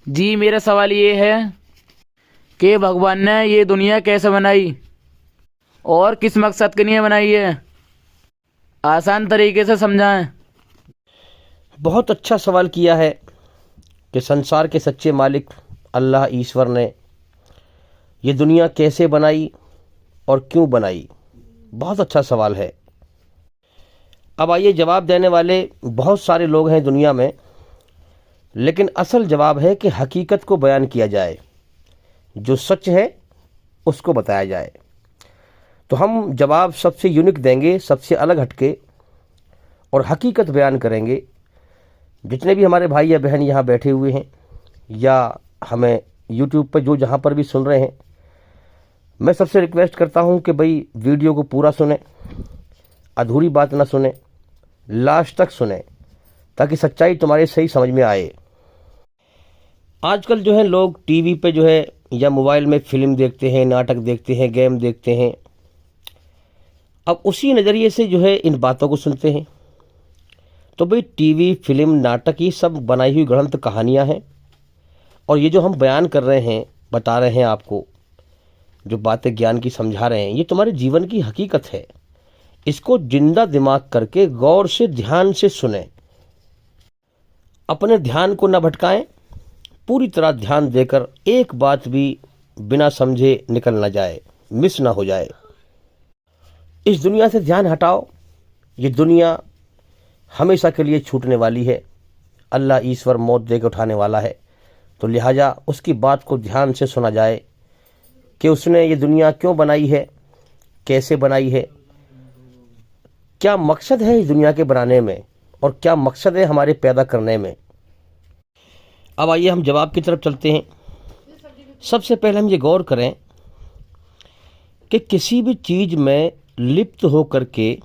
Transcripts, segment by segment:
जी मेरा सवाल ये है कि भगवान ने ये दुनिया कैसे बनाई और किस मकसद के लिए बनाई है। आसान तरीके से समझाएं। बहुत अच्छा सवाल किया है कि संसार के सच्चे मालिक अल्लाह ईश्वर ने ये दुनिया कैसे बनाई और क्यों बनाई। बहुत अच्छा सवाल है। अब आइए, जवाब देने वाले बहुत सारे लोग हैं दुनिया में, लेकिन असल जवाब है कि हकीकत को बयान किया जाए, जो सच है उसको बताया जाए। तो हम जवाब सबसे यूनिक देंगे, सबसे अलग हटके, और हकीकत बयान करेंगे। जितने भी हमारे भाई या बहन यहाँ बैठे हुए हैं या हमें यूट्यूब पर जो जहाँ पर भी सुन रहे हैं, मैं सबसे रिक्वेस्ट करता हूँ कि भाई वीडियो को पूरा सुने, अधूरी बात ना सुने, लास्ट तक सुने, ताकि सच्चाई तुम्हारे सही समझ में आए। आजकल जो है लोग टीवी पे जो है या मोबाइल में फिल्म देखते हैं, नाटक देखते हैं, गेम देखते हैं। अब उसी नज़रिए से जो है इन बातों को सुनते हैं। तो भाई टीवी, फिल्म, नाटक, ये सब बनाई हुई गढ़ंत कहानियाँ हैं, और ये जो हम बयान कर रहे हैं, बता रहे हैं आपको, जो बातें ज्ञान की समझा रहे हैं, ये तुम्हारे जीवन की हकीकत है। इसको जिंदा दिमाग करके गौर से ध्यान से सुने, अपने ध्यान को न भटकाएं, पूरी तरह ध्यान देकर एक बात भी बिना समझे निकल ना जाए, मिस ना हो जाए। इस दुनिया से ध्यान हटाओ, ये दुनिया हमेशा के लिए छूटने वाली है। अल्लाह ईश्वर मौत दे के उठाने वाला है, तो लिहाजा उसकी बात को ध्यान से सुना जाए कि उसने ये दुनिया क्यों बनाई है, कैसे बनाई है, क्या मकसद है इस दुनिया के बनाने में, और क्या मकसद है हमारे पैदा करने में। अब आइए हम जवाब की तरफ चलते हैं। सबसे पहले हम ये गौर करें कि किसी भी चीज़ में लिप्त होकर के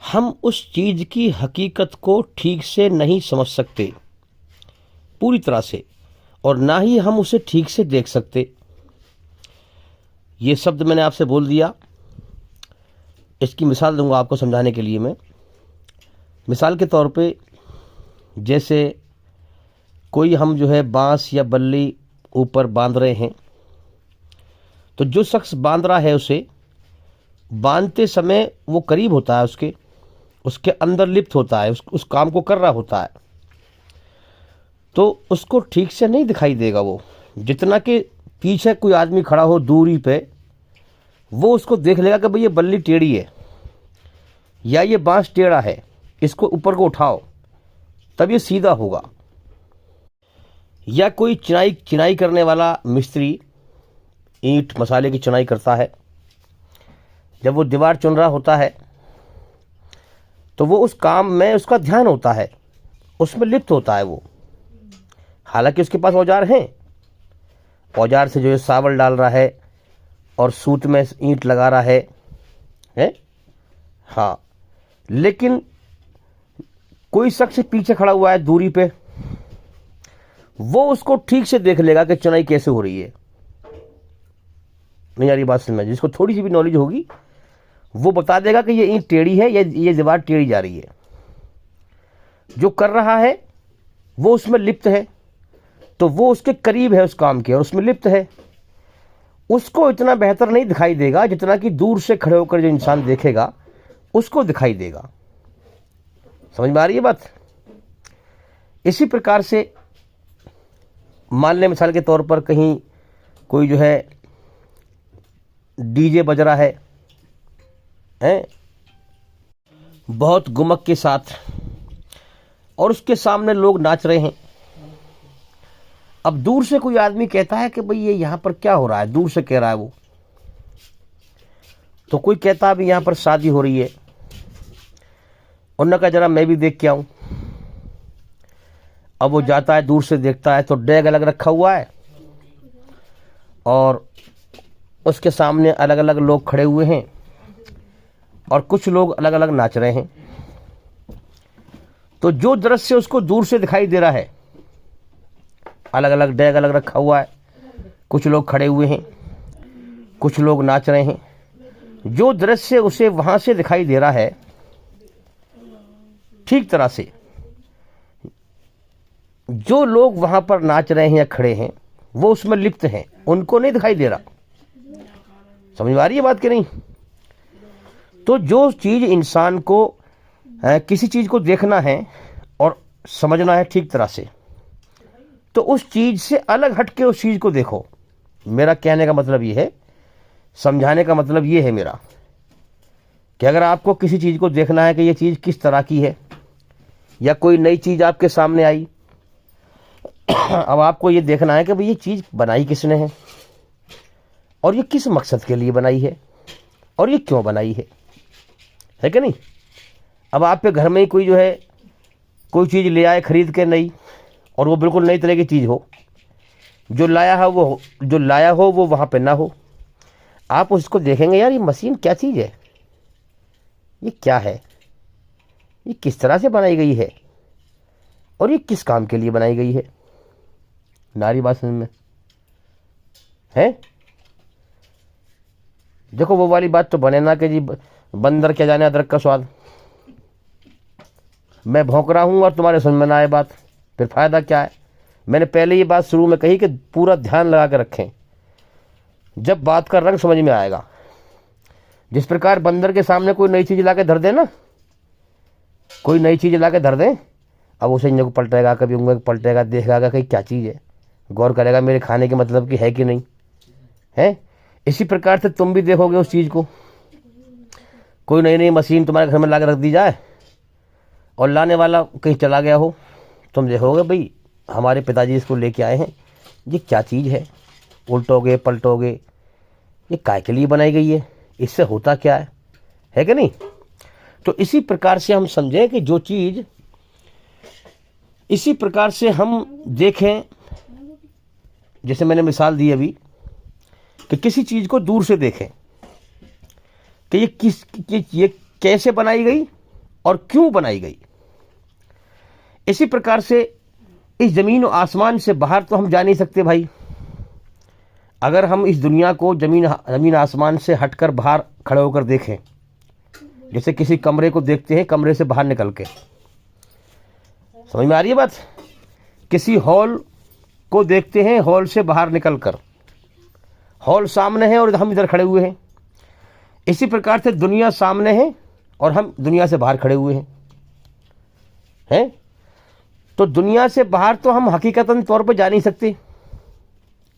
हम उस चीज़ की हकीकत को ठीक से नहीं समझ सकते पूरी तरह से, और ना ही हम उसे ठीक से देख सकते। ये शब्द मैंने आपसे बोल दिया, इसकी मिसाल दूंगा आपको समझाने के लिए मैं। मिसाल के तौर पे, जैसे कोई हम जो है बांस या बल्ली ऊपर बांध रहे हैं, तो जो शख्स बांध रहा है उसे बांधते समय वो करीब होता है, उसके अंदर लिप्त होता है, उस काम को कर रहा होता है, तो उसको ठीक से नहीं दिखाई देगा वो। जितना कि पीछे कोई आदमी खड़ा हो दूरी पे, वो उसको देख लेगा कि भाई ये बल्ली टेढ़ी है या ये बांस टेढ़ा है, इसको ऊपर को उठाओ तब ये सीधा होगा। या कोई चिनाई करने वाला मिस्त्री ईंट मसाले की चिनाई करता है, जब वो दीवार चुन रहा होता है तो वो उस काम में उसका ध्यान होता है, उसमें लिप्त होता है वो। हालांकि उसके पास औजार हैं, औजार से जो है सावल डाल रहा है और सूत में ईंट लगा रहा है? हाँ, लेकिन कोई शख्स पीछे खड़ा हुआ है दूरी पे, वो उसको ठीक से देख लेगा कि चुनाई कैसे हो रही है। नहीं आ रही बात समझ में? जिसको थोड़ी सी भी नॉलेज होगी वो बता देगा कि ये ईंट टेढ़ी है या ये दीवार टेढ़ी जा रही है। जो कर रहा है वो उसमें लिप्त है, तो वो उसके करीब है उस काम के और उसमें लिप्त है। उसको इतना बेहतर नहीं दिखाई देगा जितना कि दूर से खड़े होकर जो इंसान देखेगा उसको दिखाई देगा। समझ में आ रही है बात? इसी प्रकार से मान लें मिसाल के तौर पर कहीं कोई जो है डीजे बज रहा है बहुत गुमक के साथ, और उसके सामने लोग नाच रहे हैं। अब दूर से कोई आदमी कहता है कि भाई ये यहाँ पर क्या हो रहा है, दूर से कह रहा है वो। तो कोई कहता है अभी यहाँ पर शादी हो रही है, उन्होंने कहा जरा मैं भी देख के आऊं। अब वो जाता है, दूर से देखता है तो डेग अलग रखा हुआ है और उसके सामने अलग अलग लोग खड़े हुए हैं और कुछ लोग अलग अलग नाच रहे हैं। तो जो दृश्य उसको दूर से दिखाई दे रहा है, अलग अलग डेग अलग रखा हुआ है, कुछ लोग खड़े हुए हैं, कुछ लोग नाच रहे हैं, जो दृश्य उसे वहां से दिखाई दे रहा है ठीक तरह से, जो लोग वहाँ पर नाच रहे हैं या खड़े हैं वो उसमें लिप्त हैं, उनको नहीं दिखाई दे रहा। समझ में आ रही है बात कि नहीं? तो जो चीज़ इंसान को किसी चीज़ को देखना है और समझना है ठीक तरह से, तो उस चीज़ से अलग हट के उस चीज़ को देखो। मेरा कहने का मतलब ये है, समझाने का मतलब ये है मेरा, कि अगर आपको किसी चीज़ को देखना है कि ये चीज़ किस तरह की है, या कोई नई चीज़ आपके सामने आई, अब आपको ये देखना है कि भाई ये चीज़ बनाई किसने है, और ये किस मकसद के लिए बनाई है, और ये क्यों बनाई है कि नहीं? अब आप पे घर में ही कोई जो है कोई चीज़ ले आए खरीद के नई, और वो बिल्कुल नई तरह की चीज़ हो, जो लाया हो वो वहाँ पे ना हो, आप उसको देखेंगे, यार ये मशीन क्या चीज़ है, ये क्या है, ये किस तरह से बनाई गई है, और ये किस काम के लिए बनाई गई है। नारी बात समझ में है? देखो वो वाली बात तो बने ना कि जी बंदर क्या जाने अदरक का स्वाद। मैं भौंक रहा हूँ और तुम्हारे समझ में ना आए बात, फिर फायदा क्या है? मैंने पहले ये बात शुरू में कही कि पूरा ध्यान लगा कर रखें, जब बात का रंग समझ में आएगा। जिस प्रकार बंदर के सामने कोई नई चीज़ ला के धर दे ना, कोई नई चीज़ ला के धर दे, अब उसे इंजन को पलटेगा, कभी उंगली को पलटेगा, देखेगा कि क्या चीज़ है, गौर करेगा मेरे खाने के मतलब की है कि नहीं है। इसी प्रकार से तुम भी देखोगे उस चीज़ को। कोई नई नई मशीन तुम्हारे घर में ला के रख दी जाए और लाने वाला कहीं चला गया हो, तुम देखोगे भाई हमारे पिताजी इसको लेके आए हैं, ये क्या चीज़ है, उल्टोगे पलटोगे, ये काय के लिए बनाई गई है, इससे होता क्या है कि नहीं? तो इसी प्रकार से हम समझें कि जो चीज़, इसी प्रकार से हम देखें, जैसे मैंने मिसाल दी अभी कि किसी चीज़ को दूर से देखें कि ये कैसे बनाई गई और क्यों बनाई गई। इसी प्रकार से इस ज़मीन और आसमान से बाहर तो हम जा नहीं सकते भाई। अगर हम इस दुनिया को ज़मीन आसमान से हटकर बाहर खड़े होकर देखें, जैसे किसी कमरे को देखते हैं कमरे से बाहर निकल के, समझ में आ रही है बात? किसी हॉल को देखते हैं हॉल से बाहर निकल कर, हॉल सामने है और हम इधर खड़े हुए हैं। इसी प्रकार से दुनिया सामने है और हम दुनिया से बाहर खड़े हुए हैं। तो दुनिया से बाहर तो हम हकीकतन तौर पर जा नहीं सकते,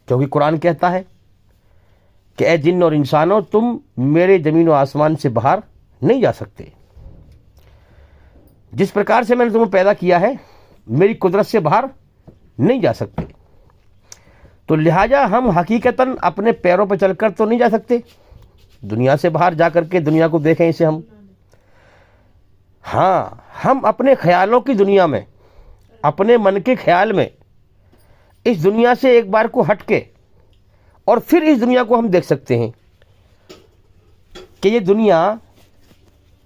क्योंकि कुरान कहता है कि ए जिन्न और इंसानों, तुम मेरे ज़मीन और आसमान से बाहर नहीं जा सकते। जिस प्रकार से मैंने तुम्हें पैदा किया है, मेरी कुदरत से बाहर नहीं जा सकते। तो लिहाजा हम हकीकतन अपने पैरों पर चलकर तो नहीं जा सकते, दुनिया से बाहर जा करके दुनिया को देखें इसे हम। हाँ, हम अपने ख्यालों की दुनिया में, अपने मन के ख्याल में इस दुनिया से एक बार को हटके और फिर इस दुनिया को हम देख सकते हैं कि ये दुनिया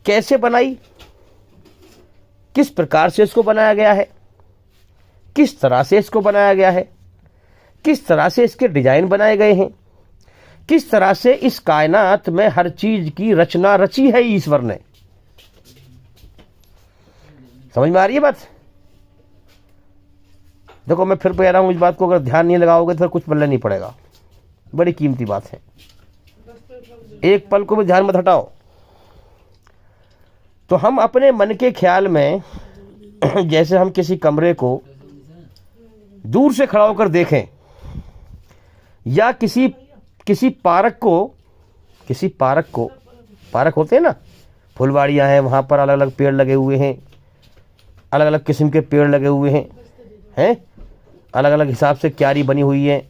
कैसे बनाई, किस प्रकार से इसको बनाया गया है, किस तरह से इसको बनाया गया है, किस तरह से इसके डिजाइन बनाए गए हैं, किस तरह से इस कायनात में हर चीज की रचना रची है ईश्वर ने। समझ में आ रही है बात? देखो मैं फिर कह रहा हूं, इस बात को अगर ध्यान नहीं लगाओगे तो कुछ पल्ले नहीं पड़ेगा। बड़ी कीमती बात है, एक पल को भी ध्यान मत हटाओ। तो हम अपने मन के ख्याल में जैसे हम किसी कमरे को दूर से खड़ा होकर देखें, या किसी पार्क को पार्क होते हैं ना, फुलवाड़ियाँ हैं, वहाँ पर अलग अलग पेड़ लगे हुए हैं, अलग अलग किस्म के पेड़ लगे हुए हैं, अलग अलग हिसाब से क्यारी बनी हुई है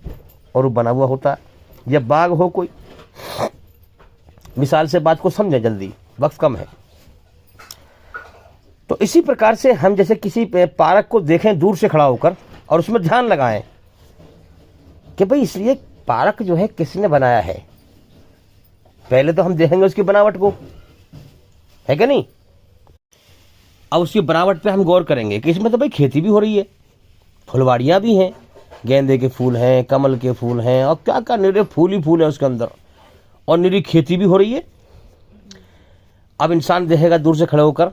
और वो बना हुआ होता है, या बाग हो कोई। मिसाल से बात को समझें, जल्दी वक्त कम है। तो इसी प्रकार से हम जैसे किसी पार्क को देखें दूर से खड़ा होकर और उसमें ध्यान लगाएं कि भाई इसलिए पार्क जो है किसने बनाया है। पहले तो हम देखेंगे उसकी बनावट को, है कि नहीं? अब उसकी बनावट पे हम गौर करेंगे कि इसमें तो भाई खेती भी हो रही है, फुलवाड़ियाँ भी हैं, गेंदे के फूल हैं, कमल के फूल हैं, और क्या क्या निरे फूल ही फूल है उसके अंदर, और निरी खेती भी हो रही है। अब इंसान देखेगा दूर से खड़े होकर,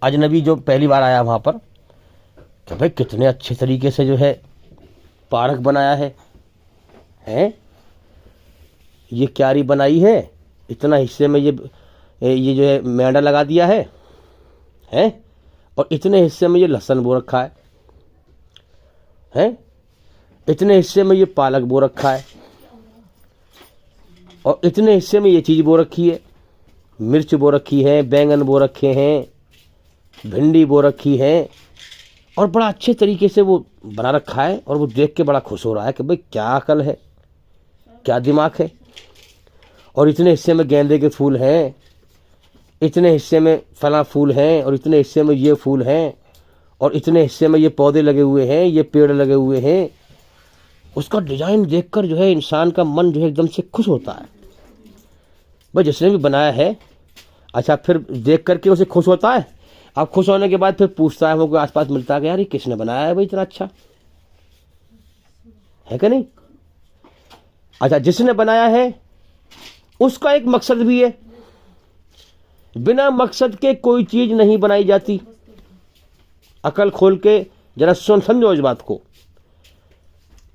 अजनबी जो पहली बार आया वहाँ पर, कि भाई कितने अच्छे तरीके से जो है पार्क बनाया है, हैं? ये क्यारी बनाई है, इतना हिस्से में ये जो है मैंडा लगा दिया है, हैं? और इतने हिस्से में ये लहसुन बो रखा है, हैं? इतने हिस्से में ये पालक बो रखा है, और इतने हिस्से में ये चीज़ बो रखी है, मिर्च बो रखी है, बैंगन बो रखे हैं, भिंडी बो रखी है, और बड़ा अच्छे तरीके से वो बना रखा है। और वो देख के बड़ा खुश हो रहा है कि भाई क्या अकल है, क्या दिमाग है। और इतने हिस्से में गेंदे के फूल हैं, इतने हिस्से में फला फूल हैं, और इतने हिस्से में ये फूल हैं, और इतने हिस्से में ये पौधे लगे हुए हैं, ये पेड़ लगे हुए हैं। उसका डिजाइन देखकर जो है इंसान का मन जो है एकदम से खुश होता है। भाई जिसने भी बनाया है, अच्छा फिर देख करके उसे खुश होता है। अब खुश होने के बाद फिर पूछता है, वो कोई आसपास मिलता है कि यार ये किसने बनाया है भाई इतना अच्छा, है कि नहीं? अच्छा, जिसने बनाया है उसका एक मकसद भी है। बिना मकसद के कोई चीज नहीं बनाई जाती। अकल खोल के जरा समझो इस बात को।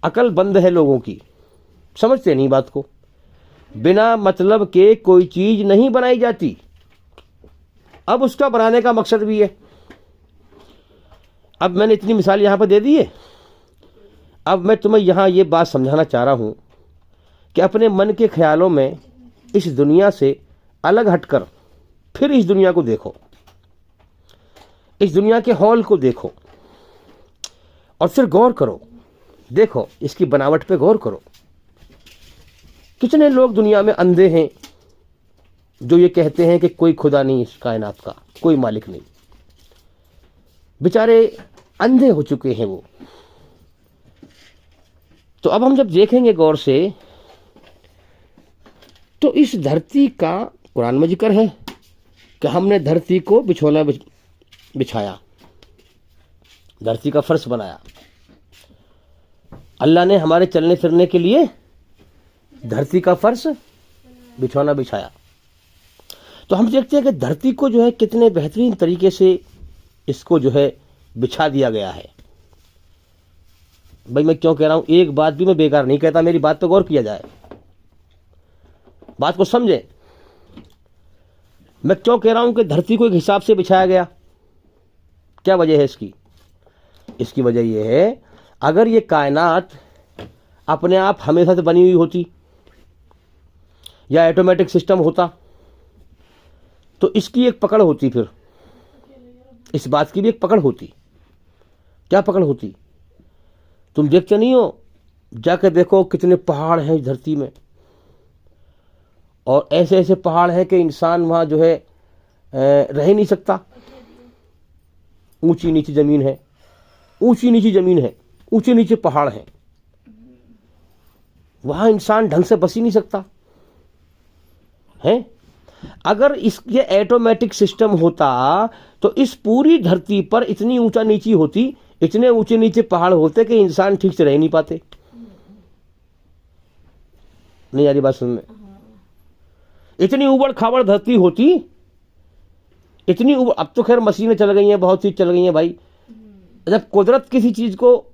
अकल बंद है लोगों की, समझते नहीं बात को। बिना मतलब के कोई चीज नहीं बनाई जाती। अब उसका बनाने का मकसद भी है। अब मैंने इतनी मिसाल यहां पर दे दी है। अब मैं तुम्हें यहां ये बात समझाना चाह रहा हूं कि अपने मन के ख्यालों में इस दुनिया से अलग हटकर फिर इस दुनिया को देखो, इस दुनिया के हॉल को देखो, और फिर गौर करो। देखो इसकी बनावट पे गौर करो। कितने लोग दुनिया में अंधे हैं जो ये कहते हैं कि कोई खुदा नहीं, इस कायनात का कोई मालिक नहीं। बेचारे अंधे हो चुके हैं वो। तो अब हम जब देखेंगे गौर से, तो इस धरती का कुरान में जिक्र है कि हमने धरती को बिछौना बिछाया, धरती का फर्श बनाया। अल्लाह ने हमारे चलने फिरने के लिए धरती का फर्श बिछौना बिछाया। तो हम देखते हैं कि धरती को जो है कितने बेहतरीन तरीके से इसको जो है बिछा दिया गया है। भाई मैं क्यों कह रहा हूं, एक बात भी मैं बेकार नहीं कहता, मेरी बात पे गौर किया जाए, बात को समझे। मैं क्यों कह रहा हूं कि धरती को एक हिसाब से बिछाया गया। क्या वजह है इसकी? इसकी वजह यह है, अगर ये कायनात अपने आप हमेशा से बनी हुई होती या ऑटोमेटिक सिस्टम होता तो इसकी एक पकड़ होती, फिर इस बात की भी एक पकड़ होती। क्या पकड़ होती? तुम देखते नहीं हो, जाकर देखो कितने पहाड़ हैं इस धरती में, और ऐसे ऐसे पहाड़ हैं कि इंसान वहां जो है रह ही नहीं सकता। ऊंची नीची जमीन है, ऊंची नीची जमीन है, ऊंचे नीचे पहाड़ हैं, वहां इंसान ढंग से बस ही नहीं सकता है। अगर ये ऑटोमेटिक सिस्टम होता तो इस पूरी धरती पर इतनी ऊंचा नीची होती, इतने ऊंचे नीचे पहाड़ होते कि इंसान ठीक से रह नहीं पाते। नहीं यारी बात सुनने, इतनी उबड़ खाबड़ धरती होती, इतनी अब तो खैर मशीनें चल गई हैं, बहुत चीज चल गई हैं भाई। जब कुदरत किसी चीज को,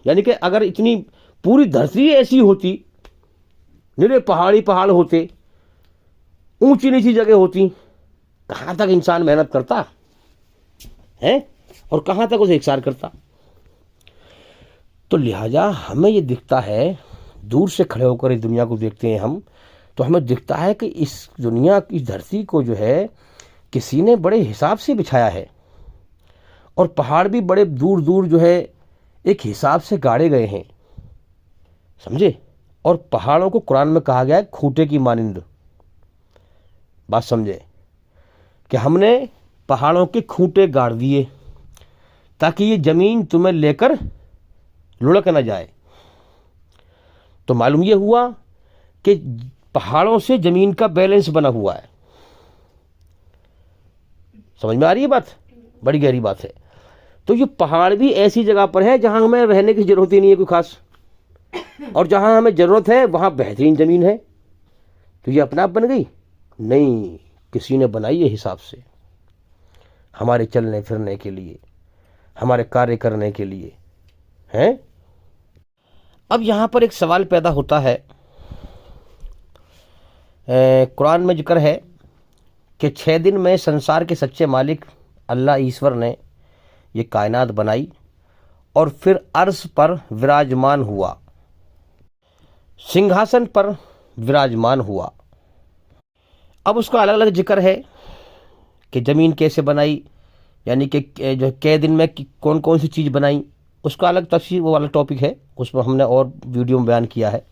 यानी कि अगर इतनी पूरी धरती ऐसी होती, निरे पहाड़ी पहाड़ होते, ऊंची नीची जगह होती, कहां तक इंसान मेहनत करता है और कहां तक उसे इकसार करता। तो लिहाजा हमें ये दिखता है, दूर से खड़े होकर इस दुनिया को देखते हैं हम, तो हमें दिखता है कि इस दुनिया की धरती को जो है किसी ने बड़े हिसाब से बिछाया है, और पहाड़ भी बड़े दूर दूर जो है एक हिसाब से गाड़े गए हैं, समझे। और पहाड़ों को कुरान में कहा गया है खूंटे की मानिंद। बात समझे कि हमने पहाड़ों के खूंटे गाड़ दिए ताकि ये जमीन तुम्हें लेकर लुढ़क न जाए। तो मालूम ये हुआ कि पहाड़ों से जमीन का बैलेंस बना हुआ है। समझ में आ रही है बात? बड़ी गहरी बात है। तो ये पहाड़ भी ऐसी जगह पर है जहां हमें रहने की जरूरत ही नहीं है कोई खास, और जहां हमें जरूरत है वहां बेहतरीन जमीन है। तो ये अपने आप बन गई? नहीं, किसी ने बनाई है हिसाब से हमारे चलने फिरने के लिए, हमारे कार्य करने के लिए हैं। अब यहाँ पर एक सवाल पैदा होता है, कुरान में जिक्र है कि 6 दिन में संसार के सच्चे मालिक अल्लाह ईश्वर ने ये कायनात बनाई और फिर अर्श पर विराजमान हुआ, सिंहासन पर विराजमान हुआ। अब उसका अलग अलग जिक्र है कि ज़मीन कैसे बनाई, यानी कि जो कै दिन में कौन कौन सी चीज़ बनाई, उसका अलग तफसीर, वो वाला टॉपिक है, उसमें हमने और वीडियो में बयान किया है।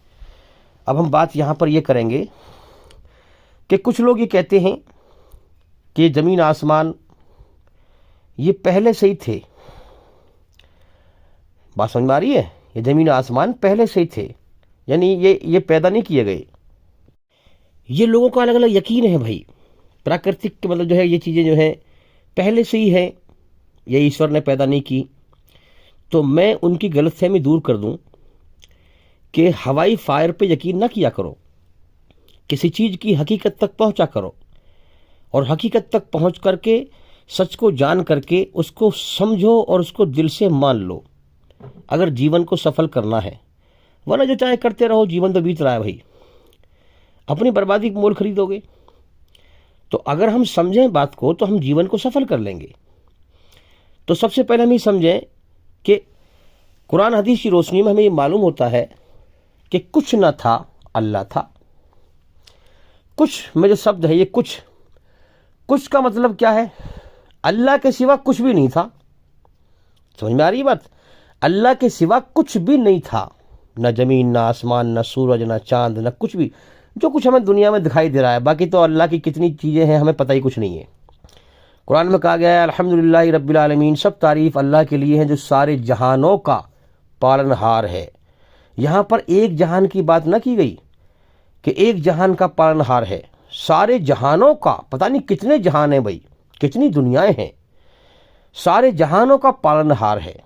अब हम बात यहाँ पर ये करेंगे कि कुछ लोग ये कहते हैं कि ज़मीन आसमान ये पहले से ही थे। बात समझ में आ रही है? ये ज़मीन आसमान पहले से ही थे, यानी ये पैदा नहीं किए गए। ये लोगों का अलग अलग यकीन है भाई, प्राकृतिक के मतलब जो है ये चीज़ें जो है पहले से ही है, ये ईश्वर ने पैदा नहीं की। तो मैं उनकी गलतफहमी दूर कर दूं कि हवाई फायर पे यकीन ना किया करो, किसी चीज़ की हकीकत तक पहुंचा करो और हकीकत तक पहुंच करके सच को जान करके उसको समझो और उसको दिल से मान लो, अगर जीवन को सफल करना है। वरना जो चाहे करते रहो, जीवन तो बीत रहा है भाई, अपनी बर्बादी का मोल खरीदोगे। तो अगर हम समझें बात को तो हम जीवन को सफल कर लेंगे। तो सबसे पहले हम ये समझें कि कुरान हदीस की रोशनी में हमें ये मालूम होता है कि कुछ न था, अल्लाह था। कुछ में जो शब्द है ये कुछ का मतलब क्या है? अल्लाह के सिवा कुछ भी नहीं था। समझ में आ रही है बात? अल्लाह के सिवा कुछ भी नहीं था, न ज़मीन, न आसमान, न सूरज, न चांद, न कुछ भी जो कुछ हमें दुनिया में दिखाई दे रहा है। बाकी तो अल्लाह की कितनी चीज़ें हैं हमें पता ही कुछ नहीं है। कुरान में कहा गया है अल्हम्दुलिल्लाहि रब्बिल आलमीन, सब तारीफ़ अल्लाह के लिए हैं जो सारे जहानों का पालनहार है। यहाँ पर एक जहान की बात ना की गई कि एक जहान का पालनहार है, सारे जहानों का, पता नहीं कितने जहान हैं भाई, कितनी दुनियाएं हैं, सारे जहानों का पालनहार है।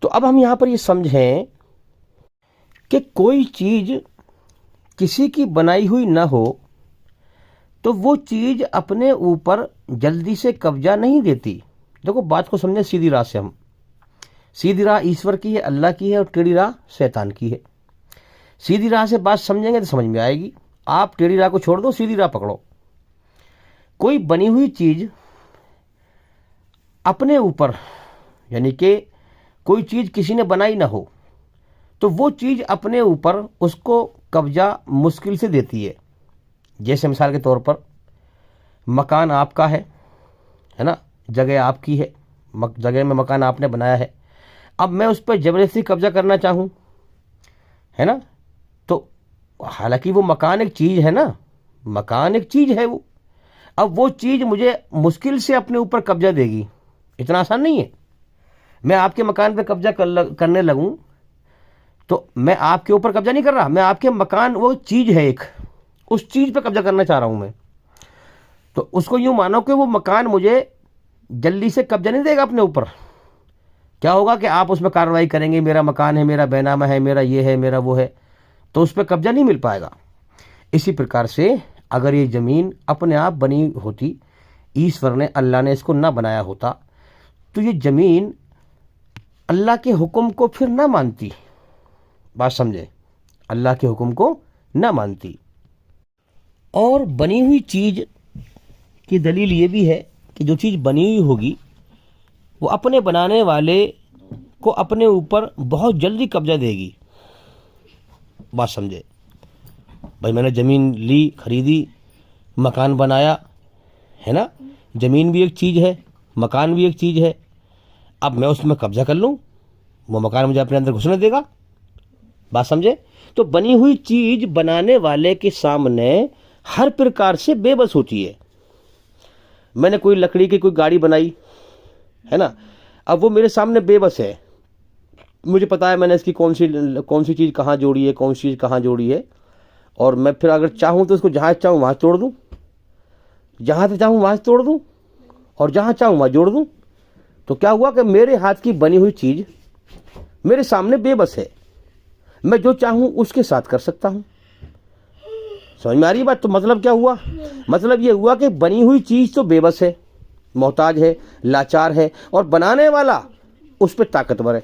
तो अब हम यहाँ पर ये समझें कि कोई चीज़ किसी की बनाई हुई ना हो तो वो चीज़ अपने ऊपर जल्दी से कब्जा नहीं देती। देखो बात को समझें सीधी राह से, हम सीधी राह ईश्वर की है, अल्लाह की है, और टेढ़ी राह शैतान की है। सीधी राह से बात समझेंगे तो समझ में आएगी। आप टेढ़ी राह को छोड़ दो, सीधी राह पकड़ो। कोई बनी हुई चीज़ अपने ऊपर, यानी कि कोई चीज़ किसी ने बनाई ना हो तो वो चीज़ अपने ऊपर उसको कब्जा मुश्किल से देती है। जैसे मिसाल के तौर पर मकान आपका है ना, जगह आपकी है, जगह में मकान आपने बनाया है। अब मैं उस पर ज़बरदस्ती कब्जा करना चाहूँ, है ना, तो हालांकि वो मकान एक चीज़ है ना, मकान एक चीज़ है वो, अब वो चीज़ मुझे मुश्किल से अपने ऊपर कब्जा देगी, इतना आसान नहीं है। मैं आपके मकान पर कब्जा करने लगूँ तो मैं आपके ऊपर कब्जा नहीं कर रहा, मैं आपके मकान, वो चीज़ है एक, उस चीज़ पे कब्जा करना चाह रहा हूँ मैं। तो उसको यूँ मानो कि वो मकान मुझे जल्दी से कब्जा नहीं देगा अपने ऊपर। क्या होगा कि आप उसमें कार्रवाई करेंगे, मेरा मकान है, मेरा बैनामा है, मेरा ये है, मेरा वो है, तो उस पर कब्जा नहीं मिल पाएगा। इसी प्रकार से अगर ये ज़मीन अपने आप बनी होती, ईश्वर ने, अल्लाह ने इसको ना बनाया होता, तो ये ज़मीन अल्लाह के हुक्म को फिर ना मानती। बात समझे? अल्लाह के हुक्म को ना मानती। और बनी हुई चीज़ की दलील ये भी है कि जो चीज़ बनी हुई होगी वो अपने बनाने वाले को अपने ऊपर बहुत जल्दी कब्जा देगी। बात समझे भाई? मैंने ज़मीन ली, खरीदी, मकान बनाया, है ना, ज़मीन भी एक चीज़ है, मकान भी एक चीज़ है। अब मैं उसमें कब्जा कर लूँ, वो मकान मुझे अपने अंदर घुसने देगा। बात समझे? तो बनी हुई चीज़ बनाने वाले के सामने हर प्रकार से बेबस होती है। मैंने कोई लकड़ी की कोई गाड़ी बनाई, है ना, अब वो मेरे सामने बेबस है। मुझे पता है मैंने इसकी कौन सी चीज़ कहाँ जोड़ी है, कौन सी चीज़ कहाँ जोड़ी है, और मैं फिर अगर चाहूँ तो उसको जहाँ चाहूँ वहाँ तोड़ दूँ, जहाँ से चाहूँ वहाँ से तोड़ दूँ, और जहाँ चाहूँ वहाँ जोड़ दूँ। तो क्या हुआ कि मेरे हाथ की बनी हुई चीज़ मेरे सामने बेबस है, मैं जो चाहूँ उसके साथ कर सकता हूँ। समझ में आ रही बात? तो मतलब क्या हुआ? मतलब ये हुआ कि बनी हुई चीज़ तो बेबस है, मोहताज है, लाचार है, और बनाने वाला उस पर ताकतवर है।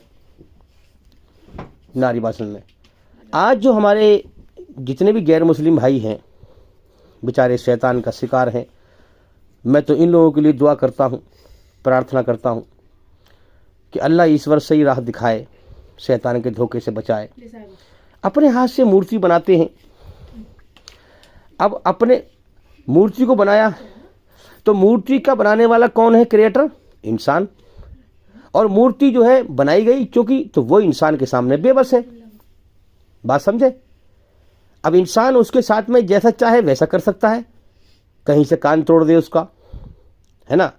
नारी बात में आज जो हमारे जितने भी गैर मुस्लिम भाई हैं बेचारे शैतान का शिकार हैं, मैं तो इन लोगों के लिए दुआ करता हूँ, प्रार्थना करता हूँ कि अल्लाह ईश्वर सही राह दिखाए, शैतान के धोखे से बचाए। अपने हाथ से मूर्ति बनाते हैं। अब अपने मूर्ति को बनाया तो मूर्ति का बनाने वाला कौन है? क्रिएटर, इंसान। और मूर्ति जो है बनाई गई क्योंकि तो वो इंसान के सामने बेबस है। बात समझे? अब इंसान उसके साथ में जैसा चाहे वैसा कर सकता है, कहीं से कान तोड़ दे उसका, है ना,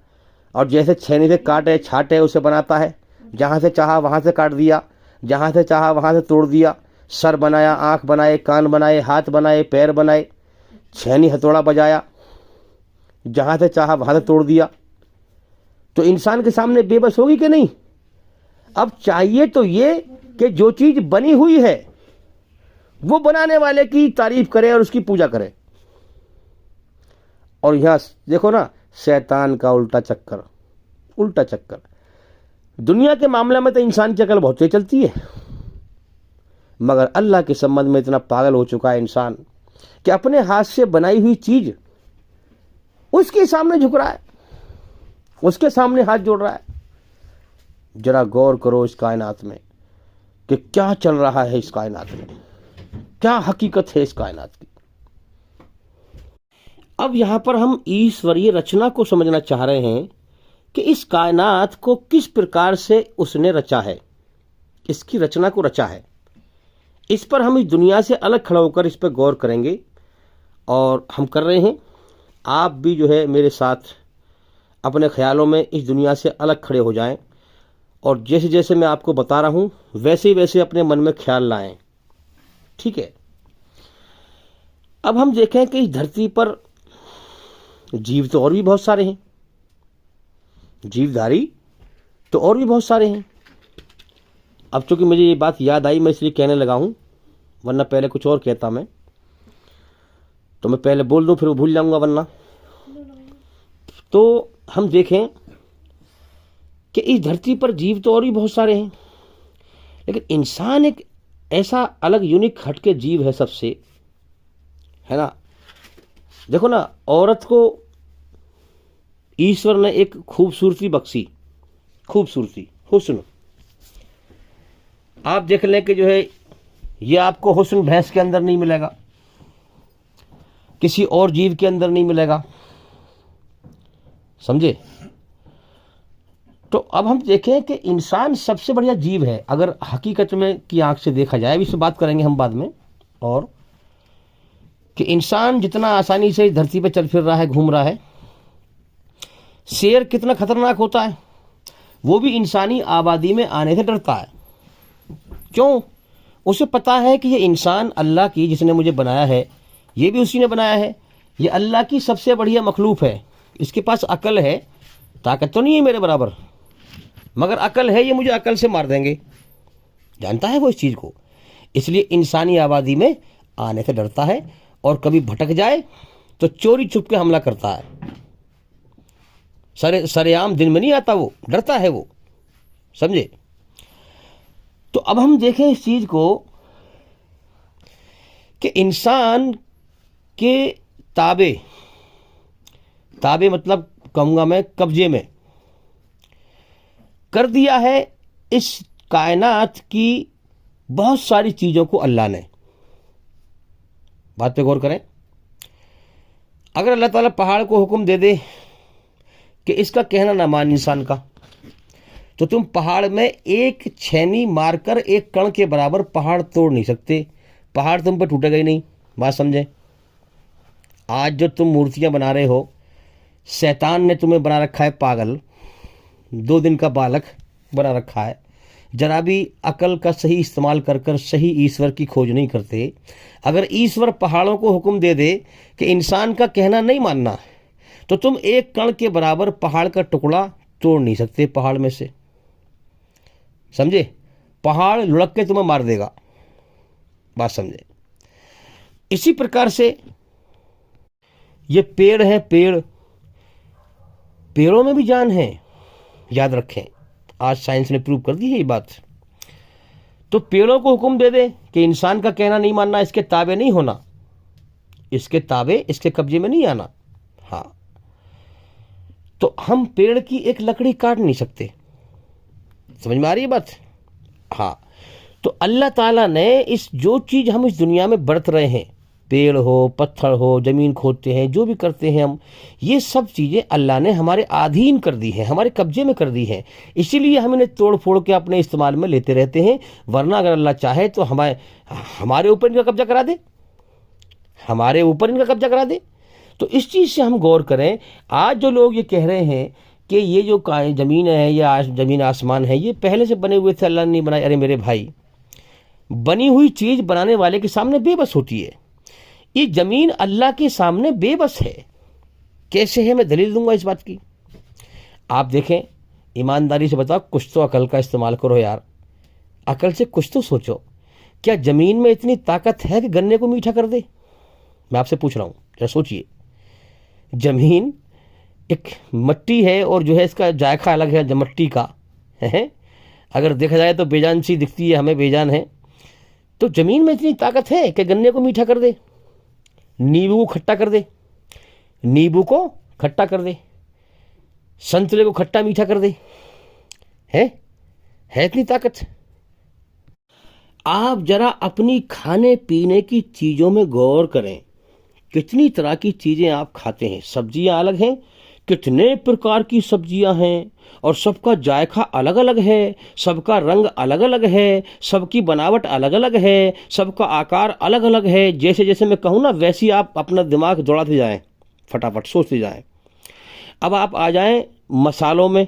और जैसे छेनी से काटे छाटे उसे बनाता है, जहाँ से चाहा वहाँ से काट दिया, जहाँ से चाहा वहाँ से तोड़ दिया, सर बनाया, आँख बनाए, कान बनाए, हाथ बनाए, पैर बनाए, छेनी हथौड़ा बजाया, जहाँ से चाहा वहाँ से तोड़ दिया। तो इंसान के सामने बेबस होगी कि नहीं? अब चाहिए तो ये कि जो चीज़ बनी हुई है वो बनाने वाले की तारीफ करे और उसकी पूजा करे। और यहाँ देखो ना, शैतान का उल्टा चक्कर, उल्टा चक्कर। दुनिया के मामले में तो इंसान की अकल बहुत तेज चलती है, मगर अल्लाह के संबंध में इतना पागल हो चुका है इंसान कि अपने हाथ से बनाई हुई चीज उसके सामने झुक रहा है, उसके सामने हाथ जोड़ रहा है। जरा गौर करो इस कायनात में कि क्या चल रहा है, इस कायनात में क्या हकीकत है इस कायनात की। अब यहां पर हम ईश्वरीय रचना को समझना चाह रहे हैं कि इस कायनात को किस प्रकार से उसने रचा है, इसकी रचना को रचा है। इस पर हम इस दुनिया से अलग खड़ा होकर इस पर गौर करेंगे, और हम कर रहे हैं। आप भी जो है मेरे साथ अपने ख्यालों में इस दुनिया से अलग खड़े हो जाएं, और जैसे जैसे मैं आपको बता रहा हूं वैसे वैसे अपने मन में ख्याल लाएं, ठीक है। अब हम देखें कि इस धरती पर जीव तो और भी बहुत सारे हैं, जीवधारी तो और भी बहुत सारे हैं। अब चूंकि मुझे ये बात याद आई मैं इसलिए कहने लगा हूं, वरना पहले कुछ और कहता मैं, तो मैं पहले बोल दूं फिर वो भूल जाऊंगा वरना। तो हम देखें कि इस धरती पर जीव तो और भी बहुत सारे हैं, लेकिन इंसान एक ऐसा अलग यूनिक हटके जीव है सबसे, है ना। देखो ना, औरत को ईश्वर ने एक खूबसूरती बख्शी, खूबसूरती, हुस्न। आप देख लें कि जो है ये आपको हुस्न भैंस के अंदर नहीं मिलेगा, किसी और जीव के अंदर नहीं मिलेगा, समझे। तो अब हम देखें कि इंसान सबसे बढ़िया जीव है अगर हकीकत में की आंख से देखा जाए। अभी इस बात करेंगे हम बाद में, और कि इंसान जितना आसानी से इस धरती पर चल फिर रहा है, घूम रहा है। शेर कितना खतरनाक होता है, वो भी इंसानी आबादी में आने से डरता है। क्यों? उसे पता है कि ये इंसान अल्लाह की, जिसने मुझे बनाया है, ये भी उसी ने बनाया है, ये अल्लाह की सबसे बढ़िया मखलूक है। इसके पास अकल है, ताकत तो नहीं है मेरे बराबर, मगर अकल है, ये मुझे अकल से मार देंगे, जानता है वो इस चीज़ को। इसलिए इंसानी आबादी में आने से डरता है, और कभी भटक जाए तो चोरी छुप के हमला करता है। सरेआम दिन में नहीं आता, वो डरता है वो, समझे। तो अब हम देखें इस चीज को कि इंसान के ताबे मतलब कहूंगा मैं कब्जे में कर दिया है इस कायनात की बहुत सारी चीजों को अल्लाह ने। बात पे गौर करें। अगर अल्लाह ताला पहाड़ को हुक्म दे दे कि इसका कहना ना मान इंसान का, तो तुम पहाड़ में एक छेनी मारकर एक कण के बराबर पहाड़ तोड़ नहीं सकते, पहाड़ तुम पर टूटेगा ही नहीं। बात समझे। आज जो तुम मूर्तियां बना रहे हो, शैतान ने तुम्हें बना रखा है पागल, 2 दिन का बालक बना रखा है। जरा भी अकल का सही इस्तेमाल कर कर सही ईश्वर की खोज नहीं करते। अगर ईश्वर पहाड़ों को हुक्म दे दे कि इंसान का कहना नहीं मानना, तो तुम एक कण के बराबर पहाड़ का टुकड़ा तोड़ नहीं सकते पहाड़ में से, समझे। पहाड़ लुढ़क के तुम्हें मार देगा। बात समझे। इसी प्रकार से ये पेड़ है, पेड़ पेड़ों में भी जान है, याद रखें, आज साइंस ने प्रूव कर दी है ये बात। तो पेड़ों को हुक्म दे दे कि इंसान का कहना नहीं मानना, इसके ताबे नहीं होना, इसके ताबे, इसके कब्जे में नहीं आना। हाँ, तो हम पेड़ की एक लकड़ी काट नहीं सकते, समझ में आ रही है बात। हाँ, तो अल्लाह ताला ने इस जो चीज़ हम इस दुनिया में बरत रहे हैं, पेड़ हो, पत्थर हो, ज़मीन खोदते हैं, जो भी करते हैं हम, ये सब चीज़ें अल्लाह ने हमारे अधीन कर दी हैं, हमारे कब्जे में कर दी हैं। इसीलिए हम इन्हें तोड़ फोड़ के अपने इस्तेमाल में लेते रहते हैं। वरना अगर अल्लाह चाहे तो हमारे ऊपर इनका कब्जा करा दे, हमारे ऊपर इनका कब्जा करा दे। तो इस चीज़ से हम गौर करें। आज जो लोग ये कह रहे हैं कि ये जो ज़मीन है या ज़मीन आसमान है ये पहले से बने हुए थे, अल्लाह ने नहीं बनाए, अरे मेरे भाई, बनी हुई चीज़ बनाने वाले के सामने बेबस होती है। ये ज़मीन अल्लाह के सामने बेबस है। कैसे है, मैं दलील दूंगा इस बात की। आप देखें, ईमानदारी से बताओ, कुछ तो अकल का इस्तेमाल करो यार, अकल से कुछ तो सोचो। क्या ज़मीन में इतनी ताकत है कि गन्ने को मीठा कर दे? मैं आपसे पूछ रहा हूँ, जरा सोचिए। ज़मीन एक मट्टी है और जो है इसका जायका अलग है मट्टी का है, अगर देखा जाए तो बेजान सी दिखती है हमें, बेजान है। तो ज़मीन में इतनी ताकत है कि गन्ने को मीठा कर दे, नींबू को खट्टा कर दे, नींबू को खट्टा कर दे, संतरे को खट्टा मीठा कर दे, है इतनी ताकत। आप जरा अपनी खाने पीने की चीज़ों में गौर करें, कितनी तरह की चीज़ें आप खाते हैं। सब्जियां अलग हैं, कितने प्रकार की सब्जियां हैं, और सबका जायका अलग अलग है, सबका रंग अलग अलग है, सबकी बनावट अलग अलग है, सबका आकार अलग अलग है। जैसे जैसे मैं कहूँ ना, वैसे ही आप अपना दिमाग दौड़ाते जाएं, फटाफट सोचते जाएं। अब आप आ जाएं मसालों में,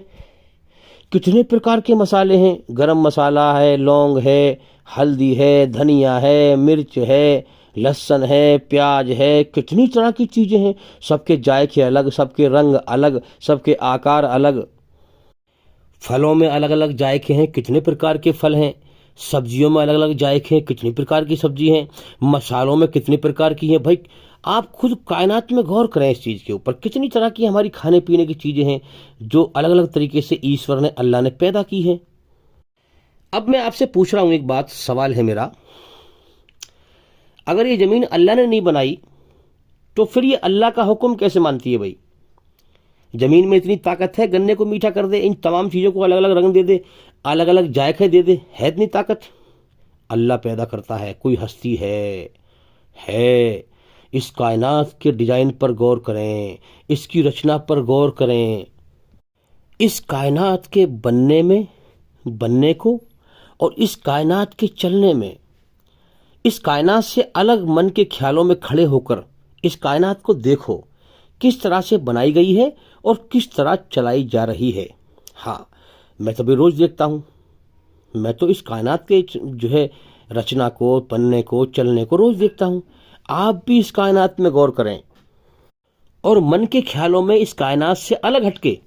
कितने प्रकार के मसाले हैं। गरम मसाला है, लौंग है, हल्दी है, धनिया है, मिर्च है, लहसुन है, प्याज है, कितनी तरह की चीज़ें हैं। सबके जायके अलग, सबके रंग अलग, सबके आकार अलग। फलों में अलग अलग जायके हैं, कितने प्रकार के फल हैं। सब्जियों में अलग अलग जायके हैं, कितनी प्रकार की सब्जी हैं। मसालों में कितने प्रकार की हैं। भाई आप खुद कायनात में गौर करें इस चीज़ के ऊपर, कितनी तरह की हमारी खाने पीने की चीज़ें हैं जो अलग अलग तरीके से ईश्वर ने, अल्लाह ने पैदा की है। अब मैं आपसे पूछ रहा हूँ एक बात, सवाल है मेरा, अगर ये ज़मीन अल्लाह ने नहीं बनाई तो फिर ये अल्लाह का हुक्म कैसे मानती है? भाई ज़मीन में इतनी ताकत है, गन्ने को मीठा कर दे, इन तमाम चीज़ों को अलग अलग रंग दे दे, अलग अलग जायके दे दे, है इतनी ताकत? अल्लाह पैदा करता है, कोई हस्ती है। इस कायनात के डिज़ाइन पर गौर करें, इसकी रचना पर गौर करें, इस कायनात के बनने को और इस कायनात के चलने में, इस कायनात से अलग मन के ख्यालों में खड़े होकर इस कायनात को देखो, किस तरह से बनाई गई है और किस तरह चलाई जा रही है। हाँ, मैं तो भी रोज़ देखता हूँ, मैं तो इस कायनात के जो है रचना को, बनने को, चलने को रोज़ देखता हूँ। आप भी इस कायनात में गौर करें और मन के ख्यालों में इस कायनात से अलग हटके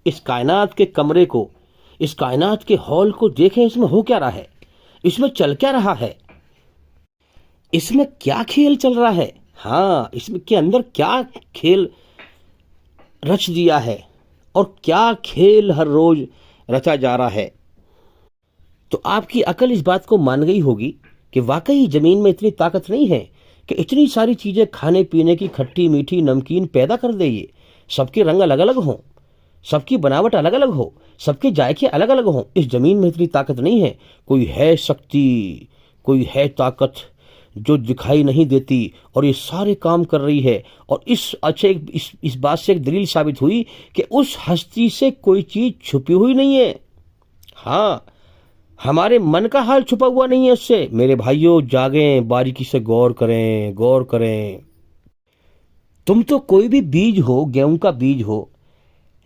इस कायनात के कमरे को, इस कायनात के हॉल को देखें, इसमें हो क्या रहा है, इसमें चल क्या रहा है, इसमें क्या खेल चल रहा है। हाँ, इसमें के अंदर क्या खेल रच दिया है और क्या खेल हर रोज रचा जा रहा है। तो आपकी अकल इस बात को मान गई होगी कि वाकई ज़मीन में इतनी ताकत नहीं है कि इतनी सारी चीज़ें खाने पीने की, खट्टी मीठी नमकीन पैदा कर दे। ये सबके रंग अलग अलग हों, सबकी बनावट अलग अलग हो, सबके जायके अलग अलग हों। इस ज़मीन में इतनी ताकत नहीं है। कोई है शक्ति, कोई है ताकत जो दिखाई नहीं देती और ये सारे काम कर रही है। और इस बात से एक दलील साबित हुई कि उस हस्ती से कोई चीज़ छुपी हुई नहीं है। हाँ, हमारे मन का हाल छुपा हुआ नहीं है उससे। मेरे भाइयों, जागें, बारीकी से गौर करें। तुम तो कोई भी बीज हो, गेहूं का बीज हो,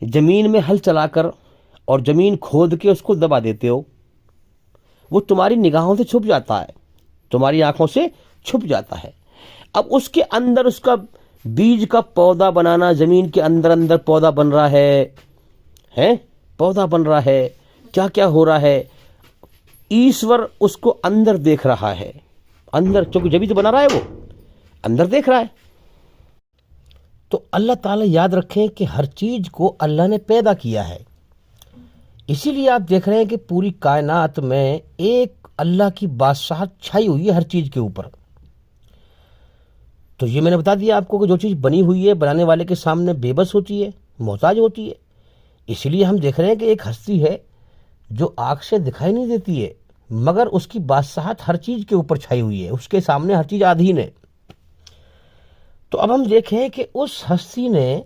जमीन में हल चलाकर और जमीन खोद के उसको दबा देते हो, वो तुम्हारी निगाहों से छुप जाता है, तुम्हारी आंखों से छुप जाता है। अब उसके अंदर उसका बीज का पौधा बनाना, जमीन के अंदर अंदर पौधा बन रहा है पौधा बन रहा है, क्या क्या हो रहा है, ईश्वर उसको अंदर देख रहा है। अंदर, क्योंकि जब भी तो बना रहा है वो अंदर देख रहा है। तो अल्लाह ताला याद रखें कि हर चीज़ को अल्लाह ने पैदा किया है। इसीलिए आप देख रहे हैं कि पूरी कायनात में एक अल्लाह की बादशाहत छाई हुई है हर चीज़ के ऊपर। तो ये मैंने बता दिया आपको कि जो चीज़ बनी हुई है बनाने वाले के सामने बेबस होती है, मोहताज होती है। इसीलिए हम देख रहे हैं कि एक हस्ती है जो आँख से दिखाई नहीं देती है, मगर उसकी बादशाहत हर चीज़ के ऊपर छाई हुई है, उसके सामने हर चीज़ अधीन है। तो अब हम देखें कि उस हस्ती ने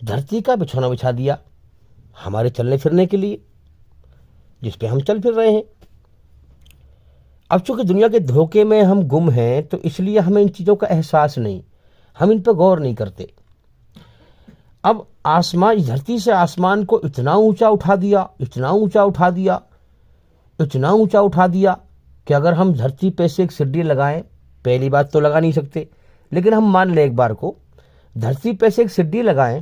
धरती का बिछौना बिछा दिया हमारे चलने फिरने के लिए, जिस पे हम चल फिर रहे हैं। अब चूंकि दुनिया के धोखे में हम गुम हैं, तो इसलिए हमें इन चीज़ों का एहसास नहीं, हम इन पर गौर नहीं करते। अब आसमान, इस धरती से आसमान को इतना ऊंचा उठा दिया, इतना ऊंचा उठा दिया, इतना ऊंचा उठा दिया कि अगर हम धरती पे से एक सीढ़ी लगाएं, पहली बात तो लगा नहीं सकते, लेकिन हम मान लें एक बार को धरती पे से एक सीढ़ी लगाएं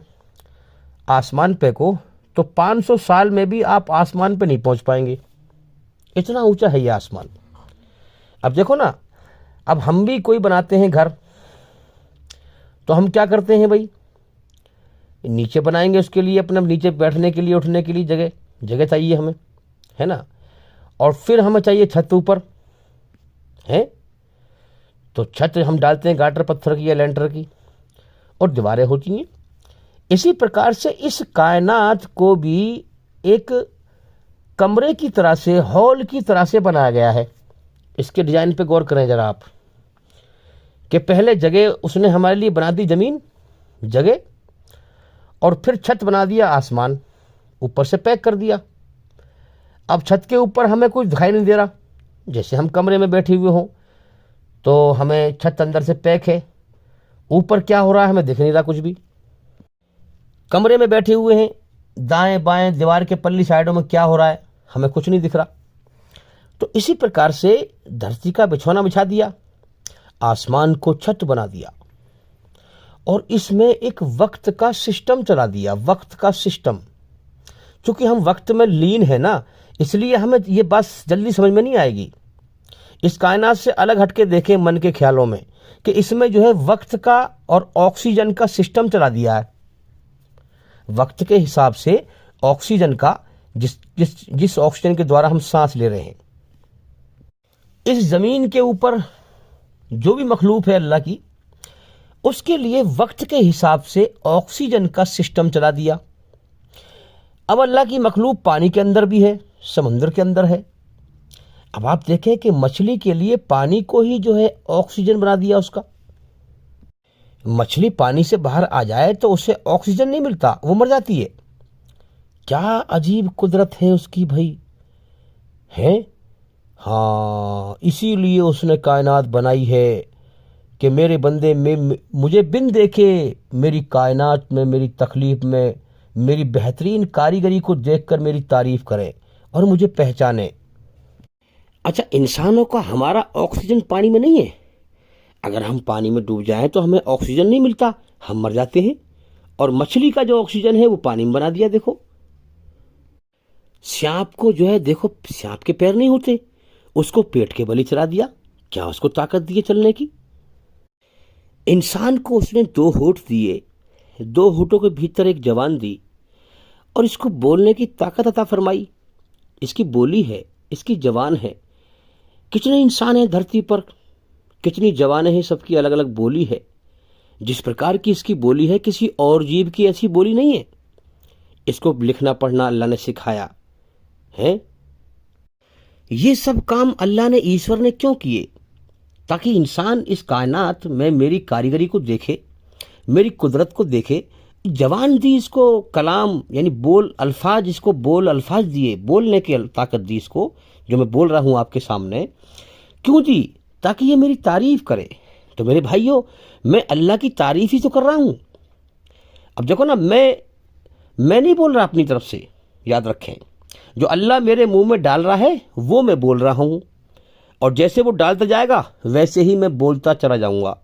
आसमान पे को, तो 500 साल में भी आप आसमान पे नहीं पहुंच पाएंगे, इतना ऊंचा है ये आसमान। अब देखो ना, अब हम भी कोई बनाते हैं घर, तो हम क्या करते हैं भाई, नीचे बनाएंगे, उसके लिए अपने नीचे बैठने के लिए उठने के लिए जगह जगह चाहिए हमें, है ना। और फिर हमें चाहिए छत ऊपर, है तो छत हम डालते हैं गाटर पत्थर की या लेंटर की, और दीवारें होती हैं। इसी प्रकार से इस कायनात को भी एक कमरे की तरह से, हॉल की तरह से बनाया गया है। इसके डिजाइन पे गौर करें जरा आप, कि पहले जगह उसने हमारे लिए बना दी, जमीन जगह, और फिर छत बना दिया, आसमान ऊपर से पैक कर दिया। अब छत के ऊपर हमें कुछ दिखाई नहीं दे रहा, जैसे हम कमरे में बैठे हुए हों, तो हमें छत अंदर से पैक है, ऊपर क्या हो रहा है हमें दिख नहीं रहा कुछ भी। कमरे में बैठे हुए हैं, दाएं बाएं दीवार के पल्ली साइडों में क्या हो रहा है हमें कुछ नहीं दिख रहा। तो इसी प्रकार से धरती का बिछौना बिछा दिया, आसमान को छत बना दिया, और इसमें एक वक्त का सिस्टम चला दिया, वक्त का सिस्टम। चूंकि हम वक्त में लीन है ना, इसलिए हमें ये बात जल्दी समझ में नहीं आएगी। इस कायनात से अलग हटके देखें मन के ख्यालों में, कि इसमें जो है वक्त का और ऑक्सीजन का सिस्टम चला दिया है। वक्त के हिसाब से ऑक्सीजन का, जिस ऑक्सीजन के द्वारा हम सांस ले रहे हैं। इस जमीन के ऊपर जो भी मखलूक है अल्लाह की, उसके लिए वक्त के हिसाब से ऑक्सीजन का सिस्टम चला दिया। अब अल्लाह की मखलूक पानी के अंदर भी है, समुद्र के अंदर है। अब आप देखें कि मछली के लिए पानी को ही जो है ऑक्सीजन बना दिया उसका। मछली पानी से बाहर आ जाए तो उसे ऑक्सीजन नहीं मिलता, वो मर जाती है। क्या अजीब कुदरत है उसकी भाई, है। हाँ, इसीलिए उसने कायनात बनाई है कि मेरे बंदे में मुझे बिन देखे मेरी कायनात में, मेरी तकलीफ में, मेरी बेहतरीन कारीगरी को देखकर मेरी तारीफ करें और मुझे पहचाने। अच्छा, इंसानों का हमारा ऑक्सीजन पानी में नहीं है। अगर हम पानी में डूब जाएं तो हमें ऑक्सीजन नहीं मिलता, हम मर जाते हैं। और मछली का जो ऑक्सीजन है वो पानी में बना दिया। देखो सांप को जो है, देखो सांप के पैर नहीं होते, उसको पेट के बल चला दिया, क्या उसको ताकत दी है चलने की। इंसान को उसने 2 होठ दिए, 2 होठों के भीतर एक जबान दी और इसको बोलने की ताकत अता फरमाई। इसकी बोली है, इसकी जबान है। कितने इंसान हैं धरती पर, कितनी जबानें हैं, सबकी अलग अलग बोली है। जिस प्रकार की इसकी बोली है, किसी और जीव की ऐसी बोली नहीं है। इसको लिखना पढ़ना अल्लाह ने सिखाया है। ये सब काम अल्लाह ने, ईश्वर ने क्यों किए? ताकि इंसान इस कायनात में मेरी कारीगरी को देखे, मेरी कुदरत को देखे। जवान दी इसको, कलाम यानी बोल अल्फाज, इसको बोल अल्फाज दिए, बोलने की ताकत दी इसको, जो मैं बोल रहा हूं आपके सामने। क्यों दी? ताकि ये मेरी तारीफ करे। तो मेरे भाइयों, मैं अल्लाह की तारीफ ही तो कर रहा हूं। अब देखो ना, मैं नहीं बोल रहा अपनी तरफ से, याद रखें। जो अल्लाह मेरे मुंह में डाल रहा है वो मैं बोल रहा हूं, और जैसे वो डालता जाएगा वैसे ही मैं बोलता चला जाऊंगा।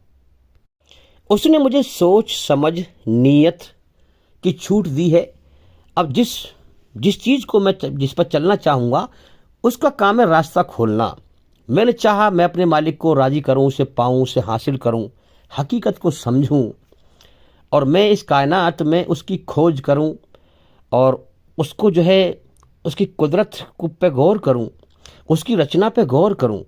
उसने मुझे सोच समझ नीयत की छूट दी है। अब जिस चीज़ को मैं, जिस पर चलना चाहूँगा, उसका काम है रास्ता खोलना। मैंने चाहा मैं अपने मालिक को राज़ी करूँ, उसे पाऊँ, उसे हासिल करूँ, हकीकत को समझूँ, और मैं इस कायनात में उसकी खोज करूं और उसको जो है उसकी कुदरत को पे गौर करूं, उसकी रचना पे गौर करूं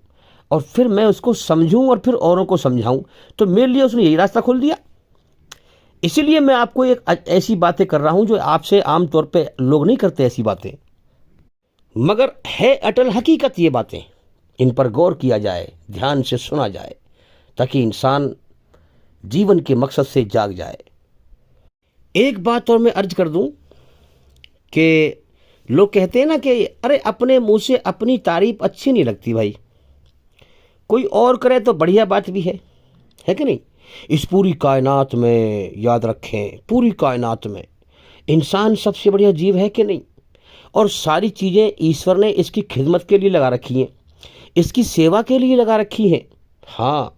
और फिर मैं उसको समझूं और फिर औरों को समझाऊं, तो मेरे लिए उसने यही रास्ता खोल दिया। इसीलिए मैं आपको एक ऐसी बातें कर रहा हूं जो आपसे आमतौर पे लोग नहीं करते ऐसी बातें, मगर है अटल हकीकत ये बातें। इन पर गौर किया जाए, ध्यान से सुना जाए, ताकि इंसान जीवन के मकसद से जाग जाए। एक बात और मैं अर्ज कर दूं कि लोग कहते हैं ना कि अरे अपने मुंह से अपनी तारीफ अच्छी नहीं लगती भाई, कोई और करे तो बढ़िया बात भी है कि नहीं। इस पूरी कायनात में याद रखें, पूरी कायनात में इंसान सबसे बढ़िया जीव है कि नहीं, और सारी चीज़ें ईश्वर ने इसकी खिदमत के लिए लगा रखी हैं, इसकी सेवा के लिए लगा रखी हैं। हाँ,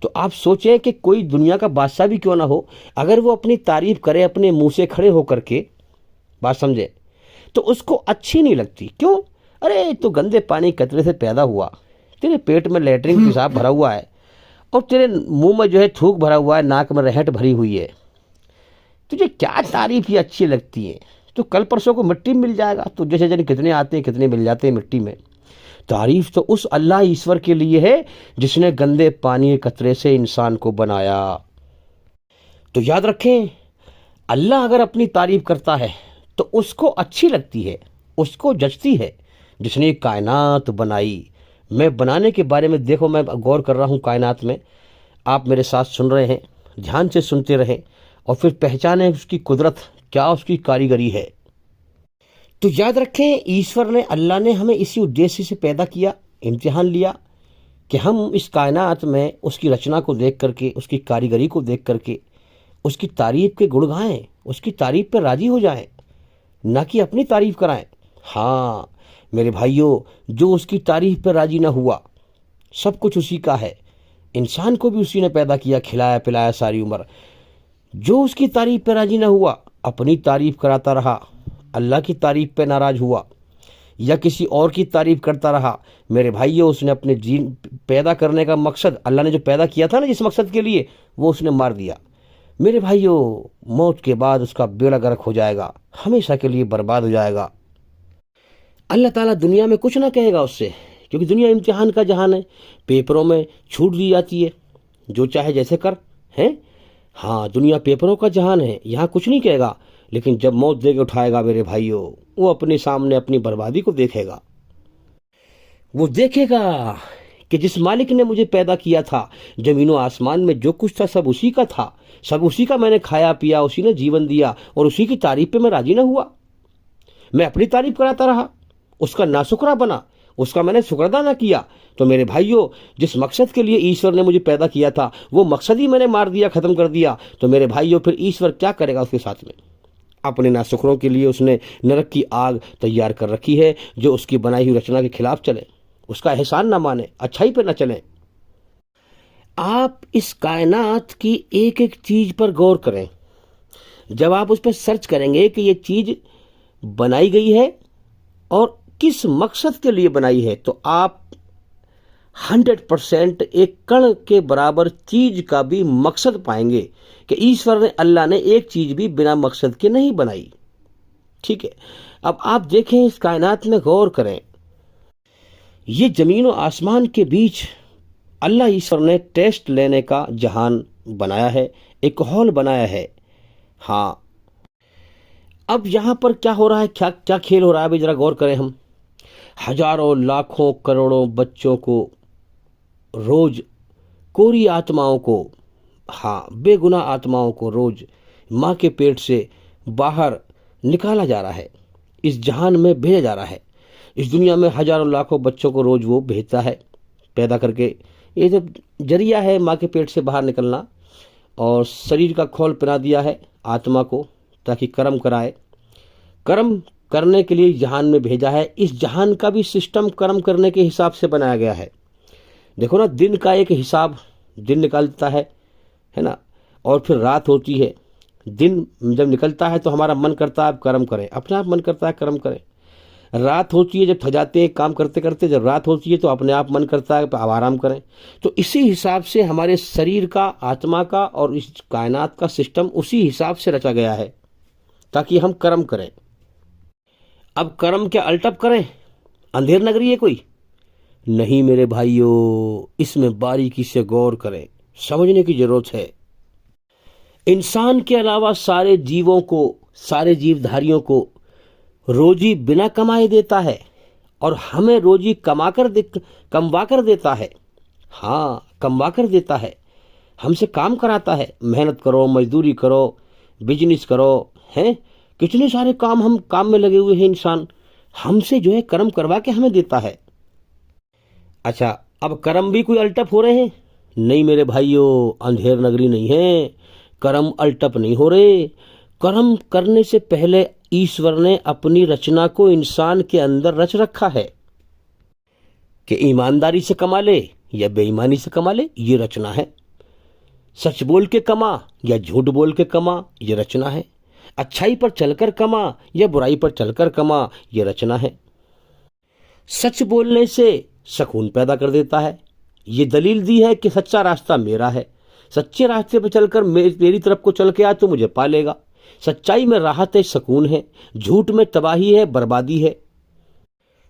तो आप सोचें कि कोई दुनिया का बादशाह भी क्यों ना हो, अगर वो अपनी तारीफ करे अपने मुंह से खड़े होकर के, बात समझे, तो उसको अच्छी नहीं लगती। क्यों? अरे तो गंदे पानी कचरे से पैदा हुआ, तेरे पेट में लेटरिन पेशाब भरा हुआ है और तेरे मुंह में जो है थूक भरा हुआ है, नाक में रहट भरी हुई है, तुझे क्या तारीफ ही अच्छी लगती है। तो कल परसों को मिट्टी में मिल जाएगा। तो जैसे जन कितने आते हैं कितने मिल जाते हैं मिट्टी में। तारीफ तो उस अल्लाह ईश्वर के लिए है जिसने गंदे पानी के कतरे से इंसान को बनाया। तो याद रखें, अल्लाह अगर अपनी तारीफ करता है तो उसको अच्छी लगती है, उसको जचती है, जिसने कायनात बनाई। मैं बनाने के बारे में देखो, मैं गौर कर रहा हूँ कायनात में, आप मेरे साथ सुन रहे हैं, ध्यान से सुनते रहें और फिर पहचानें उसकी कुदरत क्या, उसकी कारीगरी है। तो याद रखें, ईश्वर ने, अल्लाह ने हमें इसी उद्देश्य से पैदा किया, इम्तिहान लिया कि हम इस कायनात में उसकी रचना को देख करके, उसकी कारीगरी को देख करके उसकी तारीफ के गुण गाएं, उसकी तारीफ पर राजी हो जाएं, ना कि अपनी तारीफ कराएं। हाँ मेरे भाइयों, जो उसकी तारीफ पर राजी ना हुआ, सब कुछ उसी का है, इंसान को भी उसी ने पैदा किया, खिलाया पिलाया सारी उम्र। जो उसकी तारीफ पर राजी ना हुआ, अपनी तारीफ कराता रहा, अल्लाह की तारीफ पे नाराज हुआ या किसी और की तारीफ करता रहा, मेरे भाइयों उसने अपने जीन पैदा करने का मकसद, अल्लाह ने जो पैदा किया था ना जिस मकसद के लिए, वो उसने मार दिया। मेरे भाइयों, मौत के बाद उसका बेड़ा गर्क हो जाएगा, हमेशा के लिए बर्बाद हो जाएगा। अल्लाह ताला दुनिया में कुछ ना कहेगा उससे, क्योंकि दुनिया इम्तिहान का जहान है, पेपरों में छूट दी जाती है, जो चाहे जैसे कर हैं। हाँ, दुनिया पेपरों का जहान है, यहाँ कुछ नहीं कहेगा। लेकिन जब मौत दे के उठाएगा मेरे भाइयों, वो अपने सामने अपनी बर्बादी को देखेगा। वो देखेगा कि जिस मालिक ने मुझे पैदा किया था, जमीनों आसमान में जो कुछ था सब उसी का था, सब उसी का मैंने खाया पिया, उसी ने जीवन दिया और उसी की तारीफ पे मैं राजी ना हुआ, मैं अपनी तारीफ कराता रहा, उसका नाशुक्रा बना, उसका मैंने शुक्र ना किया। तो मेरे भाइयों, जिस मकसद के लिए ईश्वर ने मुझे पैदा किया था, वो मकसद ही मैंने मार दिया, खत्म कर दिया। तो मेरे भाइयों, फिर ईश्वर क्या करेगा उसके साथ में? अपने नाशुक्रों के लिए उसने नरक की आग तैयार कर रखी है, जो उसकी बनाई हुई रचना के खिलाफ चले, उसका एहसान ना माने, अच्छाई पर ना चले। आप इस कायनात की एक एक चीज पर गौर करें। जब आप उस पर सर्च करेंगे कि ये चीज बनाई गई है और किस मकसद के लिए बनाई है, तो आप 100% एक कण के बराबर चीज का भी मकसद पाएंगे कि ईश्वर ने, अल्लाह ने एक चीज भी बिना मकसद के नहीं बनाई। ठीक है, अब आप देखें, इस कायनात में गौर करें, ये जमीन और आसमान के बीच अल्लाह ईश्वर ने टेस्ट लेने का जहान बनाया है, एक हॉल बनाया है। हाँ, अब यहां पर क्या हो रहा है, क्या क्या खेल हो रहा है, अभी जरा गौर करें हम। हजारों लाखों करोड़ों बच्चों को रोज, कोरी आत्माओं को, हाँ बेगुनाह आत्माओं को रोज माँ के पेट से बाहर निकाला जा रहा है, इस जहान में भेजा जा रहा है। इस दुनिया में हजारों लाखों बच्चों को रोज वो भेजता है पैदा करके। ये जो जरिया है माँ के पेट से बाहर निकलना, और शरीर का खोल पहना दिया है आत्मा को, ताकि कर्म कराए, कर्म करने के लिए जहान में भेजा है। इस जहान का भी सिस्टम कर्म करने के हिसाब से बनाया गया है। देखो ना, दिन का एक हिसाब, दिन निकलता है ना, और फिर रात होती है। दिन जब निकलता है तो हमारा मन करता है अब कर्म करें, अपने आप मन करता है कर्म करें। रात होती है जब थक जाते हैं काम करते करते, जब रात होती है तो अपने आप मन करता है कि अब आराम करें। तो इसी हिसाब से हमारे शरीर का, आत्मा का और इस कायनात का सिस्टम उसी हिसाब से रचा गया है ताकि हम कर्म करें। अब कर्म क्या अल्टप करें? अंधेर नगरी है कोई? नहीं मेरे भाइयों, इसमें बारीकी से गौर करें, समझने की जरूरत है। इंसान के अलावा सारे जीवों को, सारे जीवधारियों को रोजी बिना कमाए देता है और हमें रोजी कमवा कर देता है। हाँ, कमवा कर देता है, हमसे काम कराता है। मेहनत करो, मजदूरी करो, बिजनेस करो, हैं कितने सारे काम, हम काम में लगे हुए हैं। इंसान हमसे जो है कर्म करवा के हमें देता है। अच्छा, अब कर्म भी कोई अल्टप हो रहे हैं? नहीं मेरे भाइयों, अंधेर नगरी नहीं है, कर्म अल्टप नहीं हो रहे। कर्म करने से पहले ईश्वर ने अपनी रचना को इंसान के अंदर रच रखा है कि ईमानदारी से कमा ले या बेईमानी से कमा ले, ये रचना है। सच बोल के कमा या झूठ बोल के कमा, ये रचना है। अच्छाई पर चलकर कमा या बुराई पर चलकर कमा, ये रचना है। सच बोलने से सुकून पैदा कर देता है। ये दलील दी है कि सच्चा रास्ता मेरा है, सच्चे रास्ते पर चलकर मेरी तरफ को चल के आ तो मुझे पा लेगा। सच्चाई में राहत है, सुकून है, झूठ में तबाही है, बर्बादी है।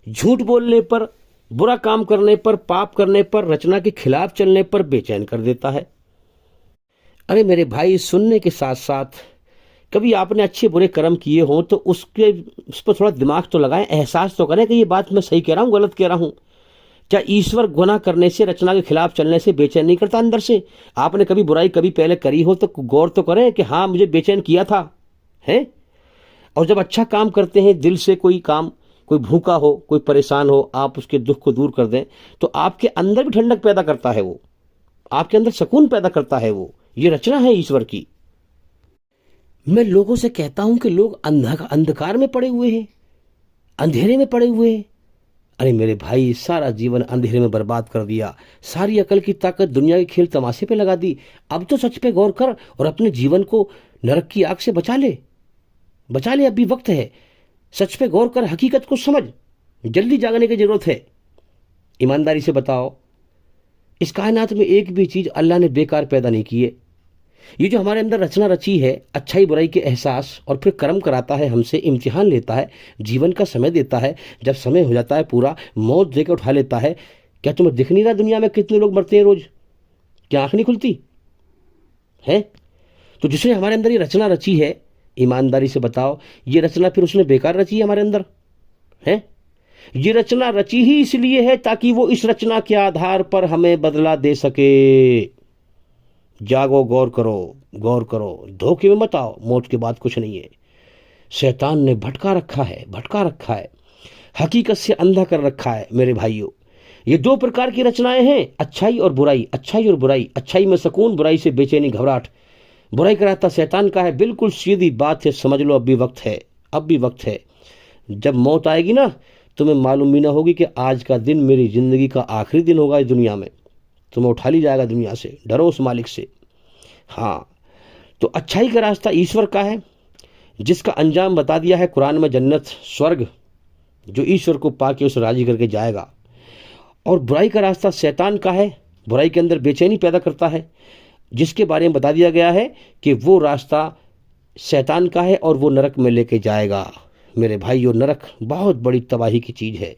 झूठ बोलने पर, बुरा काम करने पर, पाप करने पर, रचना के खिलाफ चलने पर बेचैन कर देता है। अरे मेरे भाई, सुनने के साथ साथ कभी आपने अच्छे बुरे कर्म किए हो तो उस पर थोड़ा दिमाग तो लगाएं, एहसास तो करें कि ये बात मैं सही कह रहा हूँ, गलत कह रहा हूँ। क्या ईश्वर गुनाह करने से, रचना के खिलाफ चलने से बेचैन नहीं करता अंदर से? आपने कभी बुराई कभी पहले करी हो तो गौर तो करें कि हाँ मुझे बेचैन किया था, है? और जब अच्छा काम करते हैं दिल से, कोई काम, कोई भूखा हो, कोई परेशान हो, आप उसके दुख को दूर कर दें तो आपके अंदर भी ठंडक पैदा करता है वो, आपके अंदर सुकून पैदा करता है वो। ये रचना है ईश्वर की। मैं लोगों से कहता हूं कि लोग अंधकार में पड़े हुए हैं, अंधेरे में पड़े हुए हैं। अरे मेरे भाई, सारा जीवन अंधेरे में बर्बाद कर दिया, सारी अकल की ताकत दुनिया के खेल तमाशे पे लगा दी। अब तो सच पे गौर कर और अपने जीवन को नरक की आग से बचा ले, बचा ले, अभी वक्त है। सच पे गौर कर, हकीकत को समझ, जल्दी जागने की जरूरत है। ईमानदारी से बताओ, इस कायनात में एक भी चीज अल्लाह ने बेकार पैदा नहीं की है। ये जो हमारे अंदर रचना रची है, अच्छाई बुराई के एहसास, और फिर कर्म कराता है, हमसे इम्तिहान लेता है, जीवन का समय देता है। जब समय हो जाता है पूरा, मौत देकर उठा लेता है। क्या तुम्हें दिख नहीं रहा दुनिया में कितने लोग मरते हैं रोज? क्या आंख नहीं खुलती है? तो जिसने हमारे अंदर ये रचना रची है, ईमानदारी से बताओ, ये रचना फिर उसने बेकार रची है हमारे अंदर, है? ये रचना रची ही इसलिए है ताकि वो इस रचना के आधार पर हमें बदला दे सके। जागो, गौर करो, गौर करो, धोखे में मत आओ, मौत के बाद कुछ नहीं है। शैतान ने भटका रखा है, भटका रखा है, हकीकत से अंधा कर रखा है। मेरे भाइयों, ये दो प्रकार की रचनाएं हैं, अच्छाई और बुराई, अच्छाई और बुराई। अच्छाई में सुकून, बुराई से बेचैनी, घबराहट। बुराई कराता शैतान का है, बिल्कुल सीधी बात है, समझ लो। अब भी वक्त है, अब भी वक्त है। जब मौत आएगी ना, तुम्हें मालूम भी ना होगी कि आज का दिन मेरी जिंदगी का आखिरी दिन होगा इस दुनिया में। तुम्हें उठा ली जाएगा दुनिया से, डरो उस मालिक से। हाँ, तो अच्छाई का रास्ता ईश्वर का है, जिसका अंजाम बता दिया है कुरान में, जन्नत, स्वर्ग, जो ईश्वर को पाके उसे राजी करके जाएगा। और बुराई का रास्ता शैतान का है, बुराई के अंदर बेचैनी पैदा करता है, जिसके बारे में बता दिया गया है कि वो रास्ता शैतान का है और वो नरक में लेके जाएगा। मेरे भाइयों, नरक बहुत बड़ी तबाही की चीज़ है।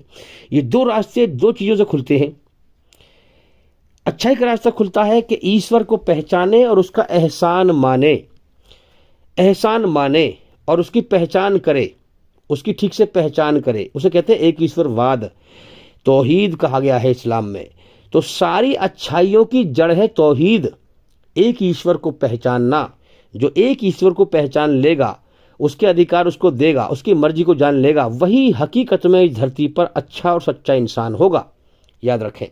ये दो रास्ते दो चीज़ों से खुलते हैं। अच्छाई का रास्ता खुलता है कि ईश्वर को पहचाने और उसका एहसान माने, एहसान माने और उसकी पहचान करे, उसकी ठीक से पहचान करे। उसे कहते हैं एक ईश्वरवाद, तौहीद कहा गया है इस्लाम में। तो सारी अच्छाइयों की जड़ है तौहीद, एक ईश्वर को पहचानना। जो एक ईश्वर को पहचान लेगा, उसके अधिकार उसको देगा, उसकी मर्जी को जान लेगा, वही हकीकत में इस धरती पर अच्छा और सच्चा इंसान होगा। याद रखें।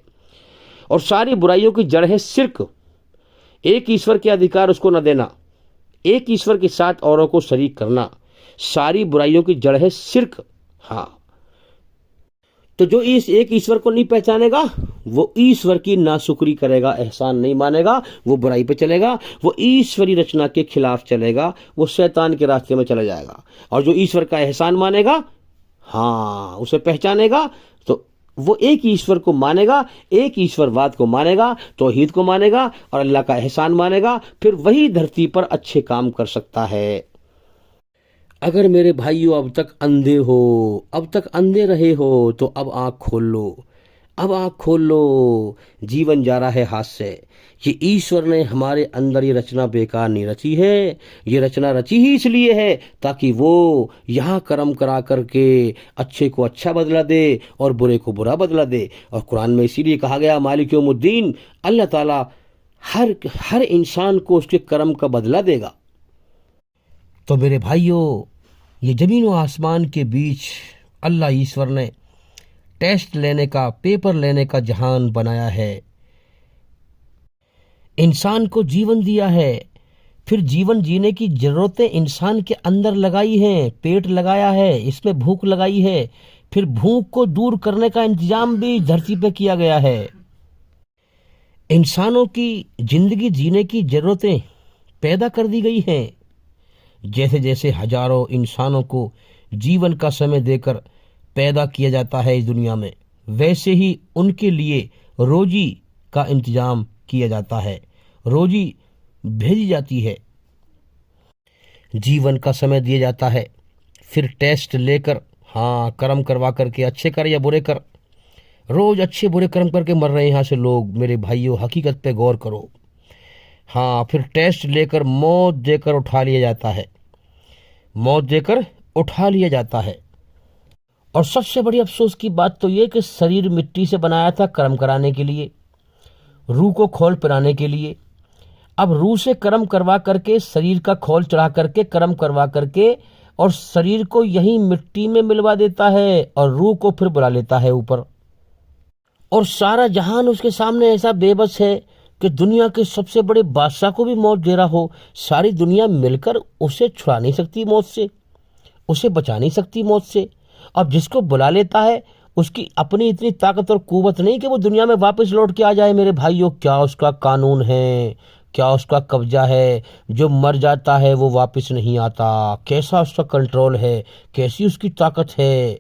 और सारी बुराइयों की जड़ है शिर्क, एक ईश्वर के अधिकार उसको न देना, एक ईश्वर के साथ औरों को शरीक करना। सारी बुराइयों की जड़ है शिर्क। हाँ, तो जो इस एक ईश्वर को नहीं पहचानेगा वो ईश्वर की नाशुक्री करेगा, एहसान नहीं मानेगा, वो बुराई पे चलेगा, वो ईश्वरी रचना के खिलाफ चलेगा, वो शैतान के रास्ते में चला जाएगा। और जो ईश्वर का एहसान मानेगा, हाँ, उसे पहचानेगा तो वो एक ही ईश्वर को मानेगा, एक ईश्वरवाद को मानेगा, तौहीद को मानेगा और अल्लाह का एहसान मानेगा, फिर वही धरती पर अच्छे काम कर सकता है। अगर मेरे भाइयों अब तक अंधे हो, अब तक अंधे रहे हो, तो अब आंख खोल लो, अब आंख खोल लो। जीवन जा रहा है हाथ से। ये ईश्वर ने हमारे अंदर ये रचना बेकार नहीं रची है, ये रचना रची ही इसलिए है ताकि वो यहाँ कर्म करा करके अच्छे को अच्छा बदला दे और बुरे को बुरा बदला दे। और कुरान में इसीलिए कहा गया मालिक यौमुद्दीन, अल्लाह ताला हर इंसान को उसके कर्म का बदला देगा। तो मेरे भाइयों, ये जमीन और आसमान के बीच अल्लाह ईश्वर ने टेस्ट लेने का, पेपर लेने का जहान बनाया है। इंसान को जीवन दिया है, फिर जीवन जीने की जरूरतें इंसान के अंदर लगाई हैं, पेट लगाया है, इसमें भूख लगाई है, फिर भूख को दूर करने का इंतजाम भी धरती पे किया गया है। इंसानों की जिंदगी जीने की जरूरतें पैदा कर दी गई हैं। जैसे जैसे हजारों इंसानों को जीवन का समय देकर पैदा किया जाता है इस दुनिया में, वैसे ही उनके लिए रोजी का इंतजाम किया जाता है, रोजी भेजी जाती है, जीवन का समय दिया जाता है, फिर टेस्ट लेकर, हाँ, कर्म करवा करके, अच्छे कर या बुरे कर, रोज अच्छे बुरे कर्म करके मर रहे हैं यहाँ से लोग। मेरे भाइयों, हकीकत पे गौर करो। हाँ, फिर टेस्ट लेकर मौत देकर उठा लिया जाता है, मौत देकर उठा लिया जाता है। और सबसे बड़ी अफसोस की बात तो ये कि शरीर मिट्टी से बनाया था कर्म कराने के लिए, रूह को खोल पिराने के लिए। अब रूह से कर्म करवा करके, शरीर का खोल चढ़ा करके, कर्म करवा करके, और शरीर को यही मिट्टी में मिलवा देता है और रूह को फिर बुला लेता है ऊपर। और सारा जहान उसके सामने ऐसा बेबस है कि दुनिया के सबसे बड़े बादशाह को भी मौत दे रहा हो, सारी दुनिया मिलकर उसे छुड़ा नहीं सकती मौत से, उसे बचा नहीं सकती मौत से। अब जिसको बुला लेता है उसकी अपनी इतनी ताकत और कुव्वत नहीं कि वो दुनिया में वापस लौट के आ जाए। मेरे भाइयों, क्या उसका कानून है, क्या उसका कब्जा है? जो मर जाता है वो वापस नहीं आता। कैसा उसका कंट्रोल है, कैसी उसकी ताकत है।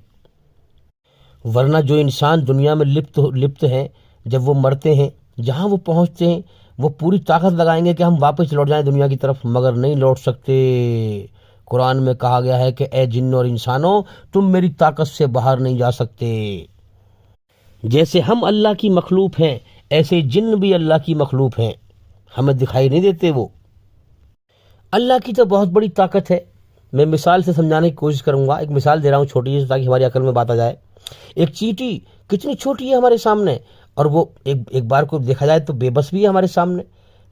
वरना जो इंसान दुनिया में लिप्त हैं, जब वो मरते हैं, जहाँ वो पहुँचते हैं, वो पूरी ताकत लगाएंगे कि हम वापस लौट जाएं दुनिया की तरफ, मगर नहीं लौट सकते। कुरान में कहा गया है कि ए जिन्न और इंसानों, तुम मेरी ताकत से बाहर नहीं जा सकते। जैसे हम अल्लाह की मखलूक हैं, ऐसे जिन्न भी अल्लाह की मखलूक हैं, हमें दिखाई नहीं देते। वो अल्लाह की तो बहुत बड़ी ताकत है। मैं मिसाल से समझाने की कोशिश करूंगा। एक मिसाल दे रहा हूँ छोटी सी, ताकि हमारी अकल में बात आ जाए। एक चींटी कितनी छोटी है हमारे सामने, और वो एक बार को देखा जाए तो बेबस भी है हमारे सामने।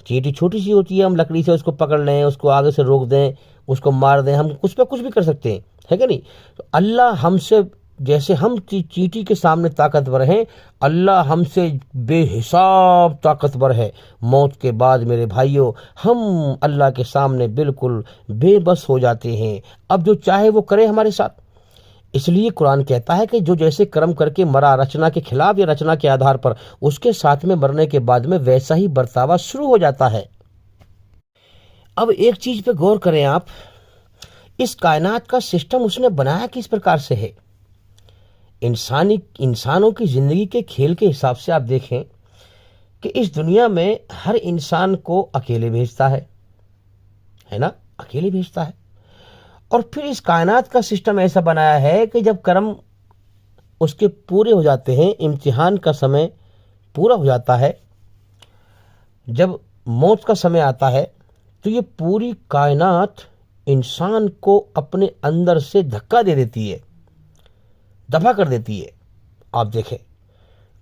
चींटी छोटी सी होती है, हम लकड़ी से उसको पकड़ लें, उसको आगे से रोक दें, उसको मार दें, हम उस पर कुछ भी कर सकते हैं, है कि नहीं? तो अल्लाह हमसे, जैसे हम चींटी के सामने ताकतवर हैं, अल्लाह हमसे बेहिसाब ताकतवर है। मौत के बाद मेरे भाइयों, हम अल्लाह के सामने बिल्कुल बेबस हो जाते हैं। अब जो चाहे वो करे हमारे साथ। इसलिए कुरान कहता है कि जो जैसे कर्म करके मरा, रचना के खिलाफ या रचना के आधार पर, उसके साथ में मरने के बाद में वैसा ही बर्तावा शुरू हो जाता है। अब एक चीज पे गौर करें आप, इस कायनात का सिस्टम उसने बनाया किस प्रकार से है। इंसानों की जिंदगी के खेल के हिसाब से आप देखें कि इस दुनिया में हर इंसान को अकेले भेजता है ना, अकेले भेजता है। और फिर इस कायनात का सिस्टम ऐसा बनाया है कि जब कर्म उसके पूरे हो जाते हैं, इम्तिहान का समय पूरा हो जाता है, जब मौत का समय आता है, तो ये पूरी कायनात इंसान को अपने अंदर से धक्का दे देती है, दफा कर देती है। आप देखें,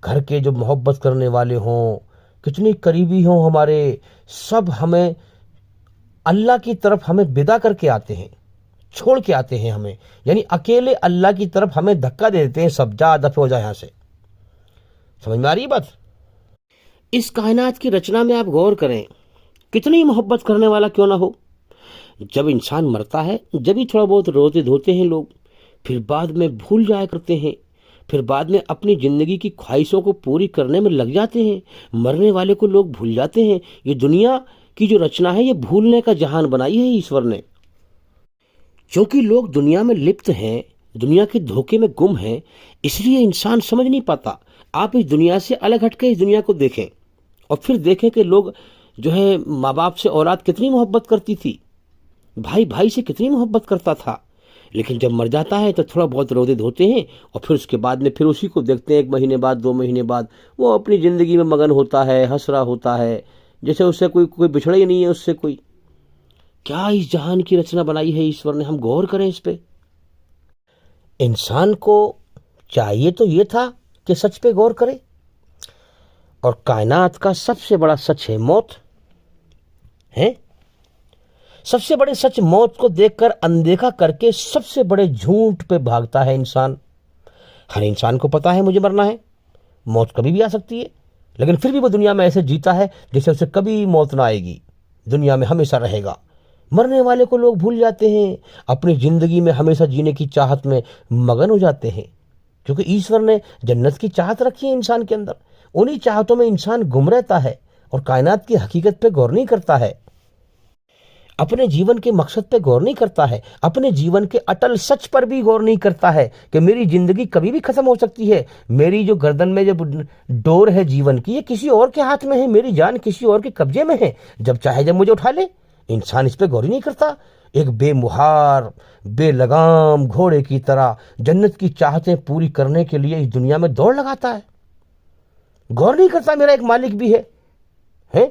घर के जो मोहब्बत करने वाले हों, कितनी करीबी हों हमारे, सब हमें अल्लाह की तरफ हमें विदा करके आते हैं, छोड़ के आते हैं हमें, यानी अकेले अल्लाह की तरफ हमें धक्का दे देते हैं। सब जा दफे हो जाए यहाँ से। समझ में आ रही है बात? इस कायनात की रचना में आप गौर करें, कितनी मोहब्बत करने वाला क्यों ना हो, जब इंसान मरता है, जब भी थोड़ा बहुत रोते धोते हैं लोग, फिर बाद में भूल जाया करते हैं, फिर बाद में अपनी जिंदगी की ख्वाहिशों को पूरी करने में लग जाते हैं। मरने वाले को लोग भूल जाते हैं। ये दुनिया की जो रचना है, ये भूलने का जहान बनाई है ईश्वर ने। क्योंकि लोग दुनिया में लिप्त हैं, दुनिया के धोखे में गुम है, इसलिए इंसान समझ नहीं पाता। आप इस दुनिया से अलग हटके इस दुनिया को देखें और फिर देखें कि लोग जो है माँ बाप से औलाद कितनी मोहब्बत करती थी, भाई भाई से कितनी मोहब्बत करता था, लेकिन जब मर जाता है तो थोड़ा बहुत रोते धोते हैं और फिर उसके बाद में फिर उसी को देखते हैं 1 महीने बाद 2 महीने बाद वो अपनी ज़िंदगी में मगन होता है, हंस रहा होता है, जैसे उससे कोई बिछड़ा ही नहीं है उससे कोई। क्या इस जहान की रचना बनाई है ईश्वर ने, हम गौर करें इस पे। इंसान को चाहिए तो ये था कि सच पे गौर करे, और कायनात का सबसे बड़ा सच है मौत है। सबसे बड़े सच मौत को देखकर अनदेखा करके सबसे बड़े झूठ पे भागता है इंसान। हर इंसान को पता है मुझे मरना है, मौत कभी भी आ सकती है, लेकिन फिर भी वो दुनिया में ऐसे जीता है जैसे उसे कभी मौत ना आएगी, दुनिया में हमेशा रहेगा। मरने वाले को लोग भूल जाते हैं, अपनी जिंदगी में हमेशा जीने की चाहत में मगन हो जाते हैं, क्योंकि ईश्वर ने जन्नत की चाहत रखी है इंसान के अंदर। उन्हीं चाहतों में इंसान गुम रहता है और कायनात की हकीकत पे गौर नहीं करता है, अपने जीवन के मकसद पे गौर नहीं करता है, अपने जीवन के अटल सच पर भी गौर नहीं करता है कि मेरी जिंदगी कभी भी खत्म हो सकती है। मेरी जो गर्दन में जो डोर है जीवन की, ये किसी और के हाथ में है, मेरी जान किसी और के कब्जे में है, जब चाहे जब मुझे उठा ले। इंसान इस पे गौर ही नहीं करता। एक बेमुहार बेलगाम घोड़े की तरह जन्नत की चाहतें पूरी करने के लिए इस दुनिया में दौड़ लगाता है, गौर नहीं करता मेरा एक मालिक भी है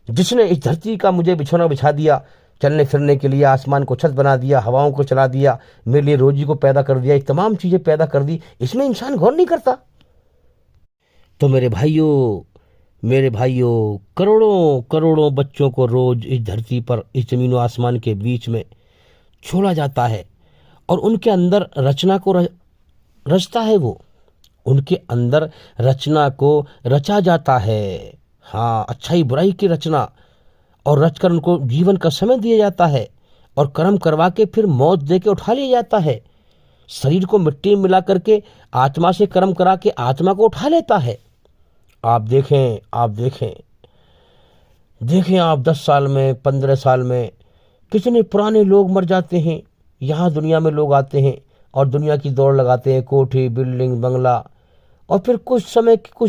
जिसने इस धरती का मुझे बिछौना बिछा दिया, चलने फिरने के लिए आसमान को छत बना दिया, हवाओं को चला दिया, मेरे लिए रोजी को पैदा कर दिया, ये तमाम चीजें पैदा कर दी, इसमें इंसान गौर नहीं करता। तो मेरे भाइयों करोड़ों करोड़ों बच्चों को रोज इस धरती पर, इस जमीन व आसमान के बीच में छोड़ा जाता है और उनके अंदर रचना को रचता है, वो उनके अंदर रचना को रचा जाता है। हाँ, अच्छाई बुराई की रचना, और रचकर उनको जीवन का समय दिया जाता है और कर्म करवा के फिर मौत दे के उठा लिया जाता है। शरीर को मिट्टी में मिला करके आत्मा से कर्म करा के आत्मा को उठा लेता है। आप देखें आप 10 साल में 15 साल में कितने पुराने लोग मर जाते हैं। यहाँ दुनिया में लोग आते हैं और दुनिया की दौड़ लगाते हैं, कोठी बिल्डिंग बंगला, और फिर कुछ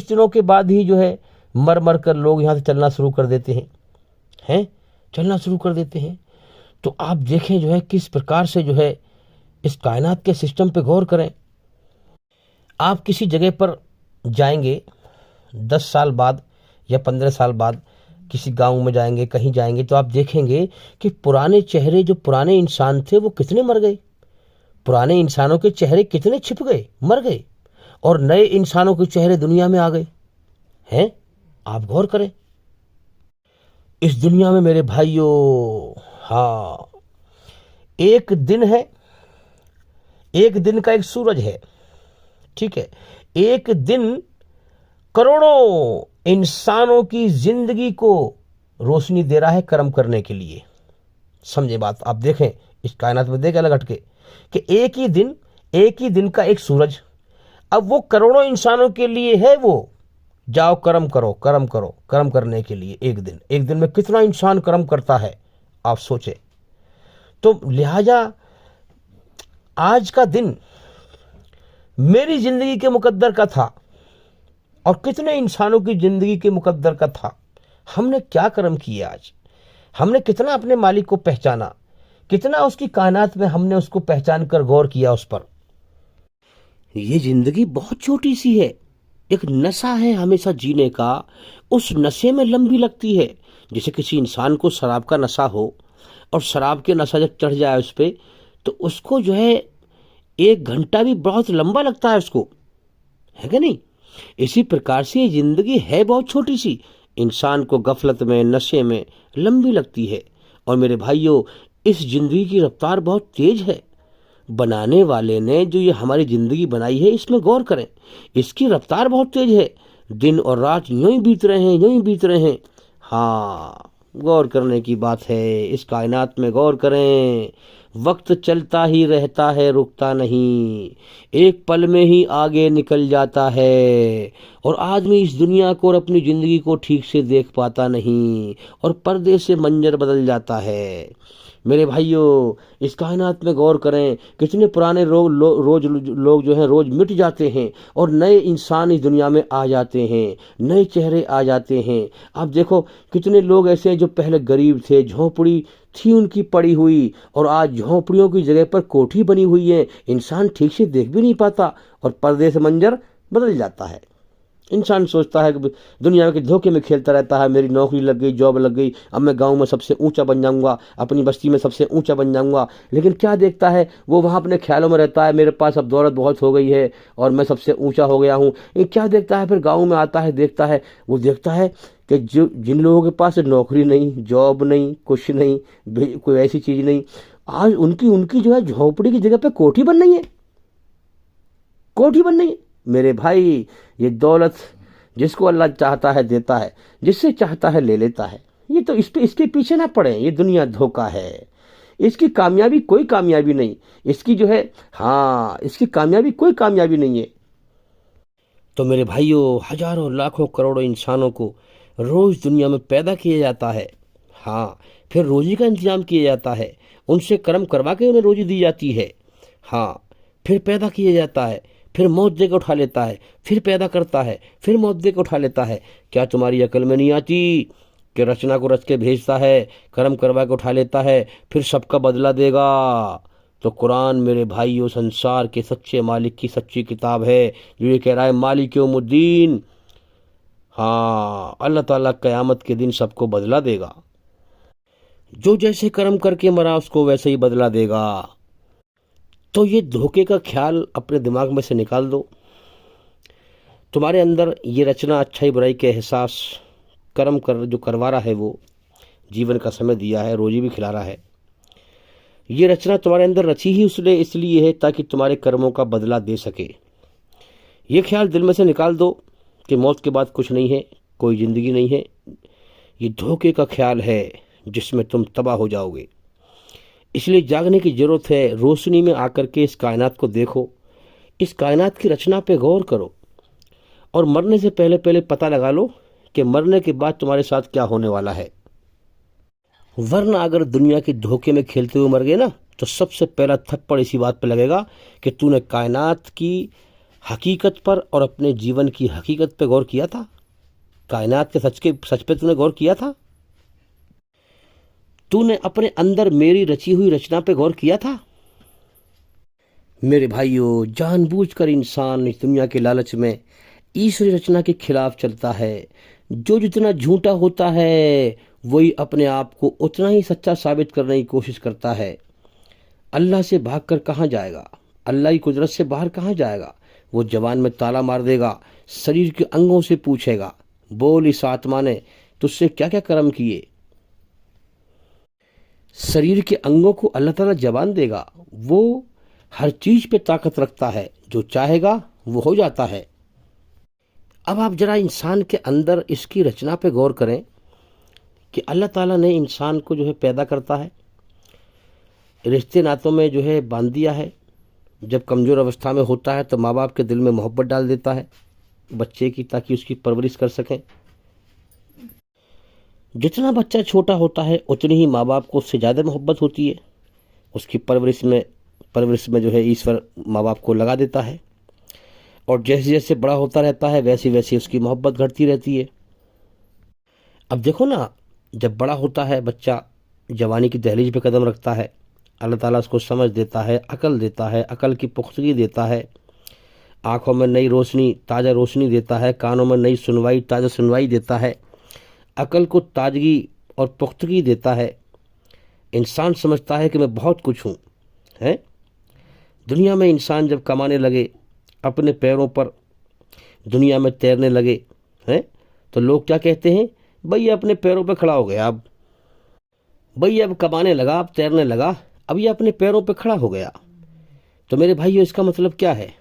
दिनों के बाद ही जो है मर मर कर लोग यहाँ से चलना शुरू कर देते हैं। तो आप देखें जो है किस प्रकार से जो है इस कायनात के सिस्टम पे गौर करें। आप किसी जगह पर जाएंगे 10 साल बाद या 15 साल बाद, किसी गांव में जाएंगे, कहीं जाएंगे, तो आप देखेंगे कि पुराने चेहरे, जो पुराने इंसान थे वो कितने मर गए, पुराने इंसानों के चेहरे कितने छिप गए, मर गए, और नए इंसानों के चेहरे दुनिया में आ गए हैं। आप गौर करें इस दुनिया में मेरे भाइयों। हाँ, एक दिन है, एक दिन का एक सूरज है, ठीक है। एक दिन करोड़ों इंसानों की जिंदगी को रोशनी दे रहा है कर्म करने के लिए। समझे बात। आप देखें इस कायनात में, देखें अलग हटके कि एक ही दिन का एक सूरज, अब वो करोड़ों इंसानों के लिए है, वो जाओ कर्म करो कर्म करने के लिए। एक दिन में कितना इंसान कर्म करता है आप सोचे। तो लिहाजा आज का दिन मेरी जिंदगी के मुकद्दर का था और कितने इंसानों की जिंदगी के मुकद्दर का था। हमने क्या कर्म किए आज, हमने कितना अपने मालिक को पहचाना, कितना उसकी कायनात में हमने उसको पहचान कर गौर किया उस पर। ये जिंदगी बहुत छोटी सी है, एक नशा है हमेशा जीने का, उस नशे में लंबी लगती है। जैसे किसी इंसान को शराब का नशा हो और शराब के नशा जब चढ़ जाए उस पर, तो उसको जो है 1 घंटा भी बहुत लंबा लगता है उसको, है कि नहीं। इसी प्रकार से ये जिंदगी है बहुत छोटी सी, इंसान को गफलत में, नशे में लंबी लगती है। और मेरे भाइयों, इस जिंदगी की रफ्तार बहुत तेज है। बनाने वाले ने जो ये हमारी जिंदगी बनाई है, इसमें गौर करें, इसकी रफ्तार बहुत तेज है। दिन और रात यूं ही बीत रहे हैं। हाँ, गौर करने की बात है। इस कायनात में गौर करें, वक्त चलता ही रहता है, रुकता नहीं, एक पल में ही आगे निकल जाता है। और आदमी इस दुनिया को और अपनी जिंदगी को ठीक से देख पाता नहीं और पर्दे से मंजर बदल जाता है। मेरे भाइयों, इस कायनात में गौर करें, कितने पुराने रोज लोग जो हैं रोज मिट जाते हैं और नए इंसान इस दुनिया में आ जाते हैं, नए चेहरे आ जाते हैं। आप देखो कितने लोग ऐसे हैं जो पहले गरीब थे, झोंपड़ी थी उनकी पड़ी हुई, और आज झोंपड़ियों की जगह पर कोठी बनी हुई है। इंसान ठीक से देख भी नहीं पाता और पर्दे से मंजर बदल जाता है। इंसान सोचता है कि दुनिया के धोखे में खेलता रहता है, मेरी नौकरी लग गई, जॉब लग गई, अब मैं गांव में सबसे ऊंचा बन जाऊंगा, अपनी बस्ती में सबसे ऊंचा बन जाऊंगा। लेकिन क्या देखता है वो, वहाँ अपने ख्यालों में रहता है, मेरे पास अब दौलत बहुत हो गई है और मैं सबसे ऊंचा हो गया हूँ। ये क्या देखता है, फिर गाँव में आता है, देखता है, वो देखता है कि जो जिन लोगों के पास नौकरी नहीं, जॉब नहीं, कुछ नहीं, कोई ऐसी चीज़ नहीं, आज उनकी उनकी जो है झोंपड़ी की जगह पे कोठी बन रही है, कोठी बन रही है। मेरे भाई, ये दौलत जिसको अल्लाह चाहता है देता है, जिससे चाहता है ले लेता है। ये तो इसके पीछे ना पड़े, ये दुनिया धोखा है। इसकी कामयाबी कोई कामयाबी नहीं, इसकी जो है, हाँ, इसकी कामयाबी कोई कामयाबी नहीं है। तो मेरे भाइयों, हजारों लाखों करोड़ों इंसानों को रोज दुनिया में पैदा किया जाता है, हाँ, फिर रोजी का इंतजाम किया जाता है, उनसे कर्म करवा के उन्हें रोजी दी जाती है, हाँ, फिर पैदा किया जाता है, फिर मौत दे के उठा लेता है, फिर पैदा करता है, फिर मौत दे के उठा लेता है। क्या तुम्हारी अकल में नहीं आती कि रचना को रच के भेजता है, कर्म करवा के उठा लेता है, फिर सबका बदला देगा। तो कुरान मेरे भाइयों संसार के सच्चे मालिक की सच्ची किताब है, जो ये कह रहा है मालिक यौमुद्दीन, हाँ, अल्लाह ताला क़यामत के दिन सबको बदला देगा, जो जैसे कर्म करके मरा उसको वैसे ही बदला देगा। तो ये धोखे का ख्याल अपने दिमाग में से निकाल दो। तुम्हारे अंदर ये रचना अच्छाई बुराई के एहसास कर्म कर जो करवा रहा है, वो जीवन का समय दिया है, रोजी भी खिला रहा है, ये रचना तुम्हारे अंदर रची ही उसने इसलिए है ताकि तुम्हारे कर्मों का बदला दे सके। ये ख्याल दिल में से निकाल दो कि मौत के बाद कुछ नहीं है, कोई ज़िंदगी नहीं है। ये धोखे का ख्याल है जिसमें तुम तबाह हो जाओगे। इसलिए जागने की ज़रूरत है। रोशनी में आकर के इस कायनात को देखो, इस कायनात की रचना पे गौर करो, और मरने से पहले पहले पता लगा लो कि मरने के बाद तुम्हारे साथ क्या होने वाला है। वरना अगर दुनिया के धोखे में खेलते हुए मर गए ना, तो सबसे पहला थप्पड़ इसी बात पे लगेगा कि तूने कायनात की हकीकत पर और अपने जीवन की हकीकत पे गौर किया था? कायनात के सच पे तूने गौर किया था? तूने अपने अंदर मेरी रची हुई रचना पे गौर किया था? मेरे भाइयों, जानबूझकर इंसान इस दुनिया के लालच में ईश्वरी रचना के खिलाफ चलता है। जो जितना झूठा होता है वही अपने आप को उतना ही सच्चा साबित करने की कोशिश करता है। अल्लाह से भागकर कहाँ जाएगा? अल्लाह की कुदरत से बाहर कहाँ जाएगा? वो जवान में ताला मार देगा, शरीर के अंगों से पूछेगा, बोल इस आत्मा ने तुझसे क्या क्या कर्म किए? शरीर के अंगों को अल्लाह ताला जवान देगा। वो हर चीज पे ताकत रखता है, जो चाहेगा वो हो जाता है। अब आप जरा इंसान के अंदर इसकी रचना पे गौर करें कि अल्लाह ताला ने इंसान को जो है पैदा करता है, रिश्ते नातों में जो है बांध दिया है। जब कमज़ोर अवस्था में होता है तो माँ बाप के दिल में मोहब्बत डाल देता है बच्चे की, ताकि उसकी परवरिश कर सकें। जितना बच्चा छोटा होता है उतनी ही माँ बाप को उससे ज़्यादा मोहब्बत होती है। उसकी परवरिश में जो है ईश्वर माँ बाप को लगा देता है, और जैसे जैसे बड़ा होता रहता है वैसे वैसे उसकी मोहब्बत घटती रहती है। अब देखो ना, जब बड़ा होता है बच्चा, जवानी की दहलीज पे कदम रखता है, अल्लाह ताला उसको समझ देता है, अकल देता है, अकल की पुख्तगी देता है, आँखों में नई रोशनी, ताज़ा रोशनी देता है, कानों में नई सुनवाई, ताज़ा सुनवाई देता है, अकल को ताजगी और पुख्तगी देता है। इंसान समझता है कि मैं बहुत कुछ हूँ, है। दुनिया में इंसान जब कमाने लगे, अपने पैरों पर दुनिया में तैरने लगे, हैं, तो लोग क्या कहते हैं? भाई अपने पैरों पर खड़ा हो गया, अब भाई अब कमाने लगा, अब तैरने लगा, अब ये अपने पैरों पर खड़ा हो गया। तो मेरे भाइयों, इसका मतलब क्या है?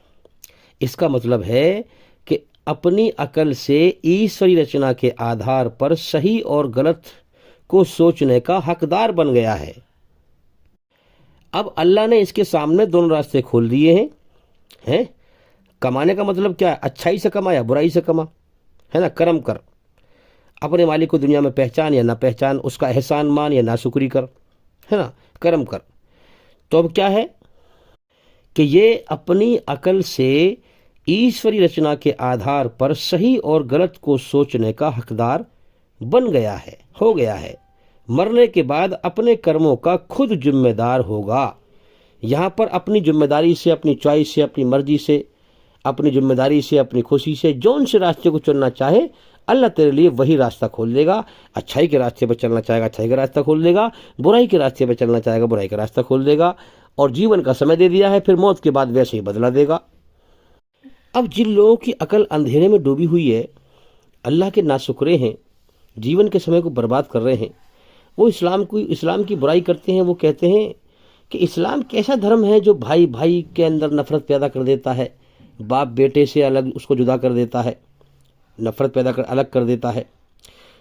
इसका मतलब है कि अपनी अकल से ईश्वरी रचना के आधार पर सही और गलत को सोचने का हकदार बन गया है। अब अल्लाह ने इसके सामने दोनों रास्ते खोल दिए हैं। कमाने का मतलब क्या है? अच्छाई से कमा या बुराई से कमा, है ना। कर्म कर, अपने मालिक को दुनिया में पहचान या ना पहचान, उसका एहसान मान या नाशुक्री कर, है ना, कर्म कर। तो अब क्या है कि ये अपनी अकल से ईश्वरी रचना के आधार पर सही और गलत को सोचने का हकदार बन गया है, हो गया है। मरने के बाद अपने कर्मों का खुद जिम्मेदार होगा। यहाँ पर अपनी जिम्मेदारी से, अपनी चॉइस से, अपनी मर्जी से, अपनी जिम्मेदारी से, अपनी खुशी से जौन से रास्ते को चुनना चाहे अल्लाह तेरे लिए वही रास्ता खोल देगा। अच्छाई के रास्ते पर चलना चाहेगा अच्छाई का रास्ता खोल देगा, बुराई के रास्ते पर चलना चाहेगा बुराई का रास्ता खोल देगा। और जीवन का समय दे दिया है, फिर मौत के बाद वैसे ही बदला देगा। अब जिन लोगों की अकल अंधेरे में डूबी हुई है, अल्लाह के नाशुक्रे हैं, जीवन के समय को बर्बाद कर रहे हैं, वो इस्लाम की बुराई करते हैं। वो कहते हैं कि इस्लाम कैसा धर्म है जो भाई भाई के अंदर नफरत पैदा कर देता है, बाप बेटे से अलग उसको जुदा कर देता है, नफरत पैदा कर अलग कर देता है।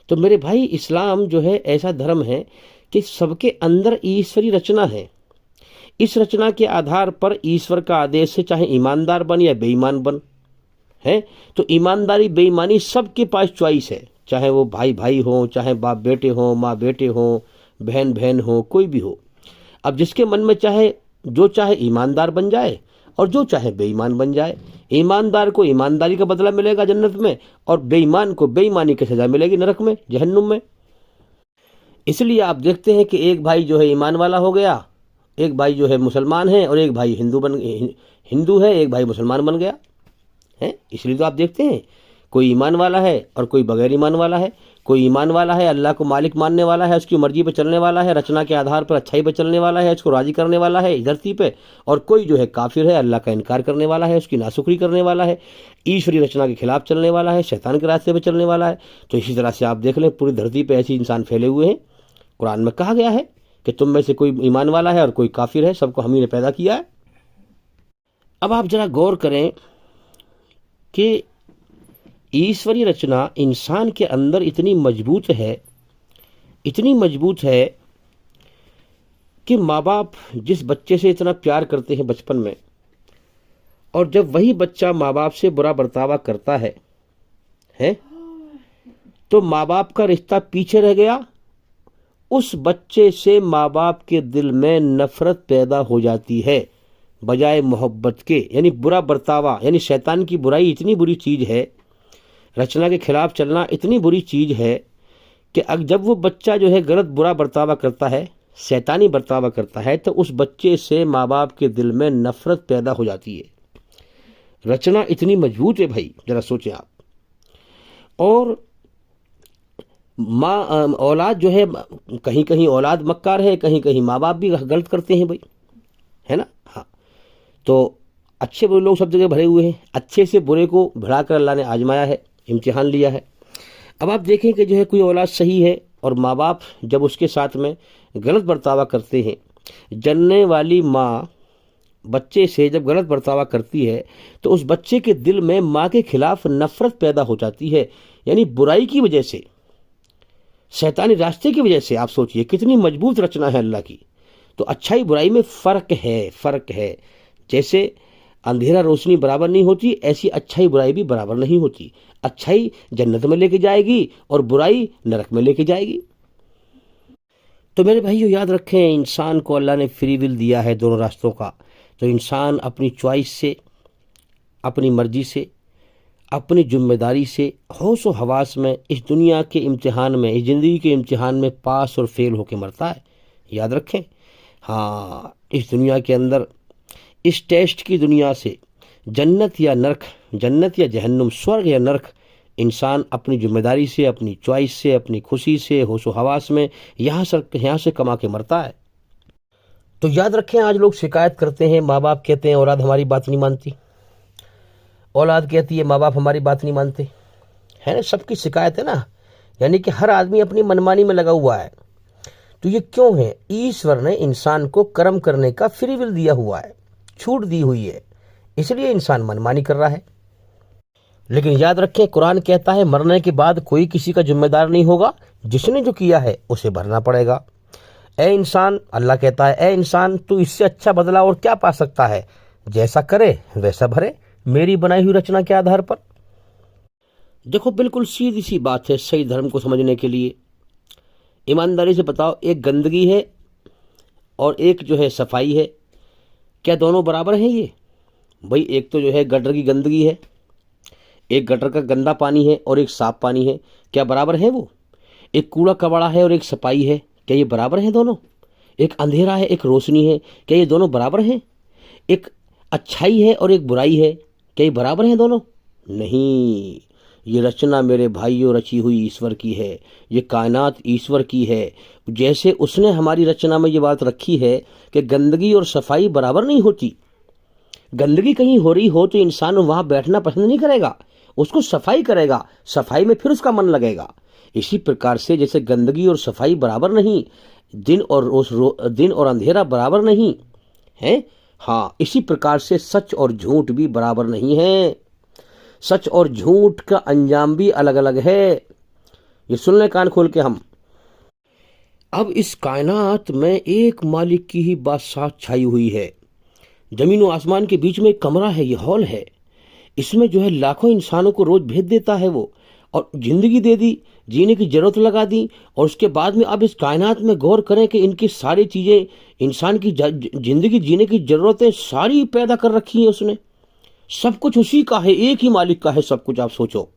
तो मेरे भाई, इस्लाम जो है ऐसा धर्म है कि सबके अंदर ईश्वरी रचना है। इस रचना के आधार पर ईश्वर का आदेश है, चाहे ईमानदार बन या बेईमान बन, है तो ईमानदारी बेईमानी सबके पास चॉइस है, चाहे वो भाई भाई हो, चाहे बाप बेटे हो, माँ बेटे हो, बहन बहन हो, कोई भी हो। अब जिसके मन में चाहे, जो चाहे ईमानदार बन जाए और जो चाहे बेईमान बन जाए। ईमानदार को ईमानदारी का बदला मिलेगा जन्नत में, और बेईमान को बेईमानी की सजा मिलेगी नरक में, जहन्नुम में। इसलिए आप देखते हैं कि एक भाई जो है ईमान वाला हो गया, एक भाई जो है मुसलमान है, और एक भाई हिंदू है, एक भाई मुसलमान बन गया है। इसलिए तो आप देखते हैं कोई ईमान वाला है और कोई बगैर ईमान वाला है। कोई ईमान वाला है, अल्लाह को मालिक मानने वाला है, उसकी मर्जी पर चलने वाला है, रचना के आधार पर अच्छाई पर चलने वाला है, उसको राजी करने वाला है इस धरती पे। और कोई जो है काफिर है, अल्लाह का इनकार करने वाला है, उसकी नाशुक्री करने वाला है, ईश्वरी रचना के खिलाफ चलने वाला है, शैतान के रास्ते पर चलने वाला है। तो इसी तरह से आप देख लें, पूरी धरती पर ऐसे इंसान फैले हुए हैं। कुरान में कहा गया है कि तुम में से कोई ईमान वाला है और कोई काफिर है, सबको हम ही ने पैदा किया है। अब आप जरा गौर करें कि ईश्वरी रचना इंसान के अंदर इतनी मजबूत है, इतनी मजबूत है कि माँ बाप जिस बच्चे से इतना प्यार करते हैं बचपन में, और जब वही बच्चा माँ बाप से बुरा बर्तावा करता है तो माँ बाप का रिश्ता पीछे रह गया। उस बच्चे से माँ बाप के दिल में नफरत पैदा हो जाती है बजाय मोहब्बत के। यानी बुरा बर्तावा, यानी शैतान की बुराई इतनी बुरी चीज़ है, रचना के खिलाफ चलना इतनी बुरी चीज़ है कि जब वो बच्चा जो है गलत बुरा बर्तावा करता है, शैतानी बर्तावा करता है, तो उस बच्चे से माँ बाप के दिल में नफरत पैदा हो जाती है। रचना इतनी मजबूत है भाई, जरा सोचें आप। और माँ औलाद जो है, कहीं कहीं औलाद मक्कार है, कहीं कहीं माँ बाप भी गलत करते हैं भाई, है ना। हाँ, तो अच्छे बुरे लोग सब जगह भरे हुए हैं। अच्छे से बुरे को भिड़ा कर अल्लाह ने आजमाया है, इम्तिहान लिया है। अब आप देखें कि जो है कोई औलाद सही है और माँ बाप जब उसके साथ में गलत बर्तावा करते हैं, जन्ने वाली माँ बच्चे से जब गलत बर्तावा करती है तो उस बच्चे के दिल में माँ के खिलाफ नफरत पैदा हो जाती है। यानी बुराई की वजह से, शैतानी रास्ते की वजह से। आप सोचिए कितनी मजबूत रचना है अल्लाह की। तो अच्छाई बुराई में फ़र्क है, फ़र्क है। जैसे अंधेरा रोशनी बराबर नहीं होती, ऐसी अच्छाई बुराई भी बराबर नहीं होती। अच्छाई जन्नत में लेके जाएगी और बुराई नरक में लेके जाएगी। तो मेरे भाइयों याद रखें, इंसान को अल्लाह ने फ्री विल दिया है दोनों रास्तों का। तो इंसान अपनी चॉइस से, अपनी मर्जी से, अपनी जिम्मेदारी से, होश व हवास में इस दुनिया के इम्तिहान में, इस ज़िंदगी के इम्तिहान में पास और फेल होकर मरता है। याद रखें, हाँ, इस दुनिया के अंदर, इस टेस्ट की दुनिया से जन्नत या नरक, जन्नत या जहन्नुम, स्वर्ग या नरक, इंसान अपनी जिम्मेदारी से, अपनी चॉइस से, अपनी खुशी से, होश व हवास में यहाँ से कमा के मरता है। तो याद रखें, आज लोग शिकायत करते हैं, माँ बाप कहते हैं औलाद हमारी बात नहीं मानती, औलाद कहती है माँ बाप हमारी बात नहीं मानते, है ना। सबकी शिकायत है ना। यानी कि हर आदमी अपनी मनमानी में लगा हुआ है। तो ये क्यों है? ईश्वर ने इंसान को कर्म करने का फ्री विल दिया हुआ है, छूट दी हुई है, इसलिए इंसान मनमानी कर रहा है। लेकिन याद रखें, कुरान कहता है मरने के बाद कोई किसी का जिम्मेदार नहीं होगा, जिसने जो किया है उसे भरना पड़ेगा। ए इंसान, अल्लाह कहता है, ए इंसान, तू इससे अच्छा बदला और क्या पा सकता है? जैसा करे वैसा भरे, मेरी बनाई हुई रचना के आधार पर। देखो, बिल्कुल सीधी सी बात है सही धर्म को समझने के लिए। ईमानदारी से बताओ, एक गंदगी और एक जो है सफाई है, क्या दोनों बराबर हैं ये? भाई एक तो जो है गटर की गंदगी है, एक गटर का गंदा पानी है और एक साफ पानी है, क्या बराबर है वो? एक कूड़ा कबाड़ा है और एक सफाई है, क्या ये बराबर हैं दोनों? एक अंधेरा है, एक रोशनी है, क्या ये दोनों बराबर हैं? एक अच्छाई है और एक बुराई है, क्या ये बराबर हैं दोनों? नहीं, ये रचना मेरे भाइयों रची हुई ईश्वर की है, ये कायनात ईश्वर की है। जैसे उसने हमारी रचना में ये बात रखी है कि गंदगी और सफाई बराबर नहीं होती। गंदगी कहीं हो रही हो तो इंसान वहां बैठना पसंद नहीं करेगा, उसको सफाई करेगा, सफाई में फिर उसका मन लगेगा। इसी प्रकार से जैसे गंदगी और सफाई बराबर नहीं, दिन और अंधेरा बराबर नहीं है, हाँ इसी प्रकार से सच और झूठ भी बराबर नहीं है। सच और झूठ का अंजाम भी अलग अलग है। ये सुन ले कान खोल के हम। अब इस कायनात में एक मालिक की ही बात साथ छाई हुई है। जमीन और आसमान के बीच में एक कमरा है, ये हॉल है। इसमें जो है लाखों इंसानों को रोज भेज देता है वो, और जिंदगी दे दी, जीने की जरूरत लगा दी। और उसके बाद में अब इस कायनात में गौर करें कि इनकी सारी चीजें, इंसान की जिंदगी जीने की जरूरतें सारी पैदा कर रखी हैं उसने। सब कुछ उसी का है, एक ही मालिक का है सब कुछ, आप सोचो।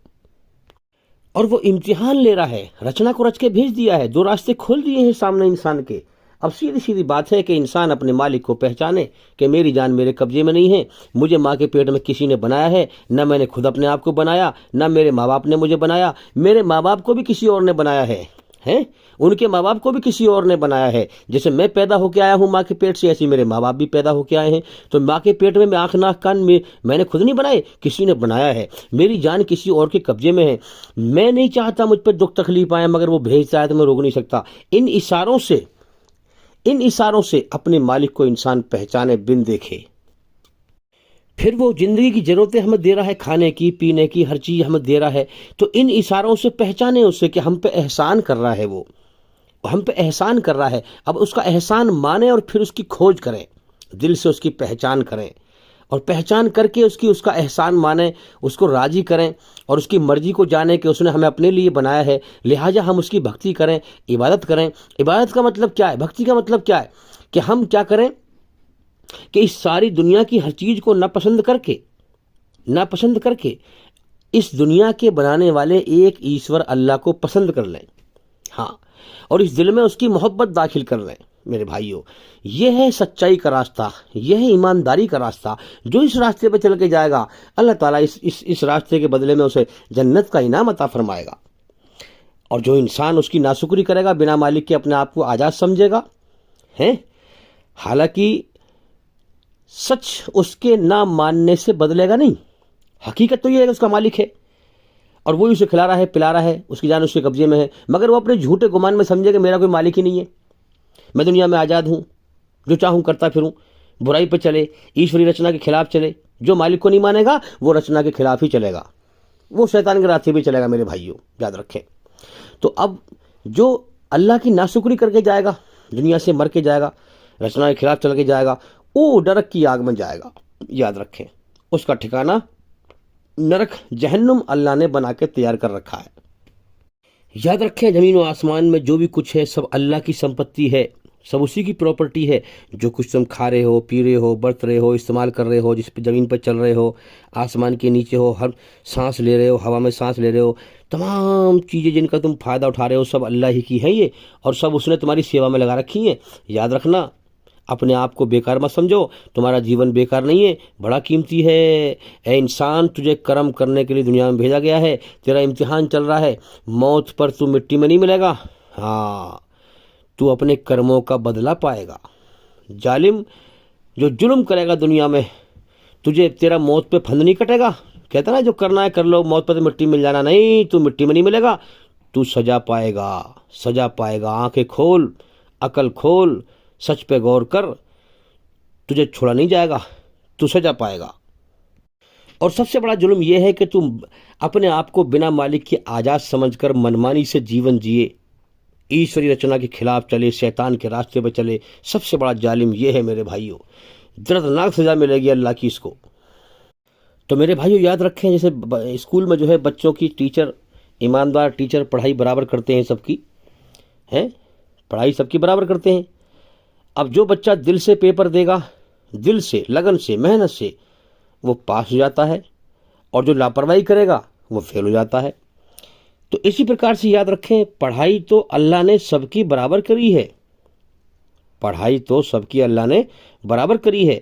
और वो इम्तिहान ले रहा है, रचना को रच के भेज दिया है, दो रास्ते खोल दिए हैं सामने इंसान के। अब सीधी सीधी बात है कि इंसान अपने मालिक को पहचाने कि मेरी जान मेरे कब्जे में नहीं है, मुझे माँ के पेट में किसी ने बनाया है, न मैंने खुद अपने आप को बनाया, न मेरे माँ बाप ने मुझे बनाया। मेरे माँ बाप को भी किसी और ने बनाया है, हैं? उनके माँ बाप को भी किसी और ने बनाया है। जैसे मैं पैदा होकर आया हूँ माँ के पेट से, ऐसे मेरे माँ बाप भी पैदा होकर आए हैं। तो माँ के पेट में आँख नाक कान में मैंने खुद नहीं बनाए, किसी ने बनाया है। मेरी जान किसी और के कब्जे में है। मैं नहीं चाहता मुझ पर दुख तकलीफ आए, मगर वो भेजता है तो मैं रोक नहीं सकता। इन इशारों से अपने मालिक को इंसान पहचाने बिन देखे। फिर वो जिंदगी की जरूरतें हमें दे रहा है, खाने की, पीने की, हर चीज हमें दे रहा है। तो इन इशारों से पहचाने उससे कि हम पे एहसान कर रहा है, वो हम पे एहसान कर रहा है। अब उसका एहसान माने और फिर उसकी खोज करें, दिल से उसकी पहचान करें, और पहचान करके उसका एहसान माने, उसको राजी करें और उसकी मर्जी को जाने कि उसने हमें अपने लिए बनाया है, लिहाजा हम उसकी भक्ति करें, इबादत करें। इबादत का मतलब क्या है? भक्ति का मतलब क्या है? कि हम क्या करें कि इस सारी दुनिया की हर चीज को नापसंद करके इस दुनिया के बनाने वाले एक ईश्वर अल्लाह को पसंद कर लें, हाँ, और इस दिल में उसकी मोहब्बत दाखिल कर लें। मेरे भाइयों, यह है सच्चाई का रास्ता, यह है ईमानदारी का रास्ता। जो इस रास्ते पर चल के जाएगा, अल्लाह ताला इस रास्ते के बदले में उसे जन्नत का इनाम अता फरमाएगा। और जो इंसान उसकी नाशुक्री करेगा, बिना मालिक के अपने आप को आज़ाद समझेगा, हैं, हालांकि सच उसके ना मानने से बदलेगा नहीं। हकीकत तो यह है कि उसका मालिक है और वही उसे खिला रहा है, पिला रहा है, उसकी जान उसके कब्जे में है, मगर वो अपने झूठे गुमान में समझे कि मेरा कोई मालिक ही नहीं है, मैं दुनिया में आज़ाद हूँ, जो चाहूँ करता फिरूँ, बुराई पे चले, ईश्वरी रचना के खिलाफ चले। जो मालिक को नहीं मानेगा वो रचना के खिलाफ ही चलेगा, वो शैतान के रास्ते भी चलेगा। मेरे भाइयों, याद रखें। तो अब जो अल्लाह की नाशुक्री करके जाएगा, दुनिया से मर के जाएगा, रचना के खिलाफ चल के जाएगा, वो नरक की आग में जाएगा। याद रखें, उसका ठिकाना नरक, जहन्नुम अल्लाह ने बना के तैयार कर रखा है। याद रखें, जमीन और आसमान में जो भी कुछ है सब अल्लाह की संपत्ति है, सब उसी की प्रॉपर्टी है। जो कुछ तुम खा रहे हो, पी रहे हो, बरत रहे हो, इस्तेमाल कर रहे हो, जिस पे ज़मीन पर चल रहे हो, आसमान के नीचे हो, हर सांस ले रहे हो, हवा में सांस ले रहे हो, तमाम चीज़ें जिनका तुम फ़ायदा उठा रहे हो, सब अल्लाह ही की है ये, और सब उसने तुम्हारी सेवा में लगा रखी है। याद रखना, अपने आप को बेकार मत समझो, तुम्हारा जीवन बेकार नहीं है, बड़ा कीमती है। ए इंसान, तुझे कर्म करने के लिए दुनिया में भेजा गया है, तेरा इम्तिहान चल रहा है। मौत पर तू मिट्टी में नहीं मिलेगा, हाँ, तू अपने कर्मों का बदला पाएगा। जालिम जो जुल्म करेगा दुनिया में, तुझे तेरा मौत पे फंद नहीं कटेगा। कहता ना, जो करना है कर लो, मौत पर तो मिट्टी मिल जाना, नहीं, तू मिट्टी में नहीं मिलेगा, तू सजा पाएगा। आंखें खोल, अकल खोल, सच पे गौर कर, तुझे छोड़ा नहीं जाएगा, तू सजा पाएगा। और सबसे बड़ा जुल्म यह है कि तुम अपने आप को बिना मालिक के आज़ाद समझकर मनमानी से जीवन जिए, ईश्वरी रचना के खिलाफ चले, शैतान के रास्ते पर चले। सबसे बड़ा जालिम यह है मेरे भाइयों, दर्दनाक सजा मिलेगी अल्लाह की इसको। तो मेरे भाइयों, याद रखें, जैसे स्कूल में जो है बच्चों की टीचर, ईमानदार टीचर पढ़ाई बराबर करते हैं सबकी, हैं, पढ़ाई सबकी बराबर करते हैं। अब जो बच्चा दिल से पेपर देगा, दिल से, लगन से, मेहनत से, वो पास हो जाता है, और जो लापरवाही करेगा वो फेल हो जाता है। तो इसी प्रकार से याद रखें, पढ़ाई तो अल्लाह ने सबकी बराबर करी है। पढ़ाई तो सबकी अल्लाह ने बराबर करी है।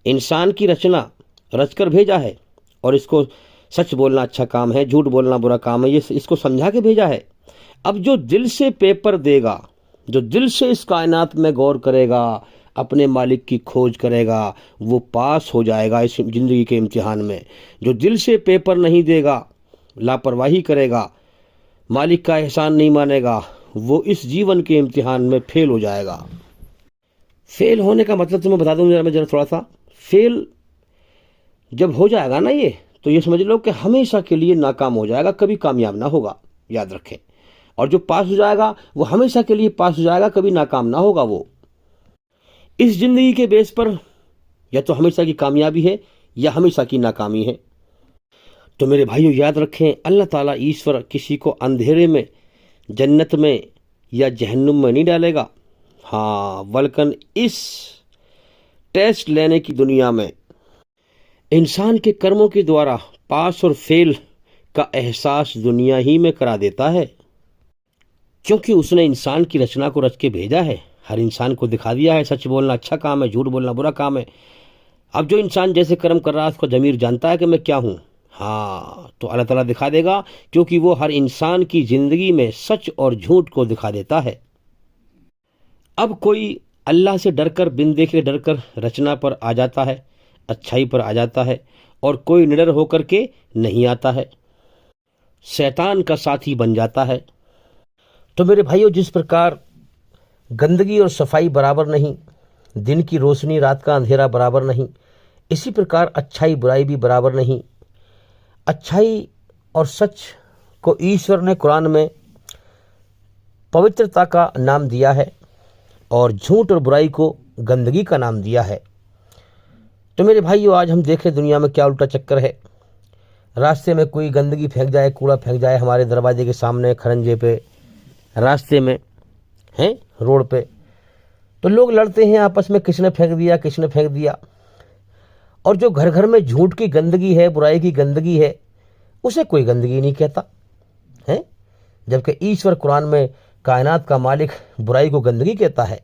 इंसान की रचना रचकर भेजा है, और इसको सच बोलना अच्छा काम है, झूठ बोलना बुरा काम है, ये इसको समझा के भेजा है। अब जो दिल से पेपर देगा, जो दिल से इस कायनात में गौर करेगा, अपने मालिक की खोज करेगा, वो पास हो जाएगा इस ज़िंदगी के इम्तिहान में। जो दिल से पेपर नहीं देगा, लापरवाही करेगा, मालिक का एहसान नहीं मानेगा, वो इस जीवन के इम्तिहान में फेल हो जाएगा। फेल होने का मतलब तुम्हें बता दूं मैं जरा थोड़ा सा। फेल जब हो जाएगा ना ये, तो ये समझ लो कि हमेशा के लिए नाकाम हो जाएगा, कभी कामयाब ना होगा, याद रखें। और जो पास हो जाएगा वो हमेशा के लिए पास हो जाएगा, कभी नाकाम ना होगा। वो इस जिंदगी के बेस पर या तो हमेशा की कामयाबी है या हमेशा की नाकामी है। तो मेरे भाइयों याद रखें, अल्लाह ताला ईश्वर किसी को अंधेरे में, जन्नत में या जहन्नुम में नहीं डालेगा। हाँ, बल्कि इस टेस्ट लेने की दुनिया में इंसान के कर्मों के द्वारा पास और फेल का एहसास दुनिया ही में करा देता है, क्योंकि उसने इंसान की रचना को रच के भेजा है। हर इंसान को दिखा दिया है सच बोलना अच्छा काम है, झूठ बोलना बुरा काम है। अब जो इंसान जैसे कर्म कर रहा है उसका ज़मीर जानता है कि मैं क्या हूँ। हाँ, तो अल्लाह ताला दिखा देगा, क्योंकि वो हर इंसान की ज़िंदगी में सच और झूठ को दिखा देता है। अब कोई अल्लाह से डरकर, बिन देखे डरकर रचना पर आ जाता है, अच्छाई पर आ जाता है, और कोई निडर होकर के नहीं आता है, शैतान का साथी बन जाता है। तो मेरे भाइयों, जिस प्रकार गंदगी और सफाई बराबर नहीं, दिन की रोशनी रात का अंधेरा बराबर नहीं, इसी प्रकार अच्छाई बुराई भी बराबर नहीं। अच्छाई और सच को ईश्वर ने कुरान में पवित्रता का नाम दिया है, और झूठ और बुराई को गंदगी का नाम दिया है। तो मेरे भाइयों, आज हम देखें दुनिया में क्या उल्टा चक्कर है। रास्ते में कोई गंदगी फेंक जाए, कूड़ा फेंक जाए हमारे दरवाजे के सामने, खरंजे पे, रास्ते में, हैं, रोड पे, तो लोग लड़ते हैं आपस में, किसने फेंक दिया, किसने फेंक दिया। और जो घर घर में झूठ की गंदगी है, बुराई की गंदगी है, उसे कोई गंदगी नहीं कहता है, जबकि ईश्वर कुरान में कायनात का मालिक बुराई को गंदगी कहता है,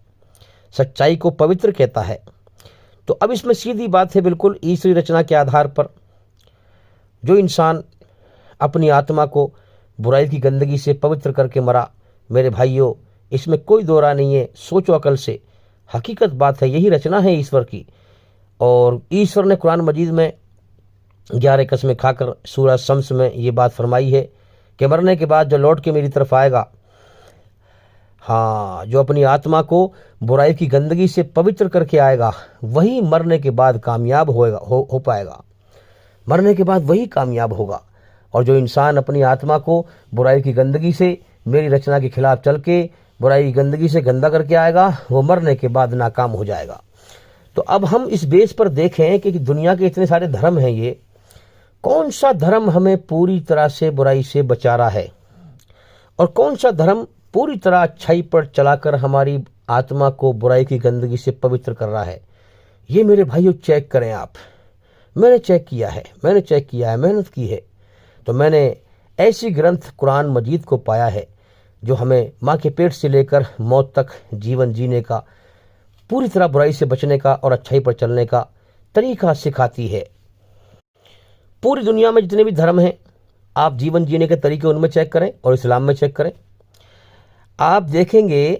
सच्चाई को पवित्र कहता है। तो अब इसमें सीधी बात है, बिल्कुल ईश्वरी रचना के आधार पर जो इंसान अपनी आत्मा को बुराई की गंदगी से पवित्र करके मरा, मेरे भाइयों, इसमें कोई दो राय नहीं है। सोचो अकल से, हकीकत बात है, यही रचना है ईश्वर की। और ईश्वर ने कुरान मजीद में 11 कसमें खाकर सूरह शम्स में ये बात फरमाई है कि मरने के बाद जो लौट के मेरी तरफ आएगा, हाँ, जो अपनी आत्मा को बुराई की गंदगी से पवित्र करके आएगा, वही मरने के बाद कामयाब हो पाएगा। मरने के बाद वही कामयाब होगा। और जो इंसान अपनी आत्मा को बुराई की गंदगी से, मेरी रचना के खिलाफ चल के बुराई की गंदगी से गंदा करके आएगा, वो मरने के बाद नाकाम हो जाएगा। तो अब हम इस बेस पर देखें कि दुनिया के इतने सारे धर्म हैं, ये कौन सा धर्म हमें पूरी तरह से बुराई से बचा रहा है, और कौन सा धर्म पूरी तरह अच्छाई पर चलाकर हमारी आत्मा को बुराई की गंदगी से पवित्र कर रहा है। ये मेरे भाइयों चेक करें आप। मैंने चेक किया है, मेहनत की है। तो मैंने ऐसी ग्रंथ कुरान मजीद को पाया है जो हमें माँ के पेट से लेकर मौत तक जीवन जीने का, पूरी तरह बुराई से बचने का और अच्छाई पर चलने का तरीका सिखाती है। पूरी दुनिया में जितने भी धर्म हैं, आप जीवन जीने के तरीके उनमें चेक करें और इस्लाम में चेक करें। आप देखेंगे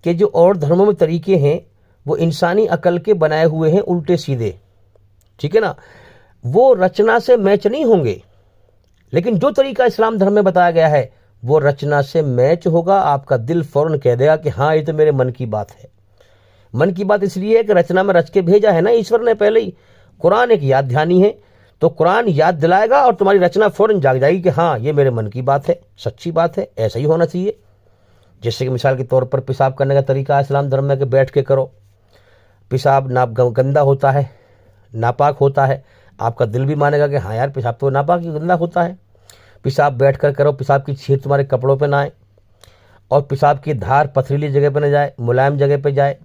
कि जो और धर्मों में तरीके हैं वो इंसानी अकल के बनाए हुए हैं, उल्टे सीधे, ठीक है ना, वो रचना से मैच नहीं होंगे। लेकिन जो तरीका इस्लाम धर्म में बताया गया है वो रचना से मैच होगा। आपका दिल फौरन कह देगा कि हाँ, ये तो मेरे मन की बात है। मन की बात इसलिए है कि रचना में रच के भेजा है ना ईश्वर ने पहले ही। कुरान एक याद ध्यानी है, तो कुरान याद दिलाएगा और तुम्हारी रचना फौरन जाग जाएगी कि हाँ, ये मेरे मन की बात है, सच्ची बात है, ऐसा ही होना चाहिए। जैसे कि मिसाल के तौर पर पेशाब करने का तरीका इस्लाम धर्म में कि बैठ के करो। पेशाब ना गंदा होता है, नापाक होता है, आपका दिल भी मानेगा कि हाँ यार, पेशाब तो नापाक ही गंदा होता है। पेशाब बैठ कर करो, पेशाब की छींट तुम्हारे कपड़ों पे ना आए, और पेशाब की धार पथरीली जगह पे न जाए, मुलायम जगह पे जाए।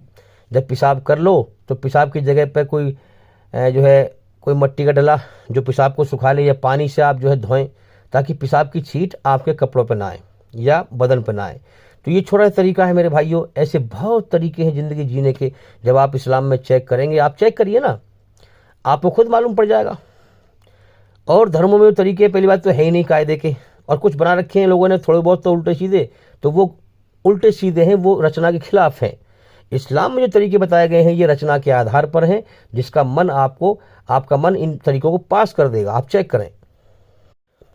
जब पेशाब कर लो तो पेशाब की जगह पर कोई जो है कोई मिट्टी का डला जो पेशाब को सुखा ले, या पानी से आप जो है धोएं, ताकि पेशाब की छींट आपके कपड़ों पर ना आए या बदन पर ना आए। तो ये छोटा तरीका है मेरे भाइयों। ऐसे बहुत तरीके हैं ज़िंदगी जीने के। जब आप इस्लाम में चेक करेंगे, आप चेक करिए ना, आपको खुद मालूम पड़ जाएगा। और धर्मों में तरीके पहली बात तो है ही नहीं कायदे के, और कुछ बना रखे हैं लोगों ने थोड़े बहुत तो उल्टे सीधे, तो वो उल्टे सीधे हैं, वो रचना के खिलाफ हैं। इस्लाम में जो तरीके बताए गए हैं ये रचना के आधार पर हैं, जिसका मन आपका मन इन तरीकों को पास कर देगा। आप चेक करें,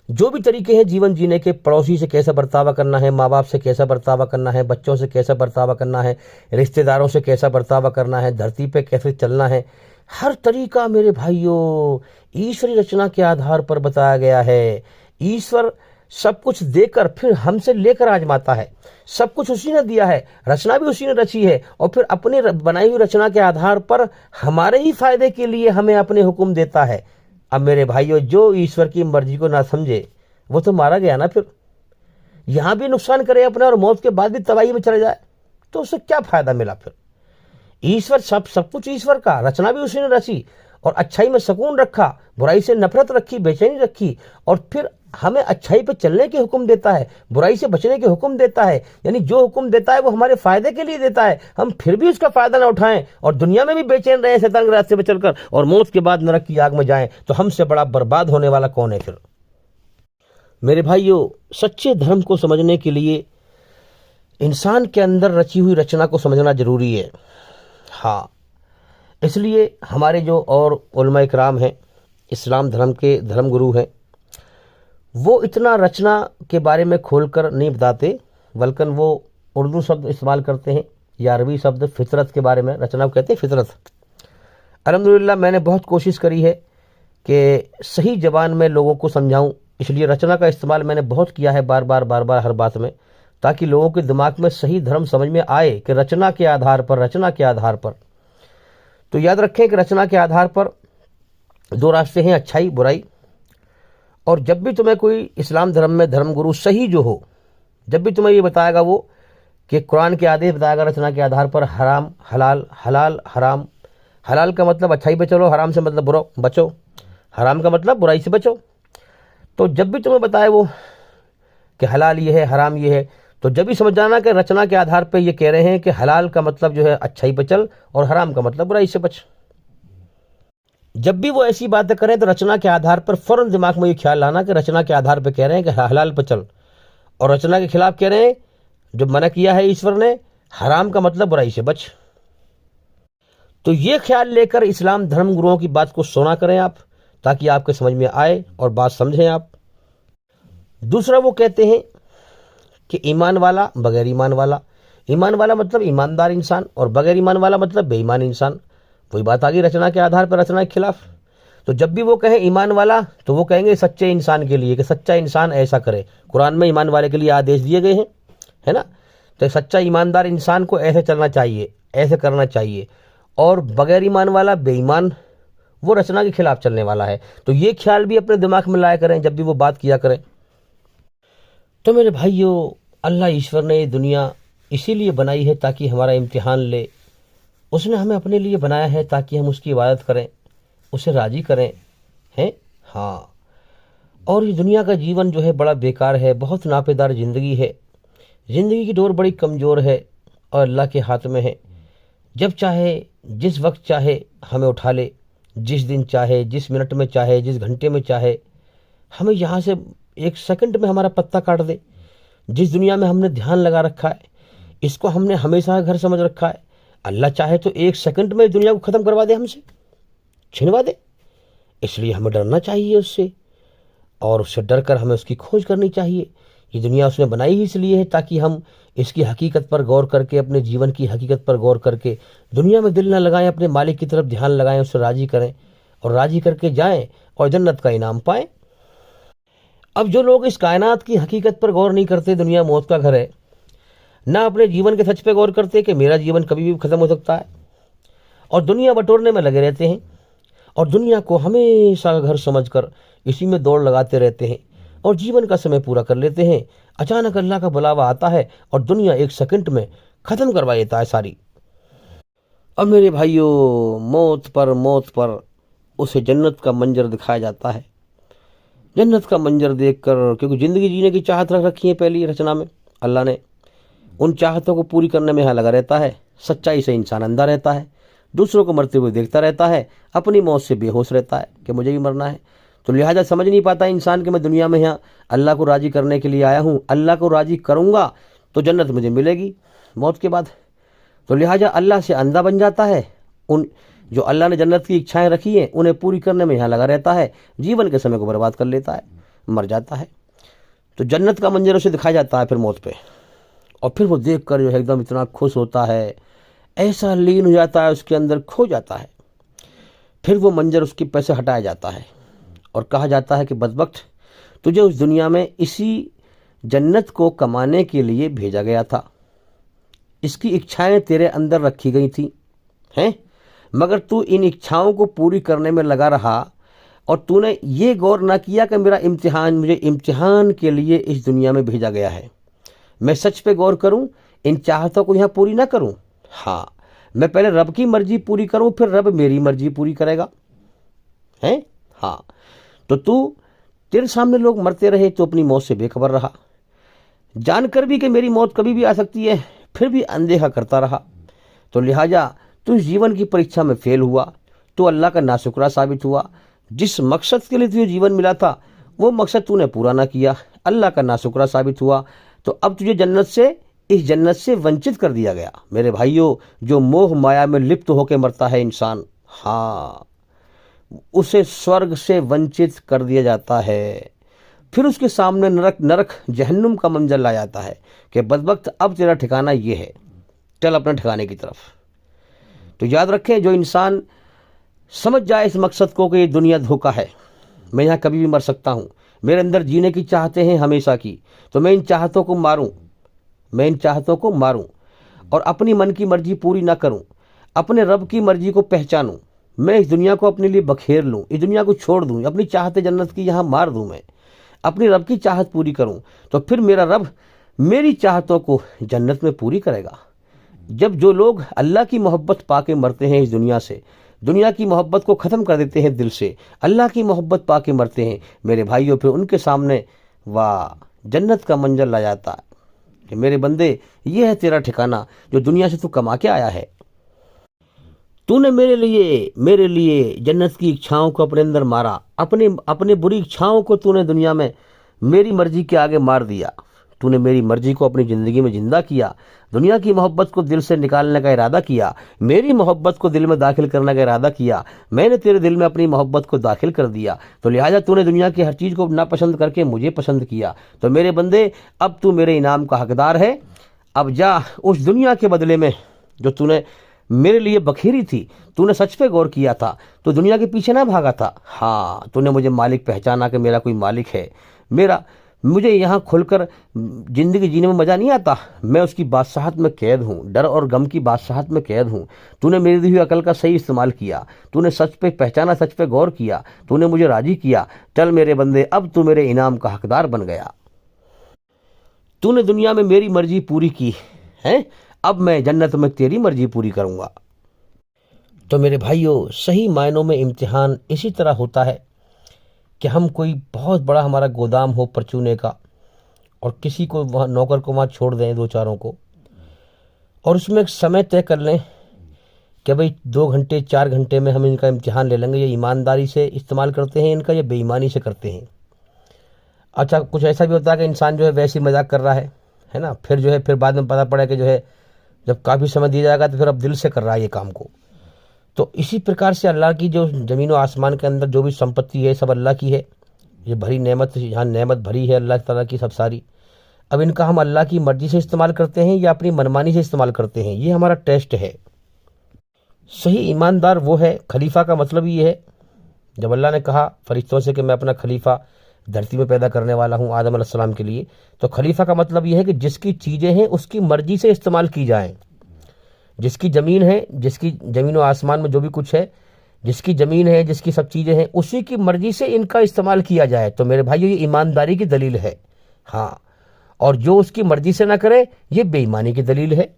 जो भी तरीके हैं जीवन जीने के, पड़ोसी से कैसा बर्ताव करना है, माँ बाप से कैसा बर्ताव करना है, बच्चों से कैसा बर्ताव करना है, रिश्तेदारों से कैसा बर्ताव करना है, धरती पे कैसे चलना है, हर तरीका मेरे भाइयों ईश्वरी रचना के आधार पर बताया गया है। ईश्वर सब कुछ देकर फिर हमसे लेकर आजमाता है। सब कुछ उसी ने दिया है, रचना भी उसी ने रची है, और फिर अपनी बनाई हुई रचना के आधार पर हमारे ही फायदे के लिए हमें अपने हुक्म देता है। अब मेरे भाइयों, जो ईश्वर की मर्जी को ना समझे वो तो मारा गया ना। फिर यहां भी नुकसान करे अपने और मौत के बाद भी तबाही में चले जाए तो उससे क्या फायदा मिला। फिर ईश्वर सब कुछ ईश्वर का, रचना भी उसी ने रची, और अच्छाई में सुकून रखा, बुराई से नफरत रखी, बेचैनी रखी, और फिर हमें अच्छाई पे चलने के हुक्म देता है, बुराई से बचने के हुक्म देता है। यानी जो हुक्म देता है वो हमारे फायदे के लिए देता है, हम फिर भी उसका फायदा ना उठाएं और दुनिया में भी बेचैन रहे शैतान के रास्ते पे चलकर, और मौत के बाद नरक की आग में जाएं, तो हमसे बड़ा बर्बाद होने वाला कौन है। फिर मेरे भाइयों, सच्चे धर्म को समझने के लिए इंसान के अंदर रची हुई रचना को समझना जरूरी है। हाँ, इसलिए हमारे जो और उलमा इकराम हैं, इस्लाम धर्म के धर्म गुरु हैं, वो इतना रचना के बारे में खोलकर नहीं बताते, बल्कि वो उर्दू शब्द इस्तेमाल करते हैं या अरबी शब्द फितरत के बारे में। रचना को कहते हैं फितरत। अल्हम्दुलिल्लाह मैंने बहुत कोशिश करी है कि सही ज़बान में लोगों को समझाऊं, इसलिए रचना का इस्तेमाल मैंने बहुत किया है बार बार हर बात में, ताकि लोगों के दिमाग में सही धर्म समझ में आए कि रचना के आधार पर। तो याद रखें कि रचना के आधार पर दो रास्ते हैं, अच्छाई बुराई। और जब भी तुम्हें कोई इस्लाम धर्म में धर्म गुरु सही जो हो, जब भी तुम्हें ये बताएगा वो कि कुरान के आदेश बताएगा रचना के आधार पर हराम हलाल, हलाल हराम, हलाल का मतलब अच्छाई पे चलो, हराम से मतलब बुरा बचो, हराम का मतलब बुराई से बचो। तो जब भी तुम्हें बताए वो कि हलाल ये है हराम ये है, तो जब भी समझ जाना कि रचना के आधार पे ये कह रहे हैं कि हलाल का मतलब जो है अच्छाई पे चल और हराम का मतलब बुराई से बच। जब भी वो ऐसी बातें करें तो रचना के आधार पर फौरन दिमाग में ये ख्याल लाना कि रचना के आधार पे कह रहे हैं कि हलाल पे चल, और रचना के खिलाफ कह रहे हैं जो मना किया है ईश्वर ने, हराम का मतलब बुराई से बच। तो ये ख्याल लेकर इस्लाम धर्म गुरुओं की बात को सुना करें आप, ताकि आपके समझ में आए और बात समझें आप। दूसरा वो कहते हैं कि ईमान वाला बगैर ईमान वाला, ईमान वाला मतलब ईमानदार इंसान और बगैर ईमान वाला मतलब बेईमान इंसान। वही बात आ गई रचना के आधार पर रचना के खिलाफ। तो जब भी वो कहें ईमान वाला तो वो कहेंगे सच्चे इंसान के लिए कि सच्चा इंसान ऐसा करे। कुरान में ईमान वाले के लिए आदेश दिए गए हैं, है ना। तो सच्चा ईमानदार इंसान को ऐसे चलना चाहिए, ऐसे करना चाहिए। और बगैर ईमान वाला बेईमान, वो रचना के खिलाफ चलने वाला है। तो ये ख्याल भी अपने दिमाग में लाया करें जब भी वो बात किया करें। तो मेरे भाइयों, अल्लाह ईश्वर ने ये दुनिया इसीलिए बनाई है ताकि हमारा इम्तिहान ले। उसने हमें अपने लिए बनाया है ताकि हम उसकी इबादत करें, उसे राज़ी करें, हैं। हाँ, और ये दुनिया का जीवन जो है बड़ा बेकार है, बहुत नापेदार ज़िंदगी है। ज़िंदगी की डोर बड़ी कमज़ोर है और अल्लाह के हाथ में है। जब चाहे जिस वक्त चाहे हमें उठा ले, जिस दिन चाहे, जिस मिनट में चाहे, जिस घंटे में चाहे हमें यहाँ से एक सेकंड में हमारा पत्ता काट दे। जिस दुनिया में हमने ध्यान लगा रखा है, इसको हमने हमेशा घर समझ रखा है, अल्लाह चाहे तो एक सेकंड में दुनिया को ख़त्म करवा दे, हमसे छिनवा दे। इसलिए हमें डरना चाहिए उससे, और उससे डर कर हमें उसकी खोज करनी चाहिए। ये दुनिया उसने बनाई ही इसलिए है ताकि हम इसकी हकीकत पर गौर करके, अपने जीवन की हकीकत पर गौर करके दुनिया में दिल न लगाएं, अपने मालिक की तरफ ध्यान लगाएं, उससे राज़ी करें और राज़ी करके जाएं और जन्नत का इनाम पाएं। अब जो लोग इस कायनात की हकीकत पर गौर नहीं करते, दुनिया मौत का घर है, ना अपने जीवन के सच पे गौर करते कि मेरा जीवन कभी भी ख़त्म हो सकता है, और दुनिया बटोरने में लगे रहते हैं और दुनिया को हमेशा घर समझकर इसी में दौड़ लगाते रहते हैं और जीवन का समय पूरा कर लेते हैं। अचानक अल्लाह का बुलावा आता है और दुनिया एक सेकंड में ख़त्म करवा देता है सारी। अब मेरे भाइयों, मौत पर उसे जन्नत का मंजर दिखाया जाता है। जन्नत का मंजर देखकर, क्योंकि ज़िंदगी जीने की चाहत रख रखी है पहली रचना में अल्लाह ने, उन चाहतों को पूरी करने में यहाँ लगा रहता है। सच्चाई से इंसान अंधा रहता है, दूसरों को मरते हुए देखता रहता है, अपनी मौत से बेहोश रहता है कि मुझे भी मरना है। तो लिहाजा समझ नहीं पाता इंसान कि मैं दुनिया में यहाँ अल्लाह को राज़ी करने के लिए आया हूँ, अल्लाह को राज़ी करूँगा तो जन्नत मुझे मिलेगी मौत के बाद। तो लिहाजा अल्लाह से अंधा बन जाता है, उन जो अल्लाह ने जन्नत की इच्छाएं रखी हैं उन्हें पूरी करने में यहाँ लगा रहता है, जीवन के समय को बर्बाद कर लेता है, मर जाता है। तो जन्नत का मंजर उसे दिखाया जाता है फिर मौत पे, और फिर वो देख कर जो है एकदम इतना खुश होता है, ऐसा लीन हो जाता है, उसके अंदर खो जाता है। फिर वो मंजर उसके पैसे हटाया जाता है और कहा जाता है कि बदबख्त, तुझे उस दुनिया में इसी जन्नत को कमाने के लिए भेजा गया था, इसकी इच्छाएं तेरे अंदर रखी गई थी हैं, मगर तू इन इच्छाओं को पूरी करने में लगा रहा और तूने ये गौर ना किया कि मेरा इम्तिहान, मुझे इम्तिहान के लिए इस दुनिया में भेजा गया है। मैं सच पे गौर करूं, इन चाहतों को यहाँ पूरी ना करूं। हाँ, मैं पहले रब की मर्जी पूरी करूं, फिर रब मेरी मर्जी पूरी करेगा हैं। हाँ, तो तू, तेरे सामने लोग मरते रहे तो अपनी मौत से बेखबर रहा, जानकर भी कि मेरी मौत कभी भी आ सकती है फिर भी अनदेखा करता रहा। तो लिहाजा तू जीवन की परीक्षा में फेल हुआ, तो अल्लाह का नाशुक्रा साबित हुआ। जिस मकसद के लिए तुझे जीवन मिला था वो मकसद तूने पूरा ना किया, अल्लाह का नाशुक्रा साबित हुआ। तो अब तुझे इस जन्नत से वंचित कर दिया गया। मेरे भाइयों, जो मोह माया में लिप्त होकर मरता है इंसान, हाँ, उसे स्वर्ग से वंचित कर दिया जाता है। फिर उसके सामने नरक जहन्नुम का मंजर लाया जाता है कि बदबख्त, अब तेरा ठिकाना ये है, चल अपने ठिकाने की तरफ। तो याद रखें, जो इंसान समझ जाए इस मकसद को कि ये दुनिया धोखा है, मैं यहाँ कभी भी मर सकता हूँ, मेरे अंदर जीने की चाहते हैं हमेशा की, तो मैं इन चाहतों को मारूं और अपनी मन की मर्जी पूरी ना करूं, अपने रब की मर्जी को पहचानूं, मैं इस दुनिया को अपने लिए बखेर लूं, इस दुनिया को छोड़ दूं, अपनी चाहते जन्नत की यहाँ मार दूं, मैं अपनी रब की चाहत पूरी करूं, तो फिर मेरा रब मेरी चाहतों को जन्नत में पूरी करेगा। जब जो लोग अल्लाह की मोहब्बत पाके मरते हैं इस दुनिया से, दुनिया की मोहब्बत को ख़त्म कर देते हैं दिल से, अल्लाह की मोहब्बत पाके मरते हैं मेरे भाइयों, फिर उनके सामने वाह जन्नत का मंजर ला जाता है कि मेरे बंदे, ये है तेरा ठिकाना जो दुनिया से तू कमा के आया है। तूने मेरे लिए जन्नत की इच्छाओं को अपने अंदर मारा, अपने बुरी इच्छाओं को तूने दुनिया में मेरी मर्जी के आगे मार दिया, तूने मेरी मर्जी को अपनी ज़िंदगी में जिंदा किया, दुनिया की मोहब्बत को दिल से निकालने का इरादा किया, मेरी मोहब्बत को दिल में दाखिल करने का इरादा किया, मैंने तेरे दिल में अपनी मोहब्बत को दाखिल कर दिया, तो लिहाजा तूने दुनिया की हर चीज़ को नापसंद करके मुझे पसंद किया। तो मेरे बंदे, अब तू मेरे इनाम का हकदार है। अब जा उस दुनिया के बदले में जो तूने मेरे लिए बखेरी थी, तूने सच पे गौर किया था, तो दुनिया के पीछे ना भागा था। हाँ, तूने मुझे मालिक पहचाना कि मेरा कोई मालिक है, मुझे यहाँ खुलकर ज़िंदगी जीने में मज़ा नहीं आता, मैं उसकी बादशाहत में कैद हूँ, डर और गम की बादशाहत में कैद हूँ। तूने मेरी दी हुई अकल का सही इस्तेमाल किया, तूने सच पे पहचाना, सच पे गौर किया, तूने मुझे राज़ी किया। चल मेरे बंदे, अब तू मेरे इनाम का हकदार बन गया। तूने दुनिया में मेरी मर्जी पूरी की है, अब मैं जन्नत में तेरी मर्जी पूरी करूँगा। तो मेरे भाइयों, सही मायनों में इम्तिहान इसी तरह होता है कि हम कोई बहुत बड़ा हमारा गोदाम हो परचूने का, और किसी को वहाँ नौकर को वहाँ छोड़ दें, दो चारों को, और उसमें एक समय तय कर लें कि भाई 2 घंटे 4 घंटे में हम इनका इम्तिहान ले लेंगे, ये ईमानदारी से इस्तेमाल करते हैं इनका या बेईमानी से करते हैं। अच्छा, कुछ ऐसा भी होता है कि इंसान जो है वैसे ही मजाक कर रहा है ना, फिर जो है फिर बाद में पता पड़ा कि जो है जब काफ़ी समय दिया जाएगा तो फिर अब दिल से कर रहा है ये काम को। तो इसी प्रकार से अल्लाह की जो ज़मीन और आसमान के अंदर जो भी संपत्ति है सब अल्लाह की है, ये भरी नेमत, यहाँ नेमत भरी है अल्लाह ताला की सब सारी। अब इनका हम अल्लाह की मर्जी से इस्तेमाल करते हैं या अपनी मनमानी से इस्तेमाल करते हैं, ये हमारा टेस्ट है। सही ईमानदार वो है, खलीफा का मतलब ये है, जब अल्लाह ने कहा फरिश्तों से कि मैं अपना खलीफा धरती में पैदा करने वाला हूँ आदम अलैहिस्सलाम के लिए, तो खलीफा का मतलब ये है कि जिसकी चीज़ें हैं उसकी मर्जी से इस्तेमाल की जाएँ। जिसकी ज़मीन है, जिसकी ज़मीन और आसमान में जो भी कुछ है, जिसकी ज़मीन है, जिसकी सब चीज़ें हैं, उसी की मर्जी से इनका इस्तेमाल किया जाए। तो मेरे भाइयों, ये ईमानदारी की दलील है। हाँ, और जो उसकी मर्जी से ना करे ये बेईमानी की दलील है।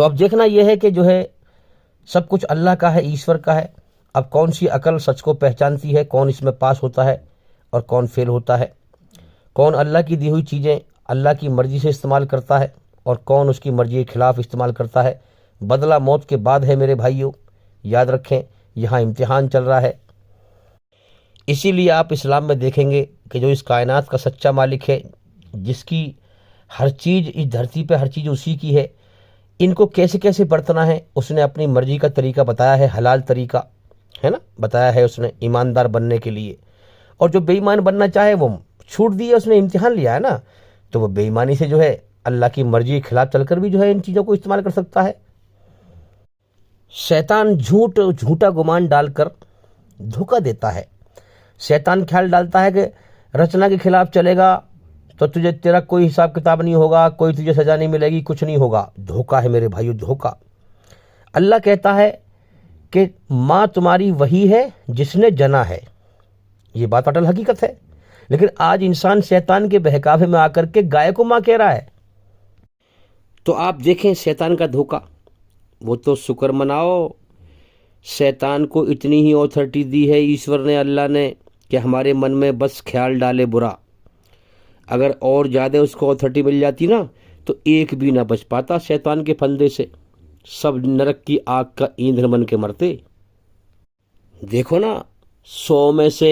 तो अब देखना यह है कि जो है सब कुछ अल्लाह का है, ईश्वर का है। अब कौन सी अकल सच को पहचानती है, कौन इसमें पास होता है और कौन फेल होता है, कौन अल्लाह की दी हुई चीज़ें अल्लाह की मर्ज़ी से इस्तेमाल करता है और कौन उसकी मर्ज़ी के ख़िलाफ़ इस्तेमाल करता है। बदला मौत के बाद है मेरे भाइयों, याद रखें, यहाँ इम्तिहान चल रहा है। इसीलिए आप इस्लाम में देखेंगे कि जो इस कायनात का सच्चा मालिक है, जिसकी हर चीज़ इस धरती पे हर चीज़ उसी की है, इनको कैसे कैसे बरतना है उसने अपनी मर्जी का तरीका बताया है, हलाल तरीका है ना, बताया है उसने ईमानदार बनने के लिए। और जो बेईमान बनना चाहे वो छूट दी है, उसने इम्तिहान लिया है ना, तो वो बेईमानी से जो है अल्लाह की मर्जी के खिलाफ चलकर भी जो है इन चीज़ों को इस्तेमाल कर सकता है। शैतान झूठा गुमान डालकर धोखा देता है। शैतान ख्याल डालता है कि रचना के खिलाफ चलेगा तो तुझे तेरा कोई हिसाब किताब नहीं होगा, कोई तुझे सजा नहीं मिलेगी, कुछ नहीं होगा। धोखा है मेरे भाइयों, धोखा। अल्लाह कहता है कि माँ तुम्हारी वही है जिसने जना है। ये बात अटल हकीकत है। लेकिन आज इंसान शैतान के बहकावे में आकर के गाय को माँ कह रहा है। तो आप देखें शैतान का धोखा। वो तो शुक्र मनाओ, शैतान को इतनी ही ऑथोरिटी दी है ईश्वर ने, अल्लाह ने, कि हमारे मन में बस ख्याल डाले बुरा। अगर और ज़्यादा उसको ऑथोरिटी मिल जाती ना तो एक भी ना बच पाता शैतान के फंदे से, सब नरक की आग का ईंधन बन के मरते। देखो ना, 100 में से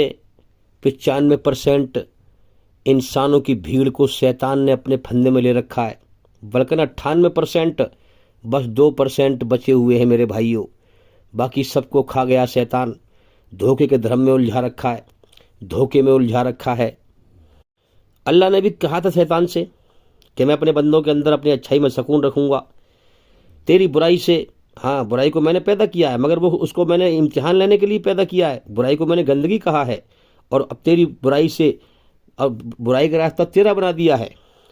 95% इंसानों की भीड़ को शैतान ने अपने फंदे में ले रखा है, बल्कि 98% बस 2% बचे हुए हैं मेरे भाइयों। बाकी सबको खा गया शैतान। धोखे के धर्म में उलझा रखा है, धोखे में उलझा रखा है। अल्लाह ने भी कहा था शैतान से कि मैं अपने बंदों के अंदर अपनी अच्छाई में सुकून रखूंगा, तेरी बुराई से, हाँ बुराई को मैंने पैदा किया है मगर वो उसको मैंने इम्तिहान लेने के लिए पैदा किया है। बुराई को मैंने गंदगी कहा है और अब तेरी बुराई से, अब बुराई का रास्ता तेरा बना दिया है।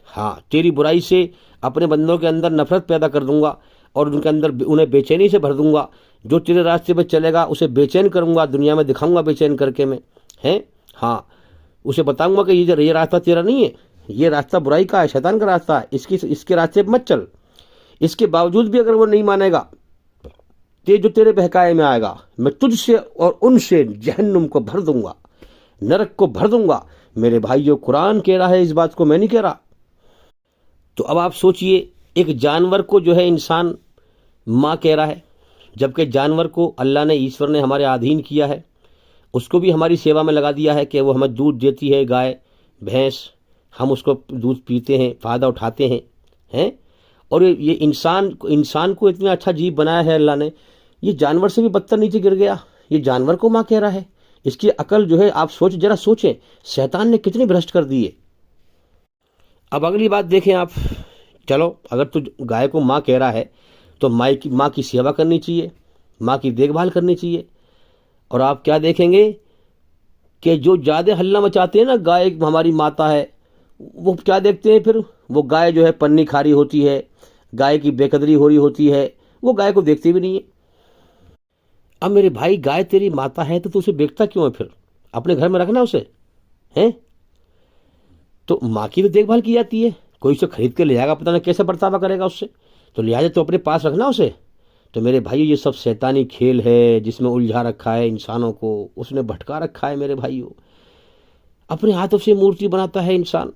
हाँ, तेरी बुराई से अपने बंदों के अंदर नफरत पैदा कर दूंगा और उनके अंदर उन्हें बेचैनी से भर दूंगा। जो तेरे रास्ते पर चलेगा उसे बेचैन करूंगा, दुनिया में दिखाऊंगा बेचैन करके मैं, हैं। हाँ, उसे बताऊंगा कि ये रास्ता तेरा नहीं है, ये रास्ता बुराई का है, शैतान का रास्ता है, इसके रास्ते पर मत चल। इसके बावजूद भी अगर वो नहीं मानेगा, जो तेरे बहकाए में आएगा, मैं तुझसे और उनसे जहन्नुम को भर दूंगा, नरक को भर दूंगा। मेरे भाइयों, कुरान कह रहा है, इस बात को मैं नहीं कह रहा। तो अब आप सोचिए, एक जानवर को जो है इंसान माँ कह रहा है, जबकि जानवर को अल्लाह ने, ईश्वर ने हमारे अधीन किया है, उसको भी हमारी सेवा में लगा दिया है कि वो हमें दूध देती है, गाय भैंस, हम उसको दूध पीते हैं, फ़ायदा उठाते हैं। और ये इंसान को इतना अच्छा जीव बनाया है अल्लाह ने, ये जानवर से भी बदतर नीचे गिर गया, ये जानवर को माँ कह रहा है। इसकी अकल जो है, आप जरा सोचें, शैतान ने कितनी भ्रष्ट कर दी है। अब अगली बात देखें आप, चलो अगर तू गाय को माँ कह रहा है तो माँ की सेवा करनी चाहिए, माँ की देखभाल करनी चाहिए। और आप क्या देखेंगे कि जो ज़्यादा हल्ला मचाते हैं ना, गाय हमारी माता है, वो क्या देखते हैं फिर, वो गाय जो है पन्नी खा रही होती है, गाय की बेकदरी हो रही होती है, वो गाय को देखते भी नहीं है। अब मेरे भाई, गाय तेरी माता है तो तू उसे बेचता क्यों है फिर? अपने घर में रखना उसे, हैं। तो माँ की तो देखभाल की जाती है, कोई उसे खरीद के ले जाएगा, पता नहीं कैसे बर्तावा करेगा उससे, तो लिहाजा तो अपने पास रखना उसे। तो मेरे भाइयों, ये सब शैतानी खेल है जिसमें उलझा रखा है इंसानों को, उसने भटका रखा है मेरे भाइयों। अपने हाथों से मूर्ति बनाता है इंसान।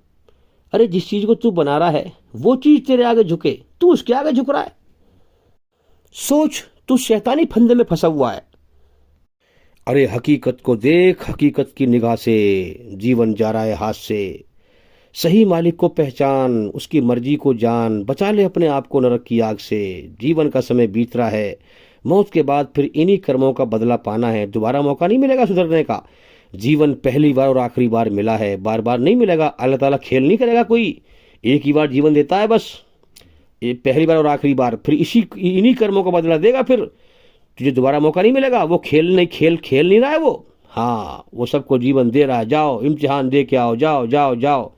अरे जिस चीज को तू बना रहा है वो चीज तेरे आगे झुके, तू उसके आगे झुक रहा है। सोच, तू शैतानी फंदे में फंसा हुआ है। अरे हकीकत को देख, हकीकत की निगाह से, जीवन जा रहा है हाथ से। सही मालिक को पहचान, उसकी मर्जी को जान, बचा ले अपने आप को नरक की आग से। जीवन का समय बीत रहा है, मौत के बाद फिर इन्हीं कर्मों का बदला पाना है। दोबारा मौका नहीं मिलेगा सुधरने का। जीवन पहली बार और आखिरी बार मिला है, बार बार नहीं मिलेगा। अल्लाह ताला खेल नहीं करेगा कोई, एक ही बार जीवन देता है बस, ये पहली बार और आखिरी बार, फिर इन्हीं कर्मों का बदला देगा। फिर तुझे दोबारा मौका नहीं मिलेगा। वो खेल नहीं रहा है वो, हाँ वो सबको जीवन दे रहा है। जाओ इम्तिहान दे के आओ, जाओ जाओ जाओ।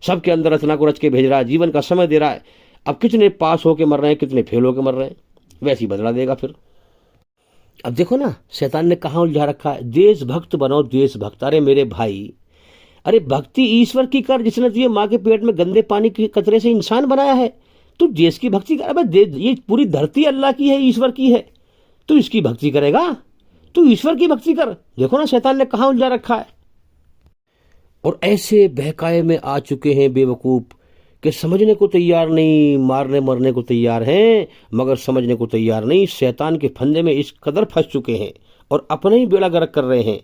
सबके अंदर रचना को रच के भेज रहा है, जीवन का समय दे रहा है। अब कितने पास होके मर रहे हैं, कितने फेल होके मर रहे हैं, वैसे ही बदला देगा फिर। अब देखो ना, शैतान ने कहाँ उलझा रखा है, देशभक्त बनो देशभक्त। अरे मेरे भाई, अरे भक्ति ईश्वर की कर, जिसने तुझे माँ के पेट में गंदे पानी के कतरे से इंसान बनाया है। तू देश की भक्ति कर, अबे ये पूरी धरती अल्लाह की है, ईश्वर की है, तू इसकी भक्ति करेगा? तू ईश्वर की भक्ति कर। देखो ना शैतान ने कहाँ उलझा रखा है। और ऐसे बहकाए में आ चुके हैं बेवकूफ कि समझने को तैयार नहीं, मारने मरने को तैयार हैं, मगर समझने को तैयार नहीं। शैतान के फंदे में इस कदर फंस चुके हैं और अपने ही बेड़ा गर्क कर रहे हैं।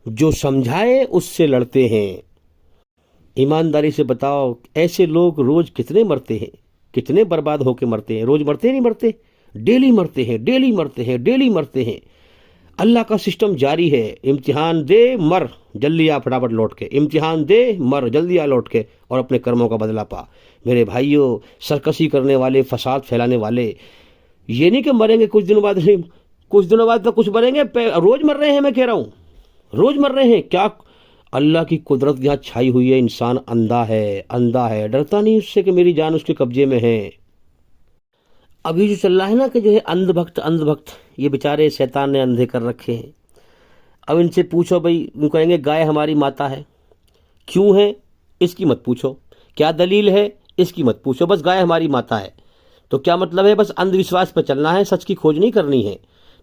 जो समझाए उससे लड़ते हैं। ईमानदारी से बताओ, ऐसे लोग रोज कितने मरते हैं, कितने बर्बाद होके मरते हैं? रोज मरते नहीं मरते? डेली मरते हैं, डेली मरते हैं, डेली मरते हैं। अल्लाह का सिस्टम जारी है। इम्तिहान दे, मर, जल्दी आ फटाफट लौट के। इम्तिहान दे, मर, जल्दी आ लौट के और अपने कर्मों का बदला पा। मेरे भाइयों, सरकशी करने वाले, फसाद फैलाने वाले, ये नहीं कि मरेंगे कुछ दिनों बाद, नहीं, कुछ दिनों बाद तो कुछ मरेंगे, रोज मर रहे हैं। मैं कह रहा हूँ रोज मर रहे हैं। क्या अल्लाह की कुदरत यहाँ छाई हुई है। इंसान अंधा है, अंधा है, डरता नहीं उससे कि मेरी जान उसके कब्जे में है। अभी जो चल रहा है ना कि जो है अंधभक्त, अंधभक्त, ये बेचारे शैतान ने अंधे कर रखे हैं। अब इनसे पूछो भाई, वो कहेंगे गाय हमारी माता है। क्यों है इसकी मत पूछो, क्या दलील है इसकी मत पूछो, बस गाय हमारी माता है। तो क्या मतलब है? बस अंधविश्वास पर चलना है, सच की खोज नहीं करनी है।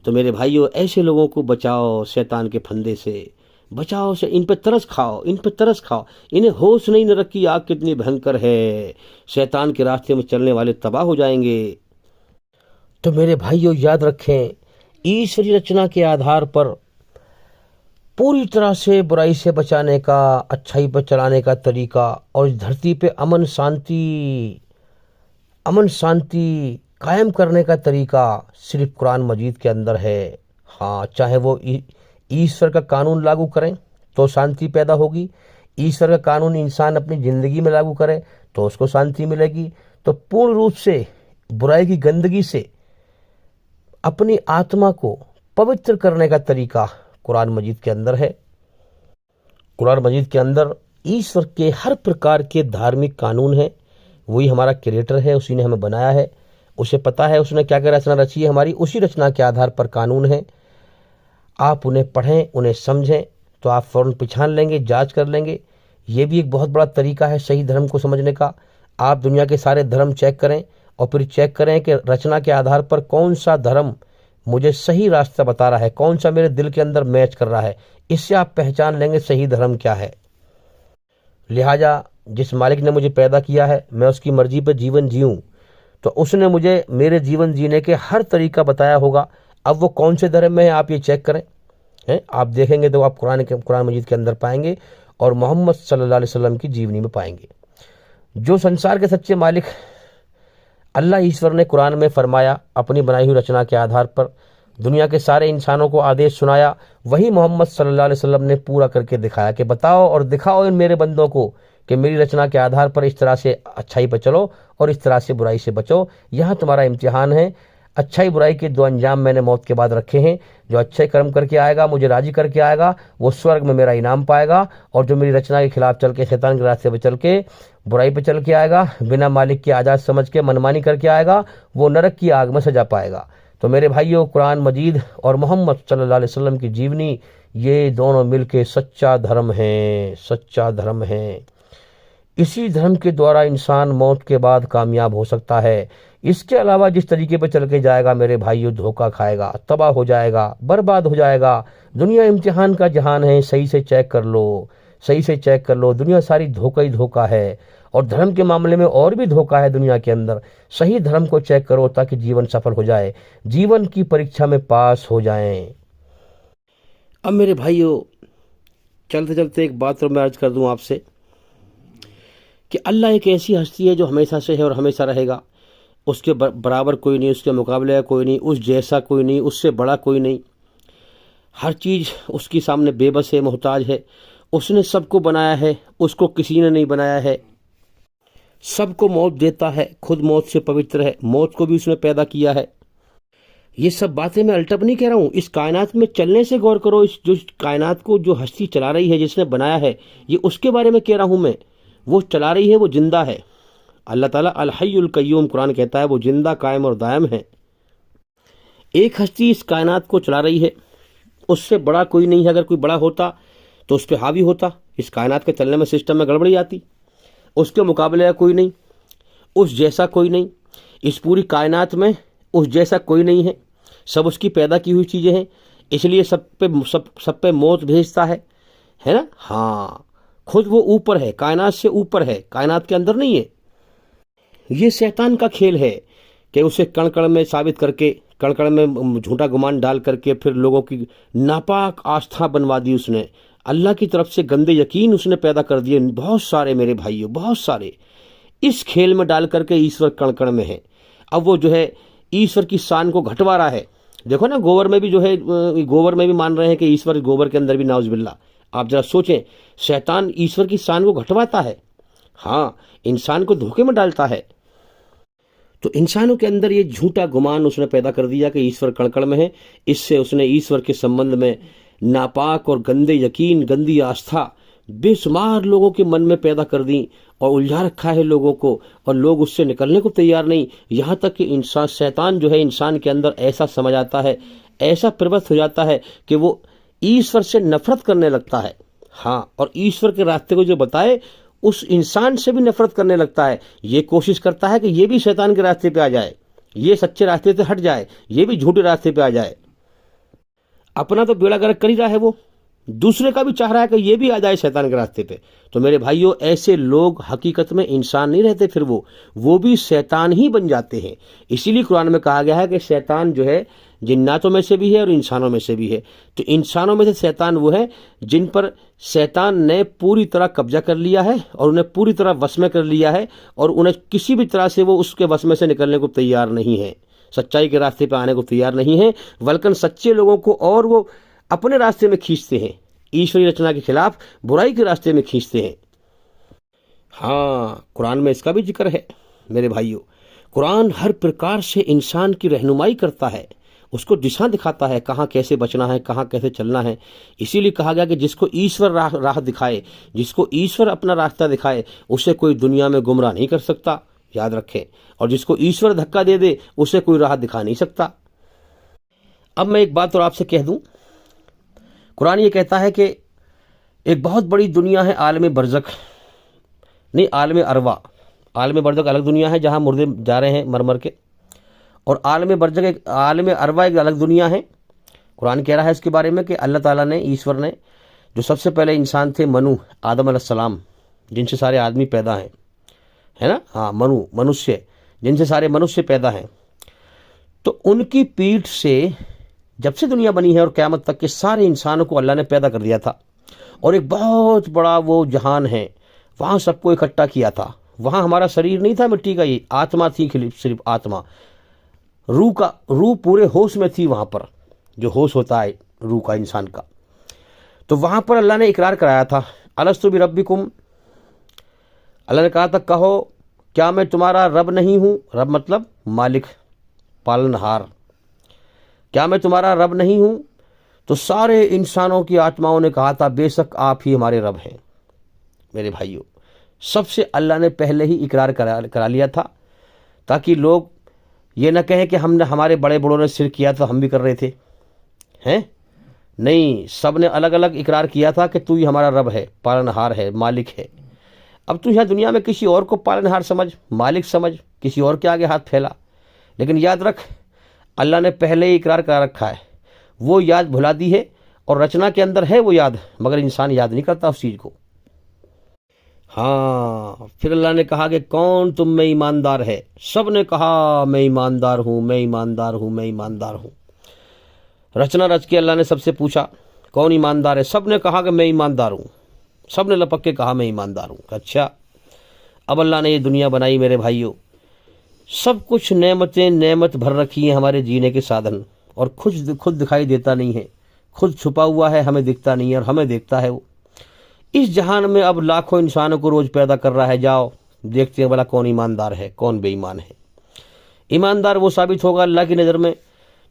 तो मेरे भाइयों, ऐसे लोगों को बचाओ शैतान के फंदे से, बचाओ से। इन पर तरस खाओ, इन पर तरस खाओ। इन्हें होश नहीं न रखी आग कितनी भयंकर है। शैतान के रास्ते में चलने वाले तबाह हो जाएंगे। तो मेरे भाइयों याद रखें, ईश्वरीय रचना के आधार पर पूरी तरह से बुराई से बचाने का, अच्छाई पर चलाने का तरीका और इस धरती पे अमन शांति कायम करने का तरीका सिर्फ कुरान मजीद के अंदर है। हाँ, चाहे वो ईश्वर का कानून लागू करें तो शांति पैदा होगी, ईश्वर का कानून इंसान अपनी ज़िंदगी में लागू करे तो उसको शांति मिलेगी। तो पूर्ण रूप से बुराई की गंदगी से अपनी आत्मा को पवित्र करने का तरीका कुरान मजीद के अंदर है। कुरान मजीद के अंदर ईश्वर के हर प्रकार के धार्मिक कानून हैं। वही हमारा क्रिएटर है, उसी ने हमें बनाया है, उसे पता है उसने क्या क्या रचना रची है हमारी, उसी रचना के आधार पर कानून है। आप उन्हें पढ़ें, उन्हें समझें तो आप फ़ौरन पहचान लेंगे, जांच कर लेंगे। ये भी एक बहुत बड़ा तरीका है सही धर्म को समझने का। आप दुनिया के सारे धर्म चेक करें और फिर चेक करें कि रचना के आधार पर कौन सा धर्म मुझे सही रास्ता बता रहा है, कौन सा मेरे दिल के अंदर मैच कर रहा है। इससे आप पहचान लेंगे सही धर्म क्या है। लिहाजा जिस मालिक ने मुझे पैदा किया है, मैं उसकी मर्जी पर जीवन जीऊँ, तो उसने मुझे मेरे जीवन जीने के हर तरीका बताया होगा। अब वो कौन से धर्म में है आप ये चेक करें, हैं आप देखेंगे तो आप कुरान मजीद के अंदर पाएंगे और मोहम्मद सल्लल्लाहु अलैहि वसल्लम की जीवनी में पाएंगे। जो संसार के सच्चे मालिक अल्लाह ईश्वर ने कुरान में फरमाया, अपनी बनाई हुई रचना के आधार पर दुनिया के सारे इंसानों को आदेश सुनाया, वही मोहम्मद सल्लल्लाहु अलैहि वसल्लम ने पूरा करके दिखाया कि बताओ और दिखाओ इन मेरे बंदों को कि मेरी रचना के आधार पर इस तरह से अच्छाई पर चलो और इस तरह से बुराई से बचो। यहाँ तुम्हारा इम्तिहान है। अच्छाई बुराई के दो अंजाम मैंने मौत के बाद रखे हैं। जो अच्छे कर्म करके आएगा, मुझे राजी करके आएगा, वो स्वर्ग में मेरा इनाम पाएगा, और जो मेरी रचना के खिलाफ चल के, शैतान के रास्ते पर चल के, बुराई पर चल के आएगा, बिना मालिक की आज़ाद समझ के मनमानी करके आएगा, वो नरक की आग में सजा पाएगा। तो मेरे भाइयों, कुरान मजीद और मोहम्मद सल्लल्लाहु अलैहि वसल्लम की जीवनी, ये दोनों मिलके सच्चा धर्म है, सच्चा धर्म है। इसी धर्म के द्वारा इंसान मौत के बाद कामयाब हो सकता है। इसके अलावा जिस तरीके पर चल के जाएगा मेरे भाइयों, धोखा खाएगा, तबाह हो जाएगा, बर्बाद हो जाएगा। दुनिया इम्तिहान का जहान है, सही से चेक कर लो, सही से चेक कर लो। दुनिया सारी धोखा ही धोखा है, और धर्म के मामले में और भी धोखा है दुनिया के अंदर। सही धर्म को चेक करो ताकि जीवन सफल हो जाए, जीवन की परीक्षा में पास हो जाएं। अब मेरे भाइयों, चलते चलते एक बात और मैं अर्ज कर दूं आपसे कि अल्लाह एक ऐसी हस्ती है जो हमेशा से है और हमेशा रहेगा। उसके बराबर कोई नहीं, उसके मुकाबले कोई नहीं, उस जैसा कोई नहीं, उससे बड़ा कोई नहीं। हर चीज़ उसके सामने बेबस है, मोहताज है। उसने सबको बनाया है, उसको किसी ने नहीं बनाया है। सबको मौत देता है, खुद मौत से पवित्र है, मौत को भी उसने पैदा किया है। ये सब बातें मैं अल्टप नहीं कह रहा हूँ। इस कायनात में चलने से गौर करो। इस जो कायनात को जो हस्ती चला रही है, जिसने बनाया है, ये उसके बारे में कह रहा हूँ मैं। वो चला रही है, वो जिंदा है। अल्लाह ताला अल हय्युल कय्यूम कुरान कहता है, वो जिंदा, कायम और दायम है। एक हस्ती इस कायनात को चला रही है, उससे बड़ा कोई नहीं है। अगर कोई बड़ा होता तो उस पर हावी होता, इस कायनात के चलने में, सिस्टम में गड़बड़ी आती। उसके मुकाबले कोई नहीं। उस जैसा कोई नहीं, इस पूरी कायनात में उस जैसा कोई नहीं है, सब उसकी पैदा की हुई चीज़ें हैं, इसलिए सब पे मौत भेजता है ना। हाँ, खुद वो ऊपर है, कायनात से ऊपर है, कायनात के अंदर नहीं है। ये शैतान का खेल है कि उसे कण कण में साबित करके, कण कण में झूठा गुमान डाल करके फिर लोगों की नापाक आस्था बनवा दी उसने, अल्लाह की तरफ से गंदे यकीन उसने पैदा कर दिए बहुत सारे मेरे भाइयों, बहुत सारे। इस खेल में डाल करके ईश्वर कण कण में है। अब वो जो है ईश्वर की शान को घटवा रहा है। देखो ना, गोबर में भी जो है, गोबर में भी मान रहे हैं कि ईश्वर, गोबर के अंदर भी नाउज़ुबिल्लाह। आप जरा सोचें, शैतान ईश्वर की शान को घटवाता है, हाँ, इंसान को धोखे में डालता है। तो इंसानों के अंदर ये झूठा गुमान उसने पैदा कर दिया कि ईश्वर कण कण में है। इससे उसने ईश्वर के संबंध में नापाक और गंदे यकीन, गंदी आस्था बेशुमार लोगों के मन में पैदा कर दी और उलझा रखा है लोगों को, और लोग उससे निकलने को तैयार नहीं। यहाँ तक कि इंसान, शैतान जो है इंसान के अंदर ऐसा समझ आता है, ऐसा प्रवृत्त हो जाता है कि वो ईश्वर से नफरत करने लगता है। हाँ, और ईश्वर के रास्ते को जो बताए उस इंसान से भी नफरत करने लगता है। ये कोशिश करता है कि ये भी शैतान के रास्ते पे आ जाए, ये सच्चे रास्ते से हट जाए, ये भी झूठे रास्ते पे आ जाए। अपना तो बेड़ा गर्क कर ही रहा है, वो दूसरे का भी चाह रहा है कि ये भी आ जाए शैतान के रास्ते पे। तो मेरे भाइयों, ऐसे लोग हकीकत में इंसान नहीं रहते, फिर वो भी शैतान ही बन जाते हैं। इसीलिए कुरान में कहा गया है कि शैतान जो है जिन्नातों में से भी है और इंसानों में से भी है। तो इंसानों में से शैतान वो है जिन पर शैतान ने पूरी तरह कब्जा कर लिया है और उन्हें पूरी तरह वश में कर लिया है, और उन्हें किसी भी तरह से वो उसके वश में से निकलने को तैयार नहीं है, सच्चाई के रास्ते पर आने को तैयार नहीं है, बल्कि सच्चे लोगों को और वो अपने रास्ते में खींचते हैं, ईश्वरीय रचना के खिलाफ बुराई के रास्ते में खींचते हैं। हाँ, कुरान में इसका भी जिक्र है मेरे भाइयों। कुरान हर प्रकार से इंसान की रहनुमाई करता है, उसको दिशा दिखाता है, कहाँ कैसे बचना है, कहाँ कैसे चलना है। इसीलिए कहा गया कि जिसको ईश्वर राह दिखाए, जिसको ईश्वर अपना रास्ता दिखाए, उसे कोई दुनिया में गुमराह नहीं कर सकता, याद रखें। और जिसको ईश्वर धक्का दे दे, उसे कोई राह दिखा नहीं सकता। अब मैं एक बात और आपसे कह दूं, कुरान ये कहता है कि एक बहुत बड़ी दुनिया है आलम बरज़ख, नहीं आलम अरवा। आलम बरज़ख अलग दुनिया है जहाँ मुर्दे जा रहे हैं मर मर के, और आलम बरज़ख एक, आलम अरवा एक अलग दुनिया है। कुरान कह रहा है इसके बारे में कि अल्लाह ताला ने, ईश्वर ने, जो सबसे पहले इंसान थे मनु, आदम अलैहिस्सलाम, जिनसे सारे आदमी पैदा हैं, है ना, हाँ, मनुष्य, जिनसे सारे मनुष्य पैदा हैं, तो उनकी पीठ से जब से दुनिया बनी है और क़यामत तक के सारे इंसानों को अल्लाह ने पैदा कर दिया था। और एक बहुत बड़ा वो जहान है, वहाँ सबको इकट्ठा किया था। वहाँ हमारा शरीर नहीं था मिट्टी का, ये आत्मा थी, सिर्फ आत्मा, रूह पूरे होश में थी वहाँ पर, जो होश होता है रूह का, इंसान का। तो वहाँ पर अल्लाह ने इकरार कराया था, अलस्तु बिरब्बिकुम, अल्लाह ने कहा था, कहो क्या मैं तुम्हारा रब नहीं हूँ। रब मतलब मालिक, पालनहार। क्या मैं तुम्हारा रब नहीं हूँ? तो सारे इंसानों की आत्माओं ने कहा था, बेशक आप ही हमारे रब हैं। मेरे भाइयों, सबसे अल्लाह ने पहले ही इकरार करा लिया था, ताकि लोग ये न कहें कि हमने, हमारे बड़े बड़ों ने शिर्क किया तो हम भी कर रहे थे, हैं? नहीं, सब ने अलग अलग इकरार किया था कि तू ही हमारा रब है, पालनहार है, मालिक है। अब तू यहाँ दुनिया में किसी और को पालनहार समझ, मालिक समझ, किसी और के आगे हाथ फैला, लेकिन याद रख, अल्लाह ने पहले ही इकरार कर रखा है। वो याद भुला दी है, और रचना के अंदर है वो याद, मगर इंसान याद नहीं करता उस चीज़ को। हाँ, फिर अल्लाह ने कहा कि कौन तुम में ईमानदार है? सब ने कहा मैं ईमानदार हूँ, मैं ईमानदार हूँ, मैं ईमानदार हूँ। रचना रच के अल्लाह ने सबसे पूछा कौन ईमानदार है? सब ने कहा कि मैं ईमानदार हूँ, सब ने लपक के कहा मैं ईमानदार हूँ। अच्छा, अब अल्लाह ने ये दुनिया बनाई मेरे भाइयों, सब कुछ नेमत भर रखी हैं, हमारे जीने के साधन, और खुद दिखाई देता नहीं है, खुद छुपा हुआ है, हमें दिखता नहीं है, और हमें देखता है वो। इस जहान में अब लाखों इंसानों को रोज़ पैदा कर रहा है। जाओ देखते हैं भला कौन ईमानदार है, कौन बेईमान है। ईमानदार वो साबित होगा अल्लाह की नज़र में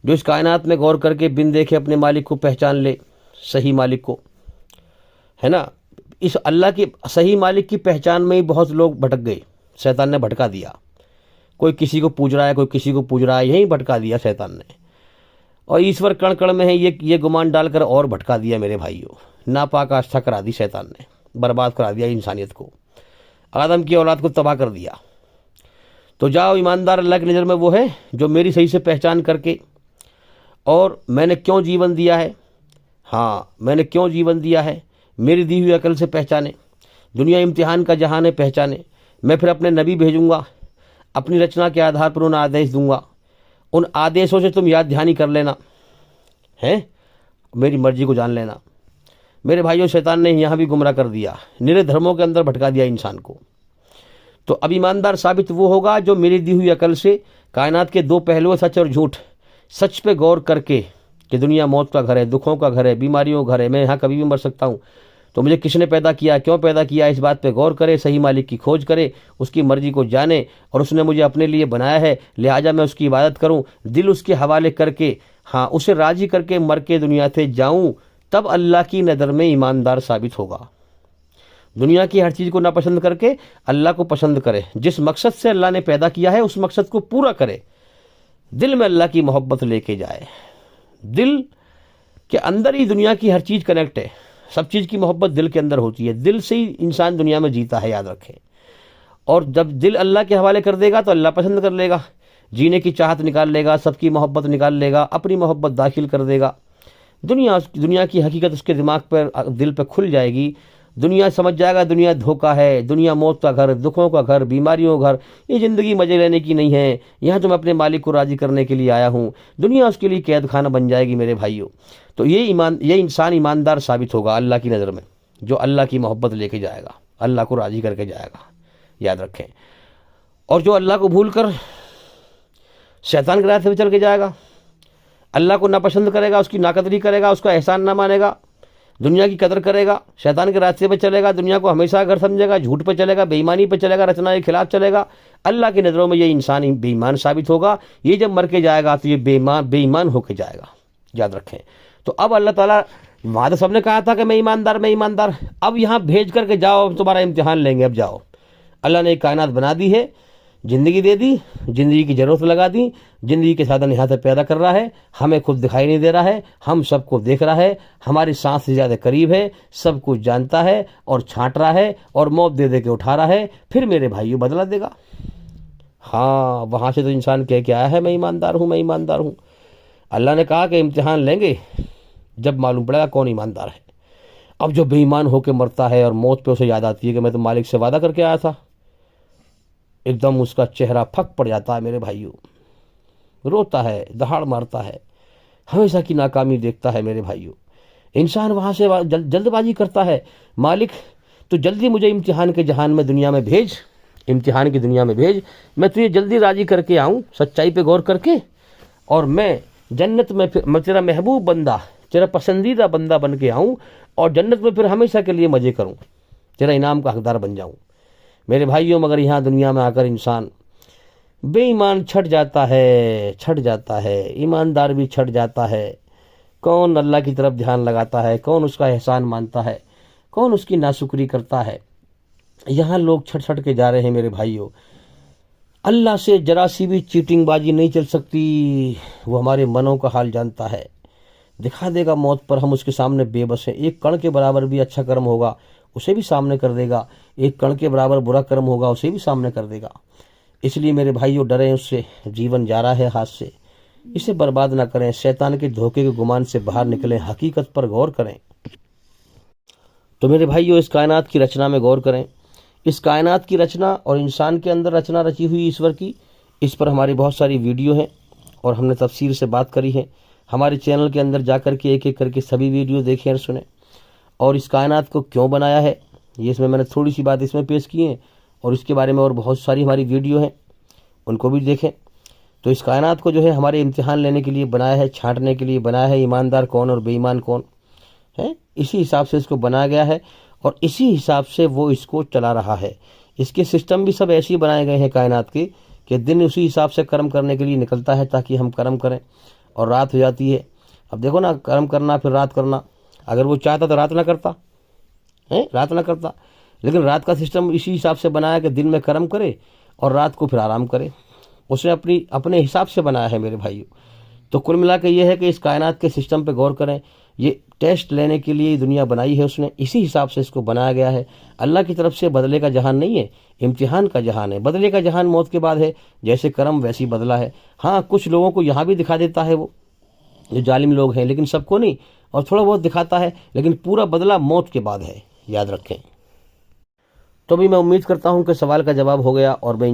जो इस कायनात में गौर करके बिन देखे अपने मालिक को पहचान ले, सही मालिक को, है ना। इस अल्लाह की सही मालिक की पहचान में ही बहुत लोग भटक गए, शैतान ने भटका दिया। कोई किसी को पूज रहा है, कोई किसी को पूज रहा है, यही भटका दिया शैतान ने। और ईश्वर कण कण में है, ये गुमान डालकर और भटका दिया मेरे भाइयों। नापाक आस्था करा दी शैतान ने, बर्बाद करा दिया इंसानियत को, आदम की औलाद को तबाह कर दिया। तो जाओ, ईमानदार अल्लाह की नज़र में वो है जो मेरी सही से पहचान करके, और मैंने क्यों जीवन दिया है, हाँ मैंने क्यों जीवन दिया है, मेरी दी हुई अकल से पहचाने। दुनिया इम्तिहान का जहान है, पहचाने। मैं फिर अपने नबी भेजूंगा, अपनी रचना के आधार पर उन आदेश दूंगा, उन आदेशों से तुम याद ध्यानी कर लेना है, मेरी मर्जी को जान लेना। मेरे भाइयों, शैतान ने यहाँ भी गुमराह कर दिया, निरे धर्मों के अंदर भटका दिया इंसान को। तो अब ईमानदार साबित वो होगा जो मेरी दी हुई अकल से कायनात के दो पहलुओं, सच और झूठ, सच पे गौर करके कि दुनिया मौत का घर है, दुखों का घर है, बीमारियों का घर है, मैं यहाँ कभी भी मर सकता हूँ, तो मुझे किसने पैदा किया, क्यों पैदा किया, इस बात पे गौर करे, सही मालिक की खोज करे, उसकी मर्जी को जाने, और उसने मुझे अपने लिए बनाया है, लिहाजा मैं उसकी इबादत करूँ, दिल उसके हवाले करके, हाँ उसे राजी करके मर के दुनिया से जाऊँ, तब अल्लाह की नज़र में ईमानदार साबित होगा। दुनिया की हर चीज़ को नापसंद करके अल्लाह को पसंद करे, जिस मकसद से अल्लाह ने पैदा किया है उस मकसद को पूरा करे, दिल में अल्लाह की मोहब्बत लेके जाए। दिल के अंदर ही दुनिया की हर चीज़ कनेक्ट है, सब चीज़ की मोहब्बत दिल के अंदर होती है, दिल से ही इंसान दुनिया में जीता है, याद रखें। और जब दिल अल्लाह के हवाले कर देगा तो अल्लाह पसंद कर लेगा, जीने की चाहत निकाल लेगा, सबकी मोहब्बत निकाल लेगा, अपनी मोहब्बत दाखिल कर देगा। दुनिया की हकीकत उसके दिमाग पर, दिल पर खुल जाएगी। दुनिया समझ जाएगा दुनिया धोखा है, दुनिया मौत का घर, दुखों का घर, बीमारियों का घर, ये ज़िंदगी मज़े लेने की नहीं है, यहाँ तो मैं अपने मालिक को राज़ी करने के लिए आया हूँ, दुनिया उसके लिए कैद खाना बन जाएगी मेरे भाइयों। तो ये इंसान ईमानदार साबित होगा अल्लाह की नज़र में, जो अल्लाह की मोहब्बत लेके जाएगा, अल्लाह को राज़ी करके जाएगा, याद रखें। और जो अल्लाह को भूल कर शैतान के रास्ते पे चल के जाएगा, अल्लाह को नापसंद करेगा, उसकी नाकदरी करेगा, उसका एहसान ना मानेगा, दुनिया की कदर करेगा, शैतान के रास्ते पे चलेगा, दुनिया को हमेशा घर समझेगा, झूठ पे चलेगा, बेईमानी पे चलेगा, रचना के खिलाफ चलेगा, अल्लाह की नज़रों में ये इंसान बेईमान साबित होगा। ये जब मर के जाएगा तो ये बेईमान होके जाएगा, याद रखें। तो अब अल्लाह ताला, वहाँ तो सबने कहा था कि मैं ईमानदार, अब यहाँ भेज करके जाओ, अब तुम्हारा इम्तिहान लेंगे, अब जाओ। अल्लाह ने एक कायनात बना दी है, ज़िंदगी दे दी, ज़िंदगी की ज़रूरत लगा दी, ज़िंदगी के साधन यहाँ से पैदा कर रहा है, हमें खुद दिखाई नहीं दे रहा है, हम सबको देख रहा है, हमारी सांस से ज़्यादा करीब है, सब कुछ जानता है और छांट रहा है और मौत दे दे के उठा रहा है, फिर मेरे भाइयों बदला देगा। हाँ, वहाँ से तो इंसान कह के आया है मैं ईमानदार हूँ। अल्लाह ने कहा कि इम्तिहान लेंगे, जब मालूम पड़ेगा कौन ईमानदार है। अब जो बेईमान होकर मरता है और मौत पे उसे याद आती है कि मैं तो मालिक से वादा करके आया था, एकदम उसका चेहरा फक पड़ जाता है मेरे भाइयों, रोता है, दहाड़ मारता है, हमेशा की नाकामी देखता है मेरे भाइयों। इंसान वहाँ से जल्दबाजी करता है, मालिक तो जल्दी मुझे इम्तिहान के जहान में, दुनिया में भेज, इम्तिहान की दुनिया में भेज, मैं तुझे जल्दी राज़ी करके आऊँ, सच्चाई पे गौर करके, और मैं जन्नत में फिर मैं तेरा महबूब बंदा, तेरा पसंदीदा बंदा बन के आऊँ, और जन्नत में फिर हमेशा के लिए मज़े करूँ, तेरा इनाम का हकदार बन जाऊँ। मेरे भाइयों, मगर यहाँ दुनिया में आकर इंसान बेईमान छट जाता है, ईमानदार भी छट जाता है। कौन अल्लाह की तरफ ध्यान लगाता है, कौन उसका एहसान मानता है, कौन उसकी नाशुक्री करता है। यहाँ लोग छट के जा रहे हैं मेरे भाइयों। अल्लाह से जरा सी भी चीटिंगबाजी नहीं चल सकती, वो हमारे मनों का हाल जानता है, दिखा देगा मौत पर, हम उसके सामने बेबस हैं। एक कण के बराबर भी अच्छा कर्म होगा उसे भी सामने कर देगा, एक कण के बराबर बुरा कर्म होगा उसे भी सामने कर देगा। इसलिए मेरे भाइयों, डरें उससे, जीवन जा रहा है हाथ से, इसे बर्बाद ना करें, शैतान के धोखे के गुमान से बाहर निकलें, हकीकत पर गौर करें। तो मेरे भाइयों, इस कायनात की रचना में गौर करें। इस कायनात की रचना और इंसान के अंदर रचना रची हुई ईश्वर की, इस पर हमारी बहुत सारी वीडियो हैं और हमने तफसील से बात करी है। हमारे चैनल के अंदर जा कर के एक एक करके सभी वीडियो देखें और सुने। और इस कायनात को क्यों बनाया है, ये इसमें मैंने थोड़ी सी बात इसमें पेश की है, और इसके बारे में और बहुत सारी हमारी वीडियो हैं, उनको भी देखें। तो इस कायनात को जो है हमारे इम्तिहान लेने के लिए बनाया है, छांटने के लिए बनाया है, ईमानदार कौन और बेईमान कौन है, इसी हिसाब से इसको बनाया गया है और इसी हिसाब से वो इसको चला रहा है। इसके सिस्टम भी सब ऐसे ही बनाए गए हैं कायनात के कि दिन उसी हिसाब से कर्म करने के लिए निकलता है ताकि हम कर्म करें, और रात हो जाती है। अब देखो ना, कर्म करना फिर रात करना, अगर वो चाहता तो रात ना करता है, रात ना करता, लेकिन रात का सिस्टम इसी हिसाब से बनाया कि दिन में कर्म करे और रात को फिर आराम करे। उसने अपने हिसाब से बनाया है मेरे भाइयों। तो कुल मिला के ये है कि इस कायनात के सिस्टम पे गौर करें। ये टेस्ट लेने के लिए दुनिया बनाई है उसने, इसी हिसाब से इसको बनाया गया है। अल्लाह की तरफ से बदले का जहान नहीं है, इम्तिहान का जहान है। बदले का जहान मौत के बाद है, जैसे कर्म वैसी बदला है। हाँ, कुछ लोगों को यहाँ भी दिखा देता है वो जो जालिम लोग हैं, लेकिन सबको नहीं, और थोड़ा बहुत दिखाता है, लेकिन पूरा बदला मौत के बाद है, याद रखें। तो भी मैं उम्मीद करता हूँ कि सवाल का जवाब हो गया, और मैं